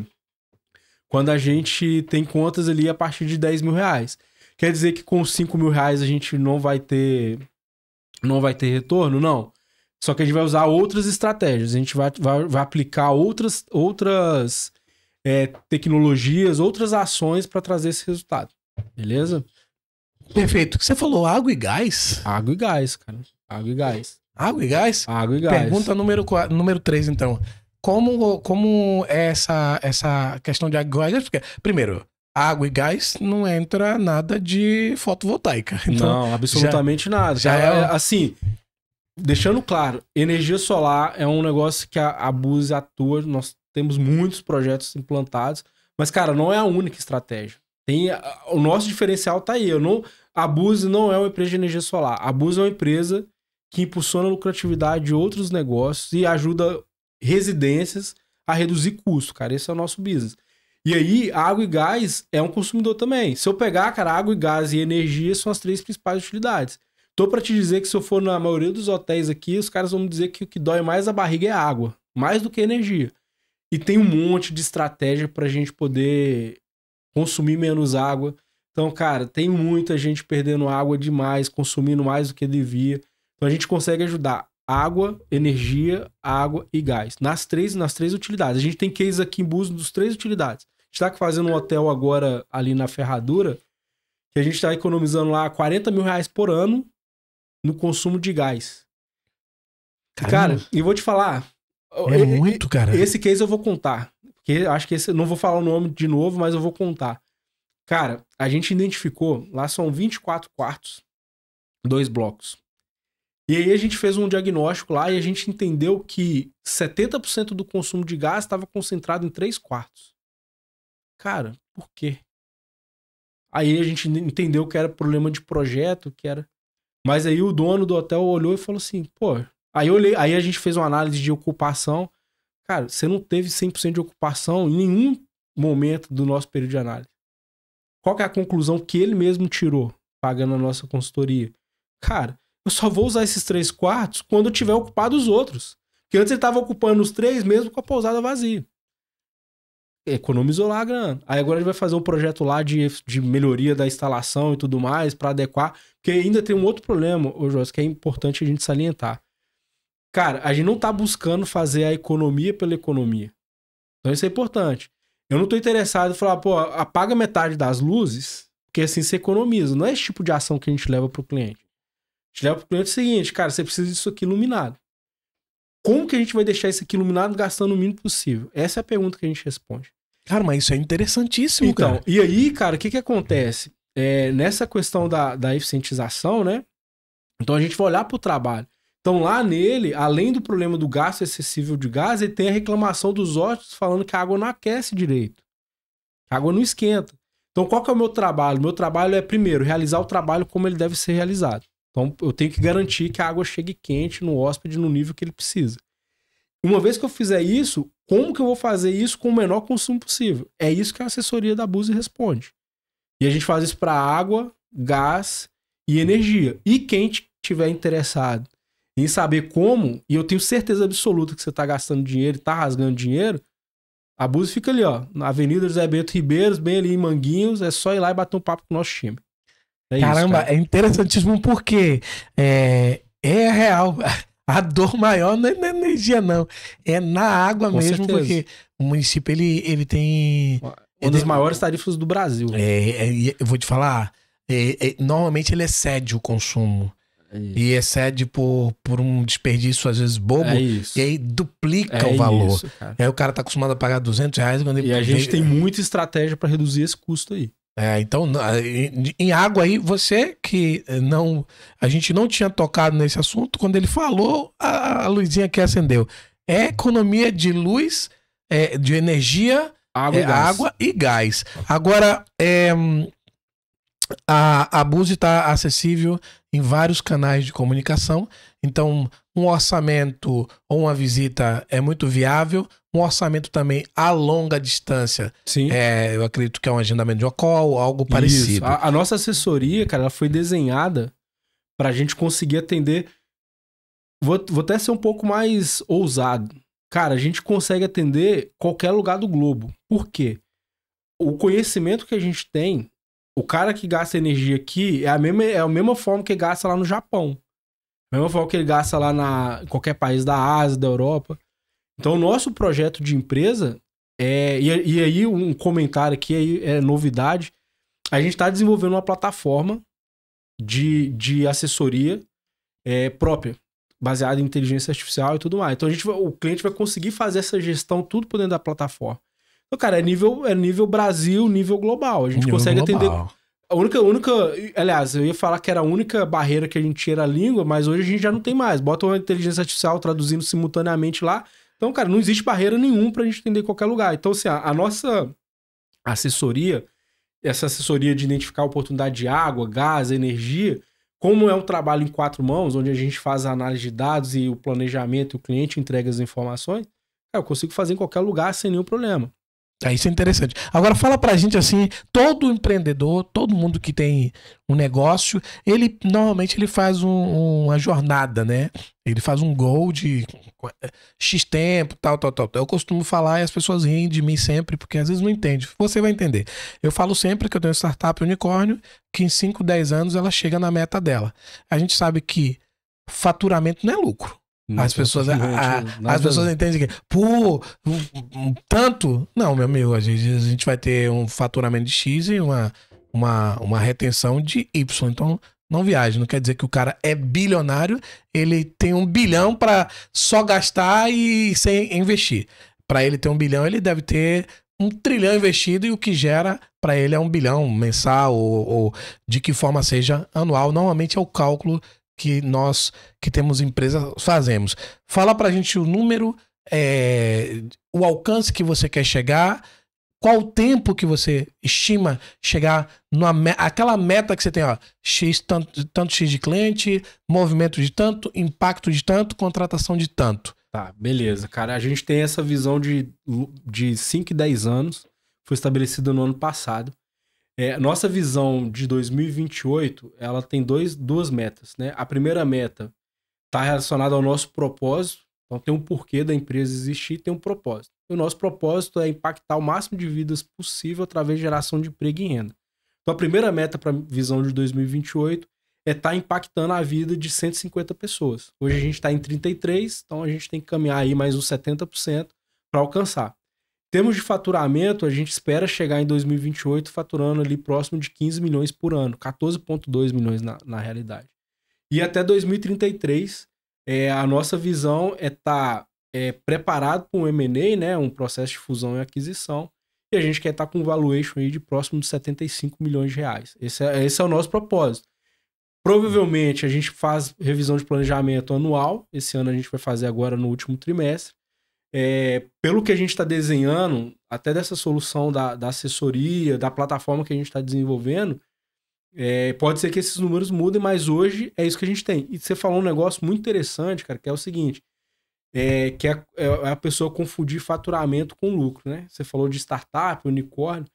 [SPEAKER 2] tem contas ali a partir de R$10 mil. Quer dizer que com R$5 mil a gente não vai ter retorno? Não. Só que a gente vai usar outras estratégias. A gente vai aplicar outras tecnologias, outras ações para trazer esse resultado. Beleza?
[SPEAKER 1] Perfeito. Você falou água e gás?
[SPEAKER 2] Água e gás, cara. Água e gás.
[SPEAKER 1] Água e gás?
[SPEAKER 2] Água e gás.
[SPEAKER 1] Pergunta número 3, então. Como é essa questão de água e gás? Porque, primeiro, água e gás não entra nada de fotovoltaica. Então,
[SPEAKER 2] não, absolutamente nada. Assim, deixando claro, energia solar é um negócio que a Buzi atua, nós temos muitos projetos implantados, mas, cara, não é a única estratégia. O nosso diferencial tá aí. A Búzios não é uma empresa de energia solar. A Búzios é uma empresa que impulsiona a lucratividade de outros negócios e ajuda residências a reduzir custo, cara. Esse é o nosso business. E aí, água e gás é um consumidor também. Se eu pegar, cara, água e gás e energia são as 3 principais utilidades. Tô pra te dizer que se eu for na maioria dos hotéis aqui, os caras vão me dizer que o que dói mais a barriga é a água, mais do que a energia. E tem um monte de estratégia pra gente poder consumir menos água. Então, cara, tem muita gente perdendo água demais, consumindo mais do que devia. Então, a gente consegue ajudar água, energia, água e gás. Nas três utilidades. A gente tem case aqui em Búzios dos 3 utilidades. A gente tá fazendo um hotel agora ali na Ferradura, que a gente tá economizando lá R$40 mil por ano no consumo de gás.
[SPEAKER 1] Caramba.
[SPEAKER 2] Cara, e vou te falar...
[SPEAKER 1] É muito, cara.
[SPEAKER 2] Esse case eu vou contar. Porque acho que esse... Não vou falar o nome de novo, mas eu vou contar. Cara, a gente identificou... Lá são 24 quartos. 2 blocos. E aí a gente fez um diagnóstico lá e a gente entendeu que 70% do consumo de gás estava concentrado em 3 quartos. Cara, por quê? Aí a gente entendeu que era problema de projeto, que era... Mas aí o dono do hotel olhou e falou assim, pô... Aí a gente fez uma análise de ocupação. Cara, você não teve 100% de ocupação em nenhum momento do nosso período de análise. Qual que é a conclusão que ele mesmo tirou, pagando a nossa consultoria? Cara, eu só vou usar esses 3 quartos quando eu tiver ocupado os outros. Porque antes ele estava ocupando os 3 mesmo com a pousada vazia. Economizou lá a grana. Aí agora a gente vai fazer um projeto lá de melhoria da instalação e tudo mais para adequar. Porque ainda tem um outro problema, ô José, que é importante a gente salientar. Cara, a gente não tá buscando fazer a economia pela economia. Então isso é importante. Eu não tô interessado em falar, pô, apaga metade das luzes, porque assim você economiza. Não é esse tipo de ação que a gente leva pro cliente. A gente leva pro cliente o seguinte, cara, você precisa disso aqui iluminado. Como que a gente vai deixar isso aqui iluminado gastando o mínimo possível? Essa é a pergunta que a gente responde.
[SPEAKER 1] Cara, mas isso é interessantíssimo,
[SPEAKER 2] então,
[SPEAKER 1] cara.
[SPEAKER 2] E aí, cara, o que acontece? Nessa questão da eficientização, né? Então a gente vai olhar pro trabalho. Então lá nele, além do problema do gasto excessivo de gás, ele tem a reclamação dos hóspedes falando que a água não aquece direito. A água não esquenta. Então qual que é o meu trabalho? Meu trabalho é, primeiro, realizar o trabalho como ele deve ser realizado. Então eu tenho que garantir que a água chegue quente no hóspede no nível que ele precisa. Uma vez que eu fizer isso, como que eu vou fazer isso com o menor consumo possível? É isso que a assessoria da Búzios responde. E a gente faz isso para água, gás e energia. E quem tiver interessado em saber como, e eu tenho certeza absoluta que você está gastando dinheiro e está rasgando dinheiro, a Búzios fica ali, ó, na Avenida José Bento Ribeiros, bem ali em Manguinhos, é só ir lá e bater um papo com o nosso time.
[SPEAKER 1] Caramba,
[SPEAKER 2] isso, cara.
[SPEAKER 1] É interessantíssimo porque é real. A dor maior não é na energia, não. É na água
[SPEAKER 2] Com
[SPEAKER 1] mesmo,
[SPEAKER 2] certeza.
[SPEAKER 1] porque o município, ele tem...
[SPEAKER 2] Uma das maiores tarifas do Brasil.
[SPEAKER 1] Eu vou te falar, normalmente ele excede o consumo. E excede por um desperdício, às vezes, bobo. E aí duplica o valor.
[SPEAKER 2] Isso, cara.
[SPEAKER 1] Aí o cara tá acostumado a pagar R$200. Quando
[SPEAKER 2] e a gente tem muita estratégia para reduzir esse custo aí.
[SPEAKER 1] Então, em água aí, você que não... A gente não tinha tocado nesse assunto, quando ele falou, a luzinha que acendeu. É economia de luz, de energia, água e gás. Agora, a Búzios está acessível em vários canais de comunicação. Então, um orçamento ou uma visita é muito viável. Um orçamento também a longa distância.
[SPEAKER 2] Sim.
[SPEAKER 1] Eu acredito que é um agendamento de uma call, algo parecido.
[SPEAKER 2] A nossa assessoria, cara, ela foi desenhada para a gente conseguir atender. Vou até ser um pouco mais ousado. Cara, a gente consegue atender qualquer lugar do globo. Por quê? O conhecimento que a gente tem, o cara que gasta energia aqui é a mesma forma que gasta lá no Japão. A mesma forma que ele gasta lá em qualquer país da Ásia, da Europa. Então, o nosso projeto de empresa, e aí um comentário aqui, aí é novidade, a gente está desenvolvendo uma plataforma de assessoria própria, baseada em inteligência artificial e tudo mais. Então, o cliente vai conseguir fazer essa gestão tudo por dentro da plataforma. Então, cara, é nível Brasil, nível global. A gente consegue atender... A única... Aliás, eu ia falar que era a única barreira que a gente tinha era a língua, mas hoje a gente já não tem mais. Bota uma inteligência artificial traduzindo simultaneamente lá. Então, cara, não existe barreira nenhuma pra gente entender qualquer lugar. Então, assim, a nossa assessoria, essa assessoria de identificar a oportunidade de água, gás, energia, como é um trabalho em 4 mãos, onde a gente faz a análise de dados e o planejamento, e o cliente entrega as informações, eu consigo fazer em qualquer lugar sem nenhum problema.
[SPEAKER 1] Isso é interessante. Agora fala pra gente assim, todo empreendedor, todo mundo que tem um negócio, ele normalmente ele faz uma jornada, né? Ele faz um goal de X tempo, tal. Eu costumo falar e as pessoas riem de mim sempre, porque às vezes não entende. Você vai entender. Eu falo sempre que eu tenho startup unicórnio, que em 5, 10 anos ela chega na meta dela. A gente sabe que faturamento não é lucro. As pessoas entendem que, tanto. Não, meu amigo, a gente vai ter um faturamento de X e uma retenção de Y. Então, não viaje. Não quer dizer que o cara é bilionário, ele tem 1 bilhão para só gastar e sem investir. Para ele ter 1 bilhão, ele deve ter 1 trilhão investido e o que gera para ele é 1 bilhão mensal ou de que forma seja anual. Normalmente é o cálculo que nós que temos empresa fazemos. Fala pra gente o número, o alcance que você quer chegar, qual o tempo que você estima chegar aquela meta que você tem, ó, X, tanto X de cliente, movimento de tanto, impacto de tanto, contratação de tanto.
[SPEAKER 2] Tá, beleza, cara. A gente tem essa visão de 5 e 10 anos, foi estabelecida no ano passado. Nossa visão de 2028, ela tem duas metas, né? A primeira meta está relacionada ao nosso propósito, então tem um porquê da empresa existir, tem um propósito. E o nosso propósito é impactar o máximo de vidas possível através de geração de emprego e renda. Então a primeira meta para a visão de 2028 é estar impactando a vida de 150 pessoas. Hoje a gente está em 33, então a gente tem que caminhar aí mais uns 70% para alcançar. Em termos de faturamento, a gente espera chegar em 2028 faturando ali próximo de 15 milhões por ano, 14,2 milhões na realidade. E até 2033, a nossa visão é estar preparado para um M&A, né, um processo de fusão e aquisição, e a gente quer estar com um valuation aí de próximo de 75 milhões de reais. Esse é o nosso propósito. Provavelmente a gente faz revisão de planejamento anual, esse ano a gente vai fazer agora no último trimestre. Pelo que a gente está desenhando, até dessa solução da assessoria, da plataforma que a gente está desenvolvendo, pode ser que esses números mudem, mas hoje é isso que a gente tem. E você falou um negócio muito interessante, cara, que é o seguinte, que é a pessoa confundir faturamento com lucro, né? Você falou de startup, unicórnio.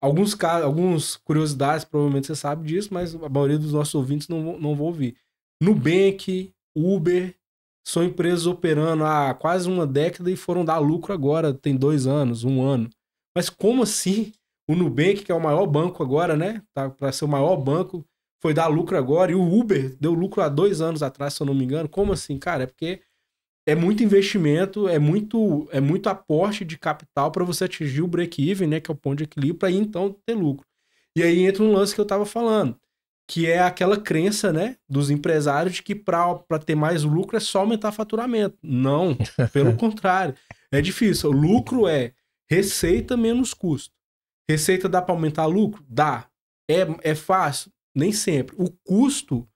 [SPEAKER 2] Algumas curiosidades, provavelmente você sabe disso, mas a maioria dos nossos ouvintes não vão ouvir. Nubank, Uber, são empresas operando há quase uma década e foram dar lucro agora, tem 2 anos, 1 ano. Mas como assim o Nubank, que é o maior banco agora, né? Tá para ser o maior banco, foi dar lucro agora, e o Uber deu lucro há 2 anos atrás, se eu não me engano. Como assim, cara? É porque é muito investimento, é muito aporte de capital para você atingir o break-even, né? Que é o ponto de equilíbrio, para então ter lucro. E aí entra um lance que eu tava falando, que é aquela crença, né, dos empresários de que para ter mais lucro é só aumentar faturamento. Não, pelo contrário. É difícil. O lucro é receita menos custo. Receita dá para aumentar lucro? Dá. É fácil? Nem sempre. O custo,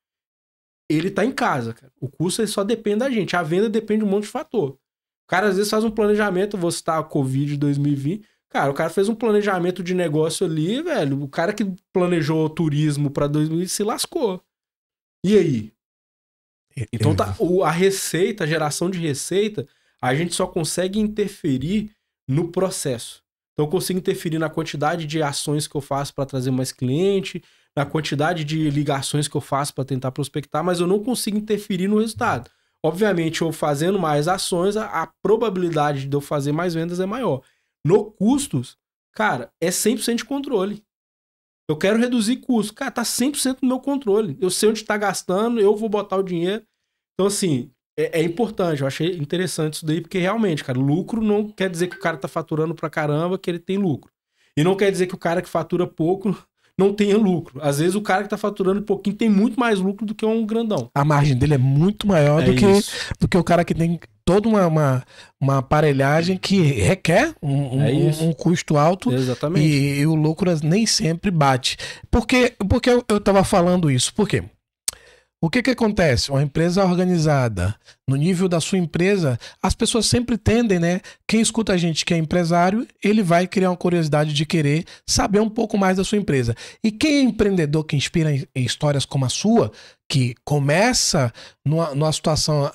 [SPEAKER 2] ele tá em casa, cara. O custo ele só depende da gente. A venda depende de um monte de fator. O cara às vezes faz um planejamento, vou citar a Covid de 2020, cara, o cara fez um planejamento de negócio ali, velho. O cara que planejou turismo para 2020 se lascou. E aí? Então a receita, a geração de receita, a gente só consegue interferir no processo. Então eu consigo interferir na quantidade de ações que eu faço para trazer mais cliente, na quantidade de ligações que eu faço para tentar prospectar, mas eu não consigo interferir no resultado. Obviamente, eu fazendo mais ações, a probabilidade de eu fazer mais vendas é maior. No custos, cara, é 100% de controle. Eu quero reduzir custos. Cara, tá 100% no meu controle. Eu sei onde tá gastando, eu vou botar o dinheiro. Então, assim, é importante. Eu achei interessante isso daí, porque realmente, cara, lucro não quer dizer que o cara tá faturando pra caramba que ele tem lucro. E não quer dizer que o cara que fatura pouco não tenha lucro. Às vezes o cara que tá faturando pouquinho tem muito mais lucro do que um grandão.
[SPEAKER 1] A margem dele é muito maior do que o cara que tem toda uma aparelhagem que requer um custo alto.
[SPEAKER 2] Exatamente.
[SPEAKER 1] E o lucro nem sempre bate. Por que eu tava falando isso? Por quê? O que que acontece? Uma empresa organizada, no nível da sua empresa, as pessoas sempre tendem, né? Quem escuta a gente que é empresário, ele vai criar uma curiosidade de querer saber um pouco mais da sua empresa. E quem é empreendedor, que inspira em histórias como a sua, que começa numa situação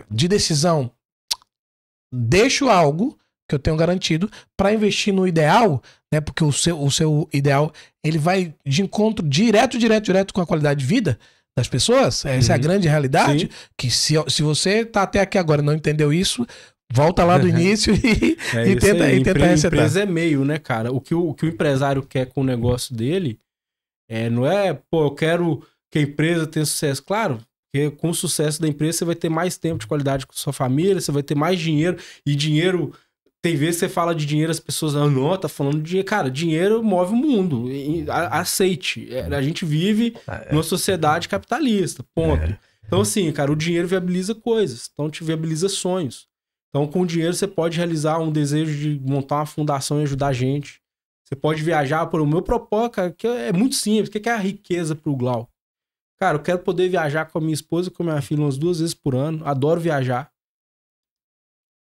[SPEAKER 1] de decisão, deixo algo que eu tenho garantido para investir no ideal, né? Porque o seu ideal, ele vai de encontro direto com a qualidade de vida das pessoas. Essa é a grande realidade. Sim. Que se você tá até aqui agora e não entendeu isso, volta lá do início e tenta resetar.
[SPEAKER 2] Empresa é meio, né, cara? O que o empresário quer com o negócio dele não é, pô, eu quero que a empresa tenha sucesso. Claro, porque com o sucesso da empresa você vai ter mais tempo de qualidade com sua família, você vai ter mais dinheiro, e dinheiro... Tem vezes que você fala de dinheiro, as pessoas não, tá falando de dinheiro. Cara, dinheiro move o mundo. Aceite. A gente vive numa sociedade capitalista. Ponto. Então, assim, cara, o dinheiro viabiliza coisas. Então, te viabiliza sonhos. Então, com o dinheiro, você pode realizar um desejo de montar uma fundação e ajudar a gente. Você pode viajar. O meu propósito, cara, que é muito simples. O que é a riqueza pro Glauco? Cara, eu quero poder viajar com a minha esposa e com a minha filha umas 2 vezes por ano. Adoro viajar.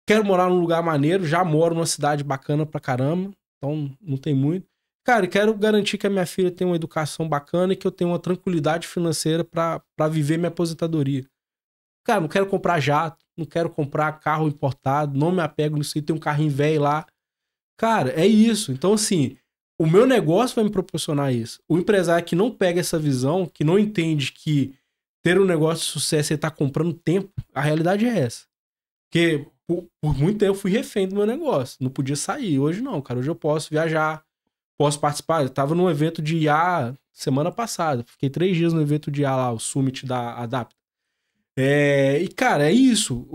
[SPEAKER 2] Quero morar num lugar maneiro, já moro numa cidade bacana pra caramba, então não tem muito. Cara, e quero garantir que a minha filha tenha uma educação bacana e que eu tenha uma tranquilidade financeira pra viver minha aposentadoria. Cara, não quero comprar jato, não quero comprar carro importado, não me apego nisso aí, tem um carrinho velho lá. Cara, é isso. Então, assim, o meu negócio vai me proporcionar isso. O empresário que não pega essa visão, que não entende que ter um negócio de sucesso ele tá comprando tempo, a realidade é essa. Porque... Por muito tempo eu fui refém do meu negócio. Não podia sair. Hoje não, cara. Hoje eu posso viajar, posso participar. Eu tava num evento de IA semana passada. Fiquei 3 dias no evento de IA lá, o Summit da Adapta. E, cara, é isso.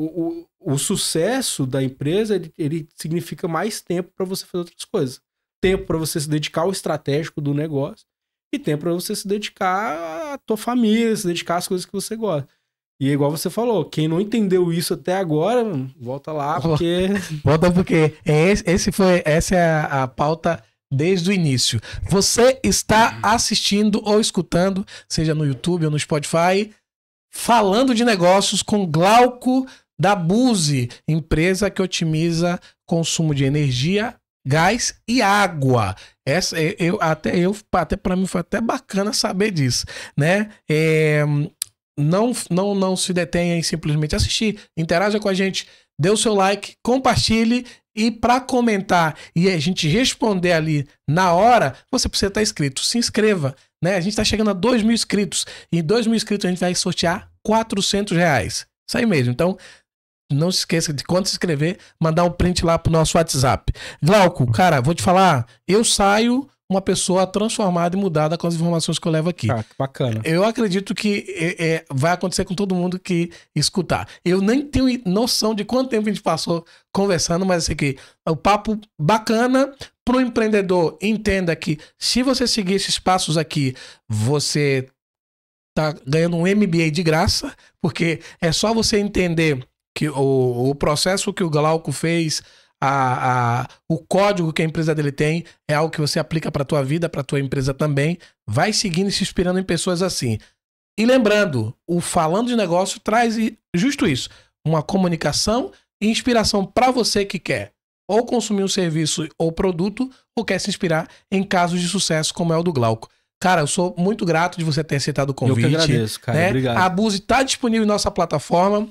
[SPEAKER 2] O sucesso da empresa, ele significa mais tempo para você fazer outras coisas. Tempo para você se dedicar ao estratégico do negócio e tempo para você se dedicar à tua família, se dedicar às coisas que você gosta. E igual você falou, quem não entendeu isso até agora, volta lá, porque...
[SPEAKER 1] Volta porque essa é a pauta desde o início. Você está assistindo ou escutando, seja no YouTube ou no Spotify, Falando de Negócios com Glauco da Buzi, empresa que otimiza consumo de energia, gás e água. Até para mim foi até bacana saber disso, né? Não se detenha em simplesmente assistir, interaja com a gente, dê o seu like, compartilhe, e para comentar e a gente responder ali na hora, você precisa estar inscrito. Se inscreva, né? A gente está chegando a 2.000 inscritos, e em 2.000 inscritos a gente vai sortear R$400. Isso aí mesmo. Então não se esqueça de, quando se inscrever, mandar um print lá pro nosso WhatsApp. Glauco, cara, vou te falar, eu saio uma pessoa transformada e mudada com as informações que eu levo aqui.
[SPEAKER 2] Ah, que bacana.
[SPEAKER 1] Eu acredito que vai acontecer com todo mundo que escutar. Eu nem tenho noção de quanto tempo a gente passou conversando, mas assim que o papo bacana para o empreendedor. Entenda que se você seguir esses passos aqui, você tá ganhando um MBA de graça, porque é só você entender que o processo que o Glauco fez, o código que a empresa dele tem, é algo que você aplica para tua vida, para tua empresa também. Vai seguindo e se inspirando em pessoas assim. E lembrando, o Falando de Negócio traz justo isso, uma comunicação e inspiração para você que quer ou consumir um serviço ou produto, ou quer se inspirar em casos de sucesso como é o do Glauco. Cara, eu sou muito grato de você ter aceitado o convite.
[SPEAKER 2] Eu que agradeço, cara.
[SPEAKER 1] Né?
[SPEAKER 2] Obrigado.
[SPEAKER 1] A Buzi está disponível em nossa plataforma.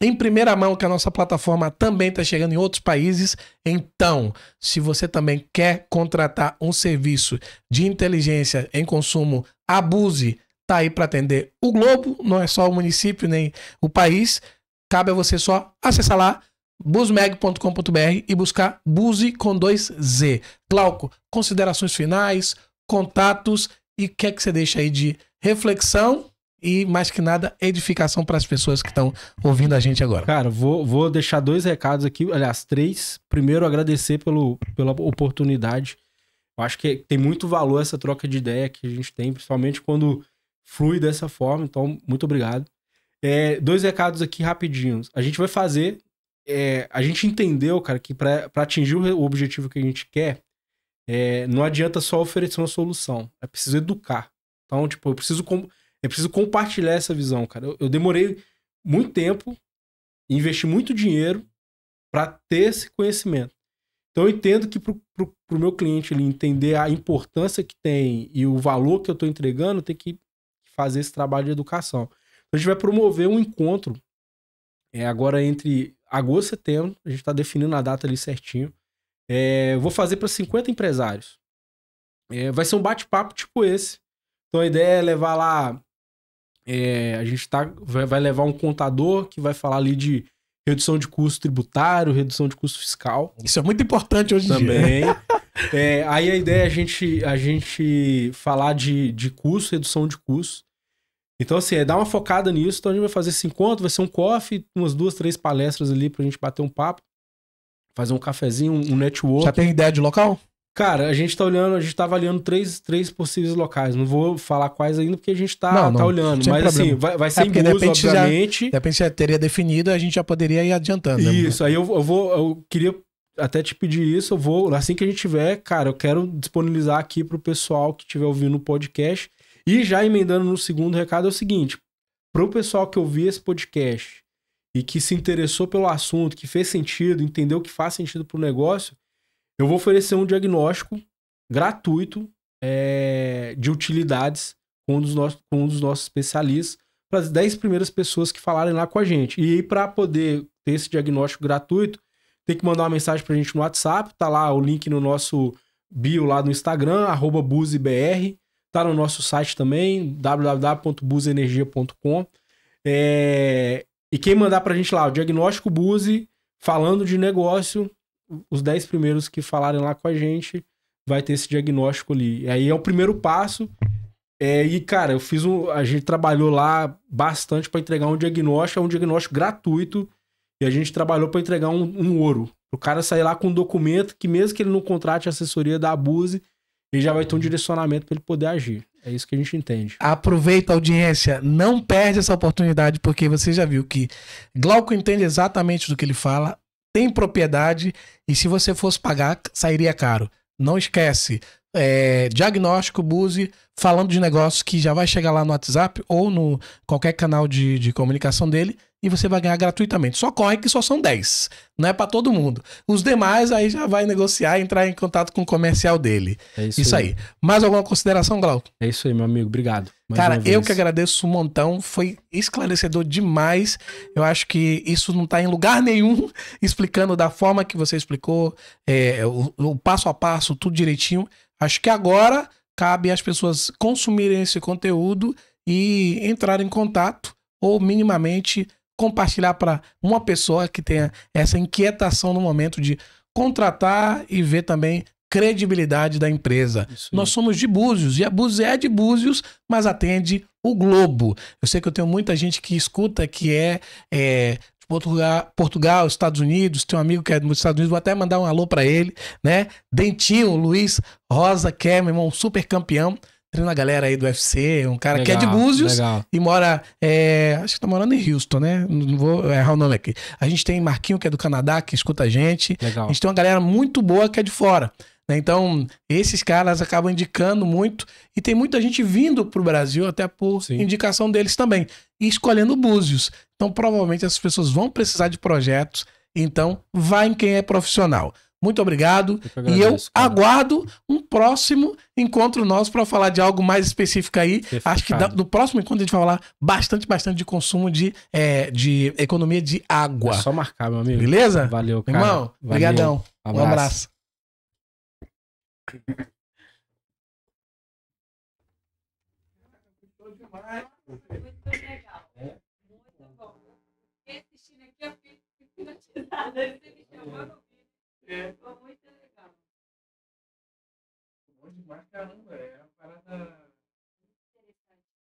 [SPEAKER 1] Em primeira mão, que a nossa plataforma também está chegando em outros países. Então, se você também quer contratar um serviço de inteligência em consumo, a Buzi está aí para atender o globo, não é só o município nem o país. Cabe a você só acessar lá buzmeg.com.br e buscar Buzi com 2 Z. Glauco, considerações finais, contatos e o que é que você deixa aí de reflexão e, mais que nada, edificação para as pessoas que estão ouvindo a gente agora.
[SPEAKER 2] Cara, vou deixar 2 recados aqui, aliás, 3. Primeiro, agradecer pela oportunidade. Eu acho que tem muito valor essa troca de ideia que a gente tem, principalmente quando flui dessa forma. Então, muito obrigado. 2 recados aqui rapidinhos. A gente vai fazer... a gente entendeu, cara, que para atingir o objetivo que a gente quer, não adianta só oferecer uma solução. É preciso educar. Então, tipo, eu preciso compartilhar essa visão, cara. Eu demorei muito tempo, investi muito dinheiro para ter esse conhecimento. Então, eu entendo que pro meu cliente ele entender a importância que tem e o valor que eu estou entregando, tem que fazer esse trabalho de educação. Então, a gente vai promover um encontro agora entre agosto e setembro. A gente está definindo a data ali certinho. Eu vou fazer para 50 empresários. Vai ser um bate-papo tipo esse. Então, a ideia é levar lá... a gente vai levar um contador que vai falar ali de redução de custo tributário, redução de custo fiscal.
[SPEAKER 1] Isso é muito importante hoje em
[SPEAKER 2] também.
[SPEAKER 1] dia.
[SPEAKER 2] Aí a ideia é a gente falar de custo, redução de custo. Então, assim, dar uma focada nisso. Então, a gente vai fazer esse encontro, vai ser um coffee, umas 2, 3 palestras ali pra gente bater um papo, fazer um cafezinho, um network.
[SPEAKER 1] Já tem ideia de local?
[SPEAKER 2] Cara, a gente tá avaliando três possíveis locais. Não vou falar quais ainda, porque a gente tá olhando. Mas assim, vai ser em Búzios, obviamente.
[SPEAKER 1] De repente já teria definido, a gente já poderia ir adiantando.
[SPEAKER 2] Isso, aí eu queria até te pedir isso. Assim que a gente tiver, cara, eu quero disponibilizar aqui pro pessoal que estiver ouvindo o podcast. E já emendando no segundo recado é o seguinte: pro pessoal que ouvir esse podcast e que se interessou pelo assunto, que fez sentido, entendeu que faz sentido pro negócio, eu vou oferecer um diagnóstico gratuito de utilidades com um dos nossos especialistas para as 10 primeiras pessoas que falarem lá com a gente. E aí, para poder ter esse diagnóstico gratuito, tem que mandar uma mensagem para a gente no WhatsApp. Tá lá o link no nosso bio lá no Instagram, @buzibr. Tá no nosso site também, www.buzienergia.com. E quem mandar para a gente lá, o diagnóstico Buzi, falando de negócio, os 10 primeiros que falarem lá com a gente, vai ter esse diagnóstico ali. E aí é o primeiro passo. E, cara, a gente trabalhou lá bastante para entregar um diagnóstico gratuito. E a gente trabalhou para entregar um ouro. O cara sair lá com um documento que, mesmo que ele não contrate a assessoria da Buzi, ele já vai ter um direcionamento para ele poder agir. É isso que a gente entende.
[SPEAKER 1] Aproveita a audiência, não perde essa oportunidade, porque você já viu que Glauco entende exatamente do que ele fala, tem propriedade, e se você fosse pagar, sairia caro. Não esquece, diagnóstico Buzi, falando de negócios, que já vai chegar lá no WhatsApp ou no qualquer canal de comunicação dele, e você vai ganhar gratuitamente. Só corre que só são 10, não é para todo mundo. Os demais aí já vai negociar e entrar em contato com o comercial dele.
[SPEAKER 2] É isso aí.
[SPEAKER 1] Mais alguma consideração, Glauco?
[SPEAKER 2] É isso aí, meu amigo. Obrigado.
[SPEAKER 1] Cara, eu que agradeço um montão. Foi esclarecedor demais. Eu acho que isso não tá em lugar nenhum explicando da forma que você explicou, o passo a passo, tudo direitinho. Acho que agora cabe às pessoas consumirem esse conteúdo e entrarem em contato ou minimamente compartilhar para uma pessoa que tenha essa inquietação no momento de contratar e ver também credibilidade da empresa. Nós somos de Búzios, e a Búzios é de Búzios, mas atende o globo. Eu sei que eu tenho muita gente que escuta que é de Portugal, Estados Unidos, tem um amigo que é dos Estados Unidos, vou até mandar um alô para ele, né? Dentinho, Luiz Rosa, que é, meu irmão, super campeão. Treina a galera aí do UFC, um cara que é de Búzios e mora, acho que tá morando em Houston, né? Não vou errar o nome aqui. A gente tem Marquinho, que é do Canadá, que escuta a gente.
[SPEAKER 2] Legal.
[SPEAKER 1] A gente tem uma galera muito boa que é de fora, né? Então, esses caras acabam indicando muito e tem muita gente vindo pro Brasil até por indicação deles também e escolhendo Búzios. Então, provavelmente essas pessoas vão precisar de projetos, então vai em quem é profissional. Muito obrigado. Eu aguardo um próximo encontro nosso para falar de algo mais específico aí. Acho que no próximo encontro a gente vai falar bastante de consumo de economia de água.
[SPEAKER 2] É só marcar, meu amigo.
[SPEAKER 1] Beleza?
[SPEAKER 2] Valeu, cara.
[SPEAKER 1] Irmão, obrigadão. Um abraço.
[SPEAKER 3] Muito legal. Muito bom. Assistindo aqui, eu fico hipnotizada. Você me chamou no vídeo. Foi muito legal.
[SPEAKER 1] Bom demais, caramba. É uma parada.